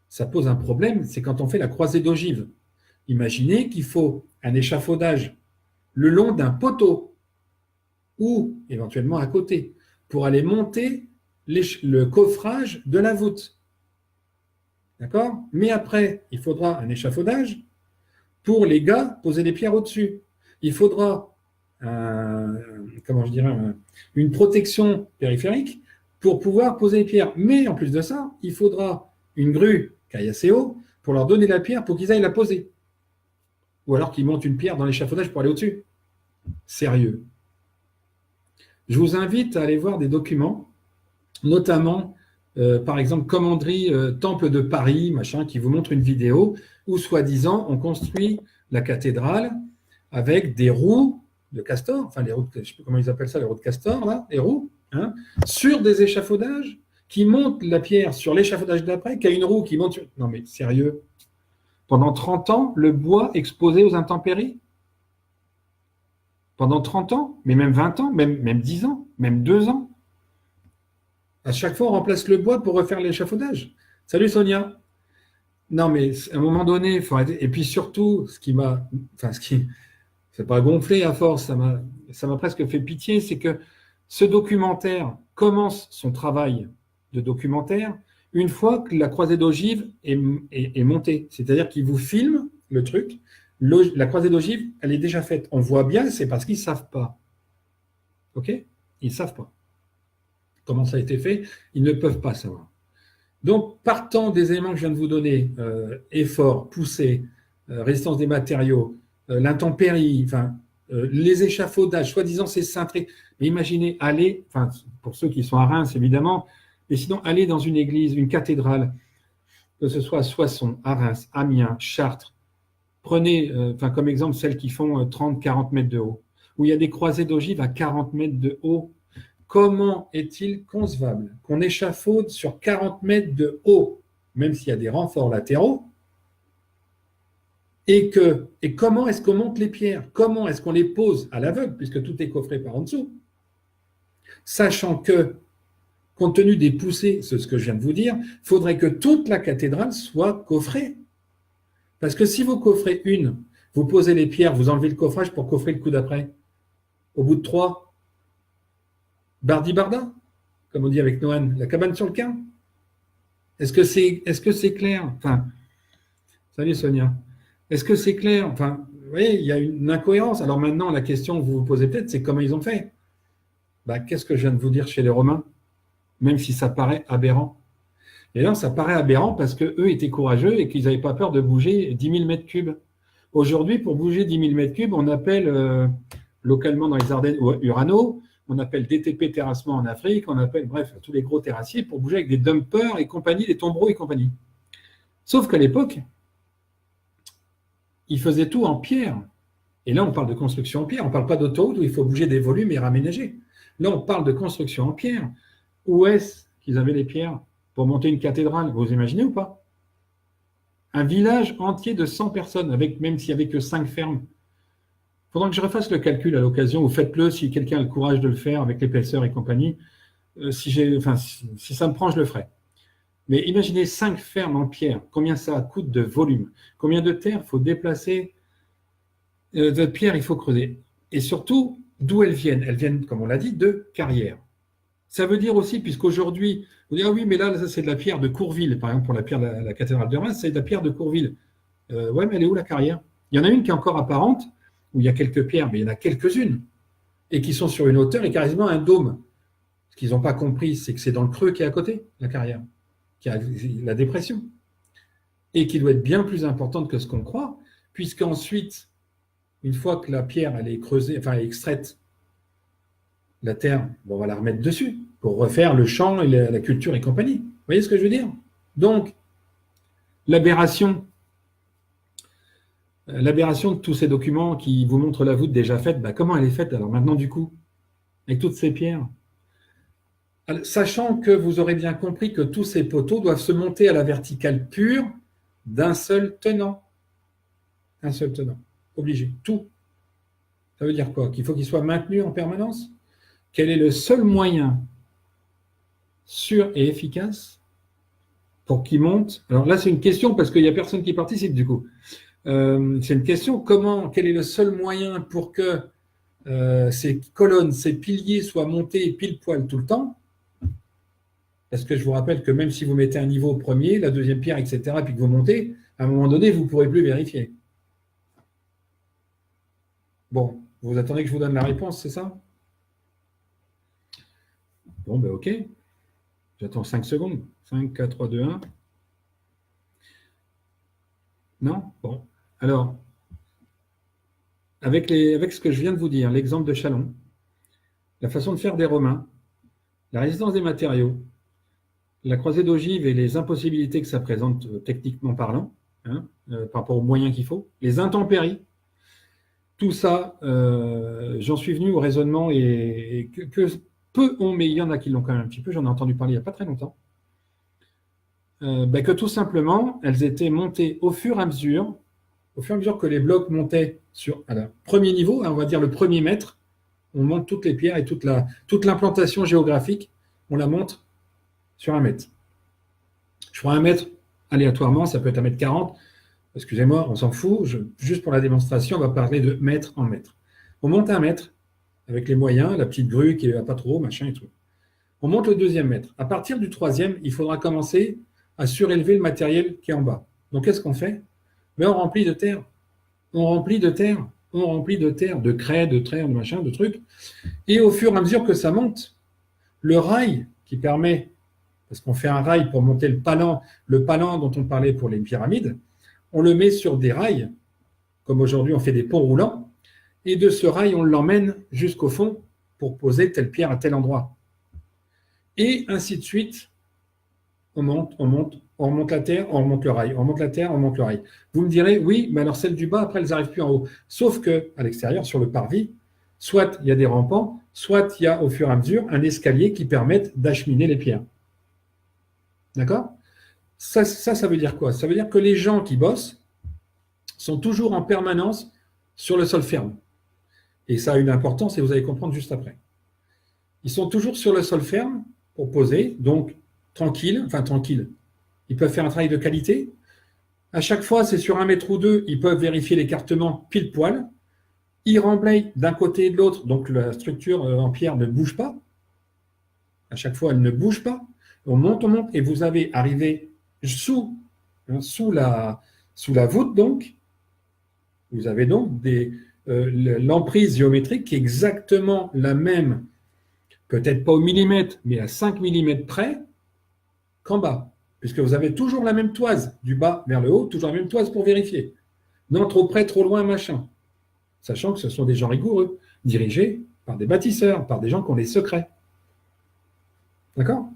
ça pose un problème, c'est quand on fait la croisée d'ogive. Imaginez qu'il faut un échafaudage le long d'un poteau ou éventuellement à côté pour aller monter le coffrage de la voûte. D'accord? Mais après, il faudra un échafaudage pour les gars poser des pierres au-dessus. Il faudra une protection périphérique pour pouvoir poser les pierres. Mais en plus de ça, il faudra une grue caillasseo pour leur donner la pierre pour qu'ils aillent la poser. Ou alors qu'ils montent une pierre dans l'échafaudage pour aller au-dessus. Sérieux. Je vous invite à aller voir des documents, notamment par exemple, commanderie Temple de Paris, machin, qui vous montre une vidéo où, soi-disant, on construit la cathédrale avec des roues de castor, enfin les roues, je ne sais plus comment ils appellent ça, les roues de castor, là, les roues, hein, sur des échafaudages qui montent la pierre sur l'échafaudage d'après, qui a une roue qui monte sur... Non mais sérieux, pendant 30 ans, le bois exposé aux intempéries? Pendant 30 ans, mais même 20 ans, même 10 ans, même 2 ans. À chaque fois, on remplace le bois pour refaire l'échafaudage. Salut Sonia. Non, mais à un moment donné, il faut arrêter. Et puis surtout, c'est pas gonflé à force, ça m'a presque fait pitié, c'est que ce documentaire commence son travail de documentaire une fois que la croisée d'ogive est montée. C'est-à-dire qu'il vous filme le truc. La croisée d'ogive, elle est déjà faite. On voit bien, c'est parce qu'ils ne savent pas. OK? Ils ne savent pas comment ça a été fait, ils ne peuvent pas savoir. Donc, partant des éléments que je viens de vous donner, effort, poussée, résistance des matériaux, l'intempérie, les échafaudages, soi-disant c'est cintré. Mais imaginez aller, pour ceux qui sont à Reims évidemment, mais sinon aller dans une église, une cathédrale, que ce soit à Soissons, à Reims, Amiens, Chartres, prenez comme exemple celles qui font 30-40 mètres de haut, où il y a des croisées d'ogives à 40 mètres de haut. Comment est-il concevable qu'on échafaude sur 40 mètres de haut, même s'il y a des renforts latéraux, et comment est-ce qu'on monte les pierres? Comment est-ce qu'on les pose à l'aveugle, puisque tout est coffré par en dessous? Sachant que, compte tenu des poussées, c'est ce que je viens de vous dire, il faudrait que toute la cathédrale soit coffrée. Parce que si vous coffrez une, vous posez les pierres, vous enlevez le coffrage pour coffrer le coup d'après. Au bout de 3, Bardi-Barda, comme on dit avec Noan, la cabane sur le quin. Est-ce que c'est clair? Salut Sonia. Est-ce que c'est clair? Vous voyez, il y a une incohérence. Alors maintenant, la question que vous vous posez peut-être, c'est comment ils ont fait? Qu'est-ce que je viens de vous dire chez les Romains? Même si ça paraît aberrant. Et là, ça paraît aberrant parce qu'eux étaient courageux et qu'ils n'avaient pas peur de bouger 10 000 mètres cubes. Aujourd'hui, pour bouger 10 000 mètres cubes, on appelle localement dans les Ardennes Urano, on appelle DTP terrassement en Afrique, on appelle, bref, tous les gros terrassiers pour bouger avec des dumpers et compagnie, des tombereaux et compagnie. Sauf qu'à l'époque, ils faisaient tout en pierre. Et là, on parle de construction en pierre. On ne parle pas d'autoroute où il faut bouger des volumes et raménager. Là, on parle de construction en pierre. Où est-ce qu'ils avaient les pierres pour monter une cathédrale? Vous imaginez ou pas? Un village entier de 100 personnes, même s'il n'y avait que 5 fermes. Il faudra que je refasse le calcul à l'occasion, ou faites-le si quelqu'un a le courage de le faire avec l'épaisseur et compagnie. Si ça me prend, je le ferai. Mais imaginez 5 fermes en pierre, combien ça coûte de volume, combien de terre il faut déplacer, de pierre il faut creuser. Et surtout, d'où elles viennent? Elles viennent, comme on l'a dit, de carrières. Ça veut dire aussi, puisqu'aujourd'hui, vous dites, ah oui, mais là, ça, c'est de la pierre de Courville, par exemple, pour la pierre de la cathédrale de Reims, c'est de la pierre de Courville. Ouais, mais elle est où la carrière? Il y en a une qui est encore apparente, où il y a quelques pierres, mais il y en a quelques-unes, et qui sont sur une hauteur et quasiment un dôme. Ce qu'ils n'ont pas compris, c'est que c'est dans le creux qui est à côté, la carrière, qui a la dépression, et qui doit être bien plus importante que ce qu'on croit, puisqu'ensuite, une fois que la pierre elle est creusée, enfin elle est extraite, la terre, on va la remettre dessus pour refaire le champ et la culture et compagnie. Vous voyez ce que je veux dire? Donc, l'aberration de tous ces documents qui vous montrent la voûte déjà faite, comment elle est faite alors maintenant du coup, avec toutes ces pierres? Sachant que vous aurez bien compris que tous ces poteaux doivent se monter à la verticale pure d'un seul tenant. Un seul tenant. Obligé. Tout. Ça veut dire quoi? Qu'il faut qu'il soit maintenu en permanence? Quel est le seul moyen sûr et efficace pour qu'il monte? Alors là, c'est une question parce qu'il n'y a personne qui participe du coup. C'est une question, quel est le seul moyen pour que ces colonnes, ces piliers soient montés pile poil tout le temps? Parce que je vous rappelle que même si vous mettez un niveau au premier, la deuxième pierre, etc., puis que vous montez, à un moment donné, vous ne pourrez plus vérifier. Bon, vous attendez que je vous donne la réponse, c'est ça? Bon, ok. J'attends 5 secondes. 5, 4, 3, 2, 1. Non? Bon. Alors, avec ce que je viens de vous dire, l'exemple de Chalon, la façon de faire des Romains, la résistance des matériaux, la croisée d'ogives et les impossibilités que ça présente techniquement parlant, par rapport aux moyens qu'il faut, les intempéries, tout ça, j'en suis venu au raisonnement et que peu ont, mais il y en a qui l'ont quand même un petit peu, j'en ai entendu parler il n'y a pas très longtemps, que tout simplement, elles étaient montées au fur et à mesure que les blocs montaient sur premier niveau, on va dire le premier mètre, on monte toutes les pierres et toute l'implantation géographique, on la monte sur 1 mètre. Je prends 1 mètre aléatoirement, ça peut être 1,40 m. Excusez-moi, on s'en fout. Juste pour la démonstration, on va parler de mètre en mètre. On monte 1 mètre avec les moyens, la petite grue qui ne va pas trop, machin et tout. On monte le 2e mètre. À partir du 3e, il faudra commencer à surélever le matériel qui est en bas. Donc, qu'est-ce qu'on fait? On remplit de terre. On remplit de terre. On remplit de terre, de craie, de terre, de machin, de trucs. Et au fur et à mesure que ça monte, le rail qui permet, parce qu'on fait un rail pour monter le palan dont on parlait pour les pyramides, on le met sur des rails, comme aujourd'hui on fait des ponts roulants, et de ce rail, on l'emmène jusqu'au fond pour poser telle pierre à tel endroit. Et ainsi de suite, on remonte la terre, on remonte le rail, on remonte la terre, on remonte le rail. Vous me direz, oui, mais alors celles du bas, après, elles n'arrivent plus en haut. Sauf qu'à l'extérieur, sur le parvis, soit il y a des rampants, soit il y a au fur et à mesure un escalier qui permette d'acheminer les pierres. D'accord? Ça veut dire quoi? Ça veut dire que les gens qui bossent sont toujours en permanence sur le sol ferme. Et ça a une importance et vous allez comprendre juste après. Ils sont toujours sur le sol ferme pour poser, donc tranquille. Ils peuvent faire un travail de qualité. À chaque fois, c'est sur 1 mètre ou 2, ils peuvent vérifier l'écartement pile poil. Ils remblayent d'un côté et de l'autre, donc la structure en pierre ne bouge pas. À chaque fois, elle ne bouge pas. On monte, et vous avez arrivé sous la voûte, donc, vous avez donc l'emprise géométrique qui est exactement la même, peut-être pas au millimètre, mais à 5 mm près qu'en bas, puisque vous avez toujours la même toise, du bas vers le haut, toujours la même toise pour vérifier. Non, trop près, trop loin, machin. Sachant que ce sont des gens rigoureux, dirigés par des bâtisseurs, par des gens qui ont les secrets. D'accord?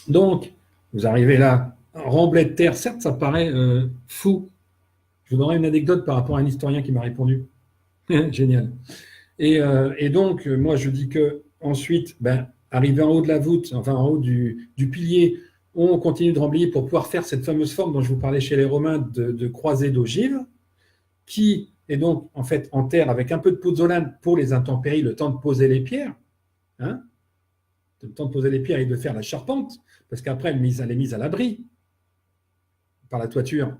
Donc, vous arrivez là, un remblai de terre, certes, ça paraît fou. Je vous donnerai une anecdote par rapport à un historien qui m'a répondu. Génial. Et donc, moi, je dis que ensuite, arrivé en haut de la voûte, enfin en haut du pilier, on continue de remblayer pour pouvoir faire cette fameuse forme dont je vous parlais chez les Romains de croisée d'ogive, qui est donc en fait en terre avec un peu de pouzzolane pour les intempéries, le temps de poser les pierres, hein, le temps de poser les pierres et de faire la charpente, parce qu'après, elle est mise à l'abri par la toiture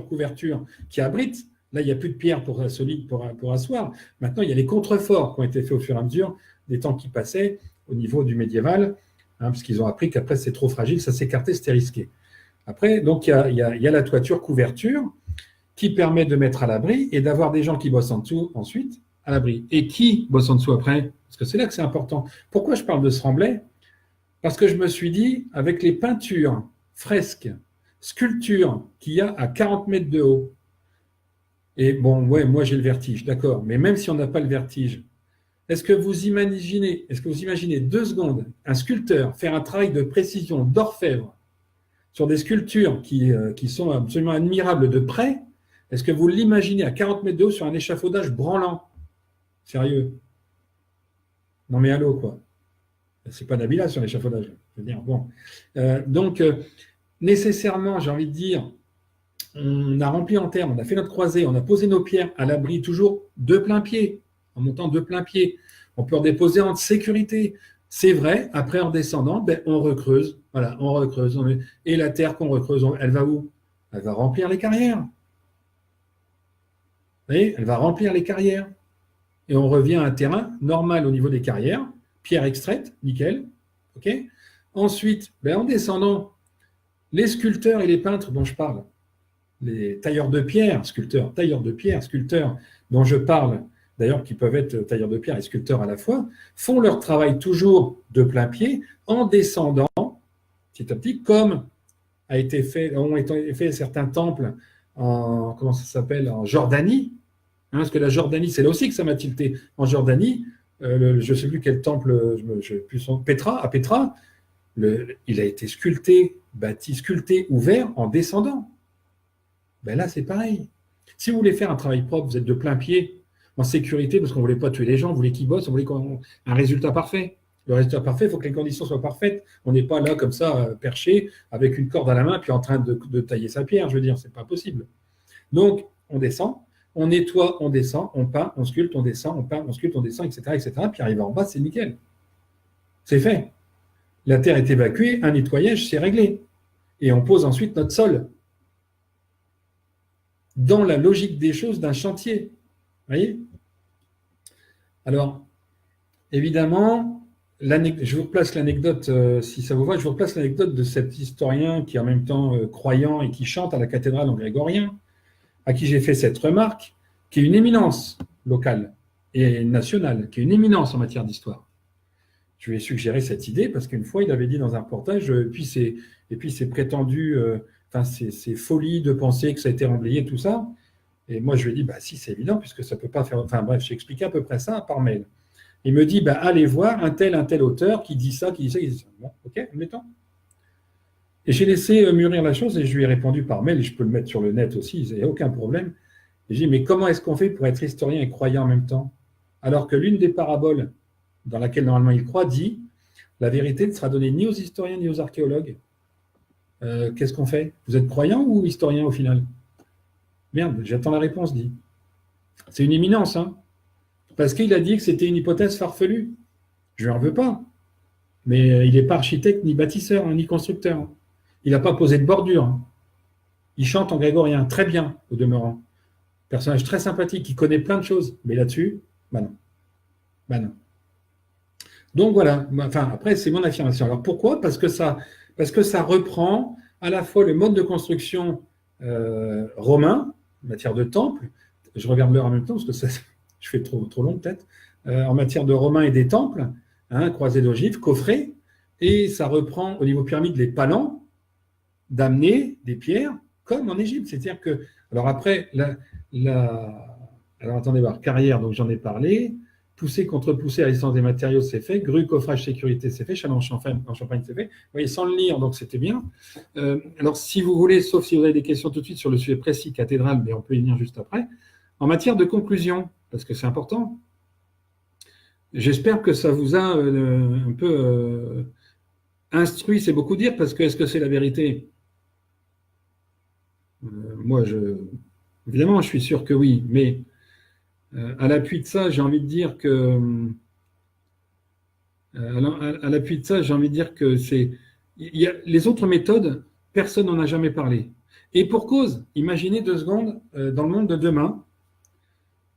couverture qui abrite. Là, il n'y a plus de pierre solide pour asseoir. Maintenant, il y a les contreforts qui ont été faits au fur et à mesure des temps qui passaient au niveau du médiéval, parce qu'ils ont appris qu'après, c'est trop fragile, ça s'écartait, c'était risqué. Après, donc, il y a la toiture couverture qui permet de mettre à l'abri et d'avoir des gens qui bossent en dessous ensuite à l'abri. Et qui bossent en dessous après? Parce que c'est là que c'est important. Pourquoi je parle de ce remblai? Parce que je me suis dit, avec les peintures, fresques, sculptures qu'il y a à 40 mètres de haut, et bon, ouais, moi j'ai le vertige, d'accord, mais même si on n'a pas le vertige, est-ce que vous imaginez 2 secondes un sculpteur faire un travail de précision d'orfèvre sur des sculptures qui sont absolument admirables de près? Est-ce que vous l'imaginez à 40 mètres de haut sur un échafaudage branlant? Sérieux? Non mais allô, quoi. C'est pas Nabila sur l'échafaudage. Je veux dire, bon. Donc, nécessairement, j'ai envie de dire, on a rempli en terre, on a fait notre croisée, on a posé nos pierres à l'abri, toujours de plein pied, en montant de plein pied. On peut en déposer en sécurité. C'est vrai, après en descendant, on recreuse. Voilà, on recreuse. Et la terre qu'on recreuse, elle va où? Elle va remplir les carrières. Vous voyez, elle va remplir les carrières. Et on revient à un terrain normal au niveau des carrières, pierre extraite, nickel. Ok. Ensuite, en descendant, les sculpteurs et les peintres dont je parle, les tailleurs de pierre, sculpteurs dont je parle, d'ailleurs qui peuvent être tailleurs de pierre et sculpteurs à la fois, font leur travail toujours de plein pied en descendant petit à petit, comme ont été faits certains temples en Jordanie, parce que la Jordanie, c'est là aussi que ça m'a tilté. En Jordanie, je ne sais plus quel temple, à Pétra, il a été sculpté, ouvert en descendant. Là, c'est pareil. Si vous voulez faire un travail propre, vous êtes de plein pied, en sécurité, parce qu'on ne voulait pas tuer les gens, on voulait qu'ils bossent, on voulait un résultat parfait. Le résultat parfait, il faut que les conditions soient parfaites. On n'est pas là comme ça, perché, avec une corde à la main, puis en train de tailler sa pierre. Je veux dire, ce n'est pas possible. Donc, on descend, on nettoie, on descend, on peint, on sculpte, on descend, on peint, on sculpte, on descend, etc., etc. Puis arrivé en bas, c'est nickel. C'est fait. La terre est évacuée, un nettoyage, c'est réglé. Et on pose ensuite notre sol. Dans la logique des choses d'un chantier. Vous voyez? Alors, évidemment, je vous replace l'anecdote, si ça vous va, je vous replace l'anecdote de cet historien qui est en même temps croyant et qui chante à la cathédrale en grégorien, à qui j'ai fait cette remarque, qui est une éminence locale et nationale, qui est une éminence en matière d'histoire. Je lui ai suggéré cette idée parce qu'une fois, il avait dit dans un reportage, et puis c'est prétendu, c'est folie de penser que ça a été remblayé, tout ça. Et moi, je lui ai dit, si, c'est évident, puisque ça ne peut pas faire. Enfin bref, j'ai expliqué à peu près ça par mail. Il me dit, allez voir un tel auteur qui dit ça, qui dit ça, qui dit ça. Bon, ok, mettons. Et j'ai laissé mûrir la chose et je lui ai répondu par mail, et je peux le mettre sur le net aussi, il n'y a aucun problème. Et j'ai dit, mais comment est-ce qu'on fait pour être historien et croyant en même temps? Alors que l'une des paraboles dans laquelle normalement il croit dit, la vérité ne sera donnée ni aux historiens ni aux archéologues. Qu'est-ce qu'on fait? Vous êtes croyant ou historien au final? Merde, j'attends la réponse, dit. C'est une éminence, hein? Parce qu'il a dit que c'était une hypothèse farfelue. Je ne lui en veux pas. Mais il n'est pas architecte, ni bâtisseur, ni constructeur. Il n'a pas posé de bordure. Il chante en grégorien, très bien, au demeurant. Personnage très sympathique, qui connaît plein de choses. Mais là-dessus, non. Non. Donc voilà, après, c'est mon affirmation. Alors pourquoi? Parce que ça reprend à la fois le mode de construction romain, en matière de temple. Je regarde l'heure en même temps, parce que je fais trop long peut-être. En matière de romains et des temples, croisée d'ogives, coffrets, et ça reprend au niveau pyramide les palans, d'amener des pierres comme en Égypte. C'est-à-dire que, alors après, alors attendez voir, carrière, donc j'en ai parlé, poussée, contre-poussée, résistance des matériaux, c'est fait. Grue, coffrage, sécurité, c'est fait. Chalon en Champagne, c'est fait. Vous voyez, sans le lire, donc c'était bien. Alors, si vous voulez, sauf si vous avez des questions tout de suite sur le sujet précis, cathédrale, mais on peut y venir juste après. En matière de conclusion, parce que c'est important, j'espère que ça vous a un peu instruit, c'est beaucoup dire, parce que est-ce que c'est la vérité? Moi, évidemment, je suis sûr que oui, mais à l'appui de ça, j'ai envie de dire que à l'appui de ça, j'ai envie de dire que les autres méthodes, personne n'en a jamais parlé. Et pour cause, imaginez 2 secondes, dans le monde de demain,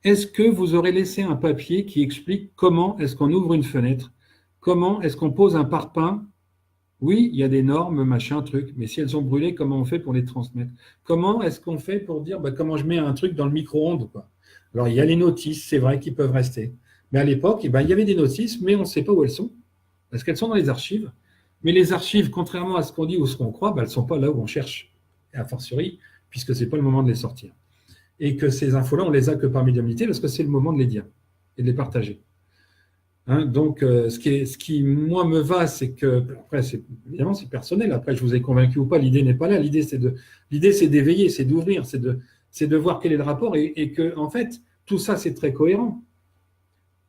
est-ce que vous aurez laissé un papier qui explique comment est-ce qu'on ouvre une fenêtre, comment est-ce qu'on pose un parpaing? Oui, il y a des normes, machin, truc, mais si elles sont brûlées, comment on fait pour les transmettre? Comment est-ce qu'on fait pour dire comment je mets un truc dans le micro-ondes, quoi? Alors, il y a les notices, c'est vrai, qui peuvent rester. Mais à l'époque, il y avait des notices, mais on ne sait pas où elles sont, parce qu'elles sont dans les archives. Mais les archives, contrairement à ce qu'on dit ou ce qu'on croit, elles ne sont pas là où on cherche, et a fortiori, puisque ce n'est pas le moment de les sortir. Et que ces infos-là, on les a que par médiumnité, parce que c'est le moment de les dire et de les partager. Donc, ce qui, moi, me va, c'est que, après, évidemment, c'est personnel. Après, je vous ai convaincu ou pas, l'idée n'est pas là. L'idée, c'est d'éveiller, c'est d'ouvrir, c'est de voir quel est le rapport et que, en fait, tout ça, c'est très cohérent.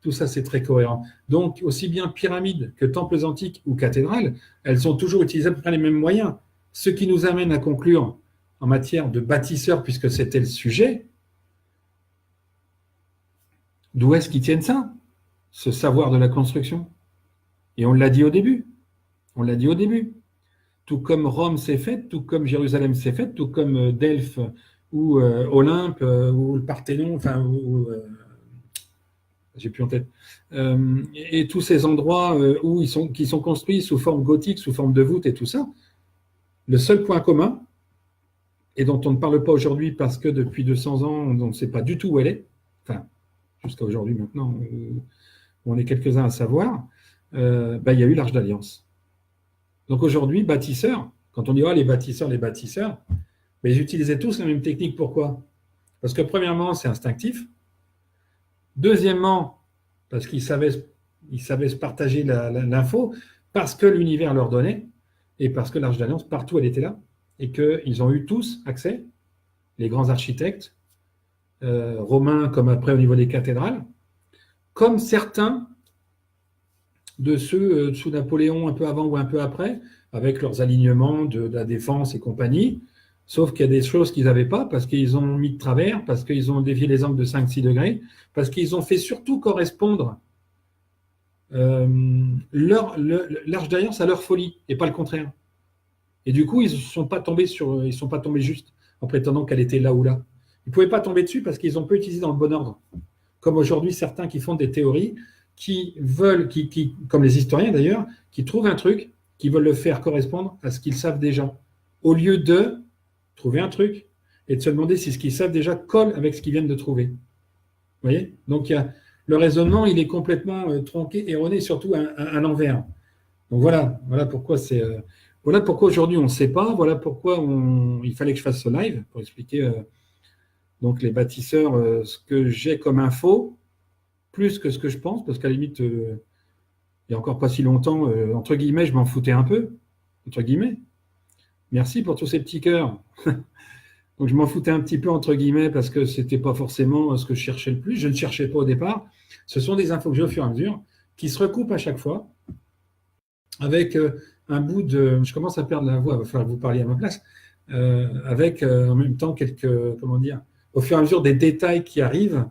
Tout ça, c'est très cohérent. Donc, aussi bien pyramides que temples antiques ou cathédrales, elles ont toujours utilisé à peu près les mêmes moyens. Ce qui nous amène à conclure en matière de bâtisseurs, puisque c'était le sujet, d'où est-ce qu'ils tiennent ça? Ce savoir de la construction. Et on l'a dit au début. On l'a dit au début. Tout comme Rome s'est faite, tout comme Jérusalem s'est faite, tout comme Delphes ou Olympe ou le Parthénon, enfin, j'ai plus en tête. Et tous ces endroits qui sont construits sous forme gothique, sous forme de voûte et tout ça, le seul point commun, et dont on ne parle pas aujourd'hui parce que depuis 200 ans, on ne sait pas du tout où elle est, enfin, jusqu'à aujourd'hui maintenant, où on est quelques-uns à savoir, il y a eu l'Arche d'Alliance. Donc aujourd'hui, bâtisseurs, quand on dit les bâtisseurs, mais ils utilisaient tous la même technique. Pourquoi? Parce que premièrement, c'est instinctif. Deuxièmement, parce qu'ils savaient se partager l'info, parce que l'univers leur donnait, et parce que l'Arche d'Alliance, partout, elle était là, et qu'ils ont eu tous accès, les grands architectes, romains comme après au niveau des cathédrales, comme certains de ceux sous Napoléon un peu avant ou un peu après, avec leurs alignements de la défense et compagnie, sauf qu'il y a des choses qu'ils n'avaient pas, parce qu'ils ont mis de travers, parce qu'ils ont dévié les angles de 5-6 degrés, parce qu'ils ont fait surtout correspondre l'Arche d'Alliance à leur folie, et pas le contraire. Et du coup, ils ne sont pas tombés juste en prétendant qu'elle était là ou là. Ils ne pouvaient pas tomber dessus parce qu'ils n'ont pas utilisé dans le bon ordre. Comme aujourd'hui, certains qui font des théories, qui veulent, comme les historiens d'ailleurs, qui trouvent un truc, qui veulent le faire correspondre à ce qu'ils savent déjà, au lieu de trouver un truc et de se demander si ce qu'ils savent déjà colle avec ce qu'ils viennent de trouver. Vous voyez? Donc, le raisonnement, il est complètement tronqué, erroné, surtout à l'envers. Donc voilà pourquoi voilà pourquoi aujourd'hui on ne sait pas, voilà pourquoi il fallait que je fasse ce live pour expliquer donc les bâtisseurs ce que j'ai comme info, plus que ce que je pense, parce qu'à la limite, il n'y a encore pas si longtemps, entre guillemets, je m'en foutais un peu, entre guillemets. Merci pour tous ces petits cœurs. Donc je m'en foutais un petit peu, entre guillemets, parce que ce n'était pas forcément ce que je cherchais le plus. Je ne cherchais pas au départ. Ce sont des infos que j'ai au fur et à mesure, qui se recoupent à chaque fois, avec un bout de... Je commence à perdre la voix, il va falloir que vous parliez à ma place, avec en même temps au fur et à mesure des détails qui arrivent,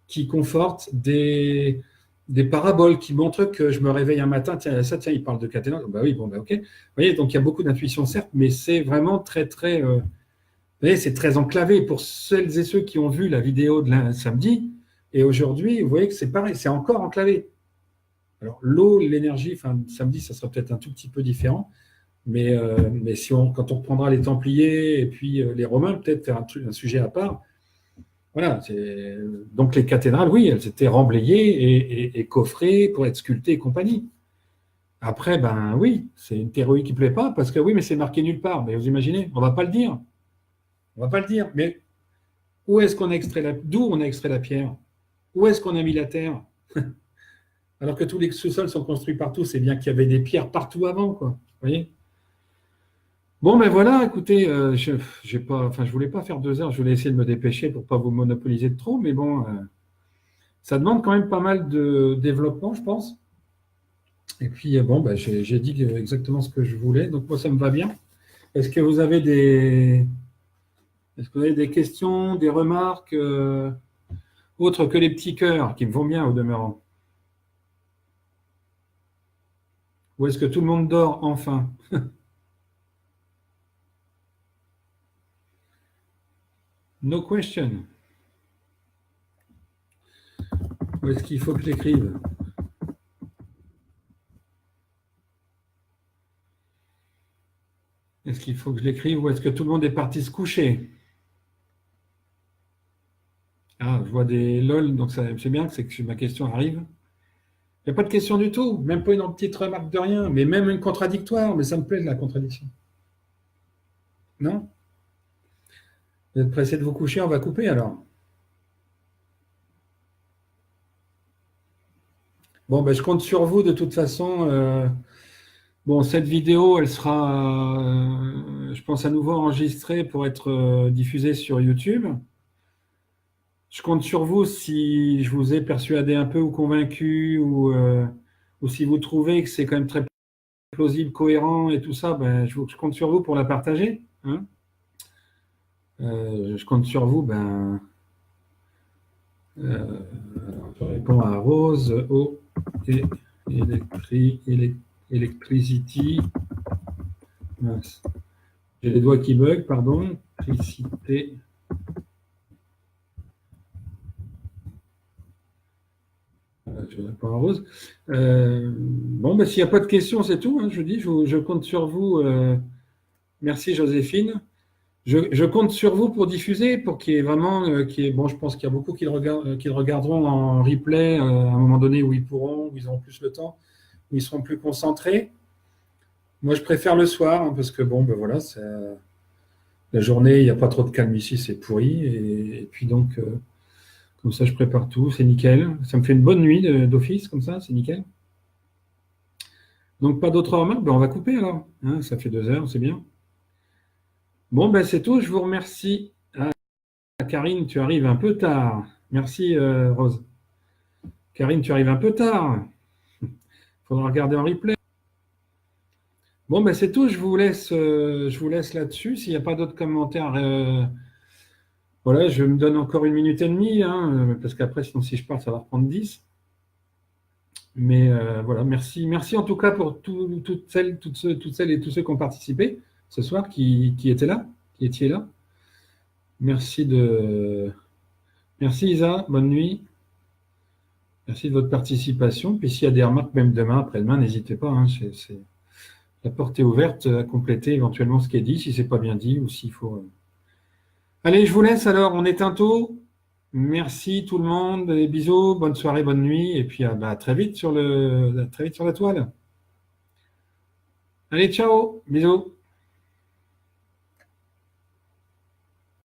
qui confortent des paraboles qui montrent que je me réveille un matin, tiens, il parle de cathédrale, ok. Vous voyez, donc il y a beaucoup d'intuition, certes, mais c'est vraiment très, très... vous voyez, c'est très enclavé. Pour celles et ceux qui ont vu la vidéo de samedi, et aujourd'hui, vous voyez que c'est pareil, c'est encore enclavé. Alors, l'eau, l'énergie, samedi, ça sera peut-être un tout petit peu différent, mais quand on reprendra les Templiers et puis les Romains, peut-être faire un sujet à part. Voilà. Donc, les cathédrales, oui, elles étaient remblayées et coffrées pour être sculptées et compagnie. Après, oui, c'est une théorie qui ne plaît pas, parce que oui, mais c'est marqué nulle part. Mais vous imaginez, on ne va pas le dire. On ne va pas le dire. Mais d'où on a extrait la pierre? Où est-ce qu'on a mis la terre? Alors que tous les sous-sols sont construits partout, c'est bien qu'il y avait des pierres partout avant, quoi. Vous voyez? Bon, ben voilà, écoutez, je voulais pas faire 2 heures, je voulais essayer de me dépêcher pour pas vous monopoliser de trop, mais bon, ça demande quand même pas mal de développement, je pense. Et puis, bon, ben, j'ai dit exactement ce que je voulais, donc moi, ça me va bien. Est-ce que vous avez est-ce que vous avez des questions, des remarques, autres que les petits cœurs, qui me vont bien au demeurant? Ou est-ce que tout le monde dort enfin? No question. Où est-ce qu'il faut que j'écrive? Est-ce qu'il faut que je l'écrive ou est-ce que tout le monde est parti se coucher? Ah, je vois des lol, donc c'est bien que c'est que ma question arrive. Il n'y a pas de question du tout, même pas une petite remarque de rien, mais même une contradictoire, mais ça me plaît la contradiction. Non? Vous êtes pressé de vous coucher, on va couper alors. Bon, ben, je compte sur vous de toute façon. Bon, cette vidéo, elle sera, je pense, à nouveau enregistrée pour être diffusée sur YouTube. Je compte sur vous si je vous ai persuadé un peu ou convaincu ou si vous trouvez que c'est quand même très plausible, cohérent et tout ça, ben, je compte sur vous pour la partager. Hein. Je compte sur vous. Ben, alors, je réponds à Rose, O, et Electricity. Mince. J'ai les doigts qui bug, pardon. Électricité. Je réponds à Rose. Bon, ben, s'il n'y a pas de questions, c'est tout. Hein, je dis, je compte sur vous. Merci Joséphine. Je compte sur vous pour diffuser, pour qu'il y ait vraiment, bon, je pense qu'il y a beaucoup qui le regarderont en replay à un moment donné où ils pourront, où ils auront plus le temps, où ils seront plus concentrés. Moi, je préfère le soir hein, parce que bon, ben voilà, la journée, il n'y a pas trop de calme ici, c'est pourri. Et puis donc, comme ça, je prépare tout, c'est nickel. Ça me fait une bonne nuit d'office, comme ça, c'est nickel. Donc, pas d'autres remarques, ben, on va couper alors. Hein, ça fait 2 heures, c'est bien. Bon, ben c'est tout, je vous remercie. Ah, Karine, tu arrives un peu tard. Merci, Rose. Karine, tu arrives un peu tard. Il faudra regarder en replay. Bon, ben c'est tout, je vous laisse là-dessus. S'il n'y a pas d'autres commentaires, voilà, je me donne encore 1 minute et demie, hein, parce qu'après, sinon, si je pars, ça va reprendre 10. Mais voilà, merci en tout cas pour toutes celles et tous ceux qui ont participé ce soir, qui étaient là, qui étiez là. Merci Isa, bonne nuit. Merci de votre participation. Puis s'il y a des remarques, même demain, après-demain, n'hésitez pas. Hein, la porte est ouverte à compléter éventuellement ce qui est dit, si c'est pas bien dit ou s'il faut. Allez, je vous laisse alors, on éteint tôt. Merci tout le monde, des bisous, bonne soirée, bonne nuit, et puis bah, très vite sur la toile. Allez, ciao, bisous.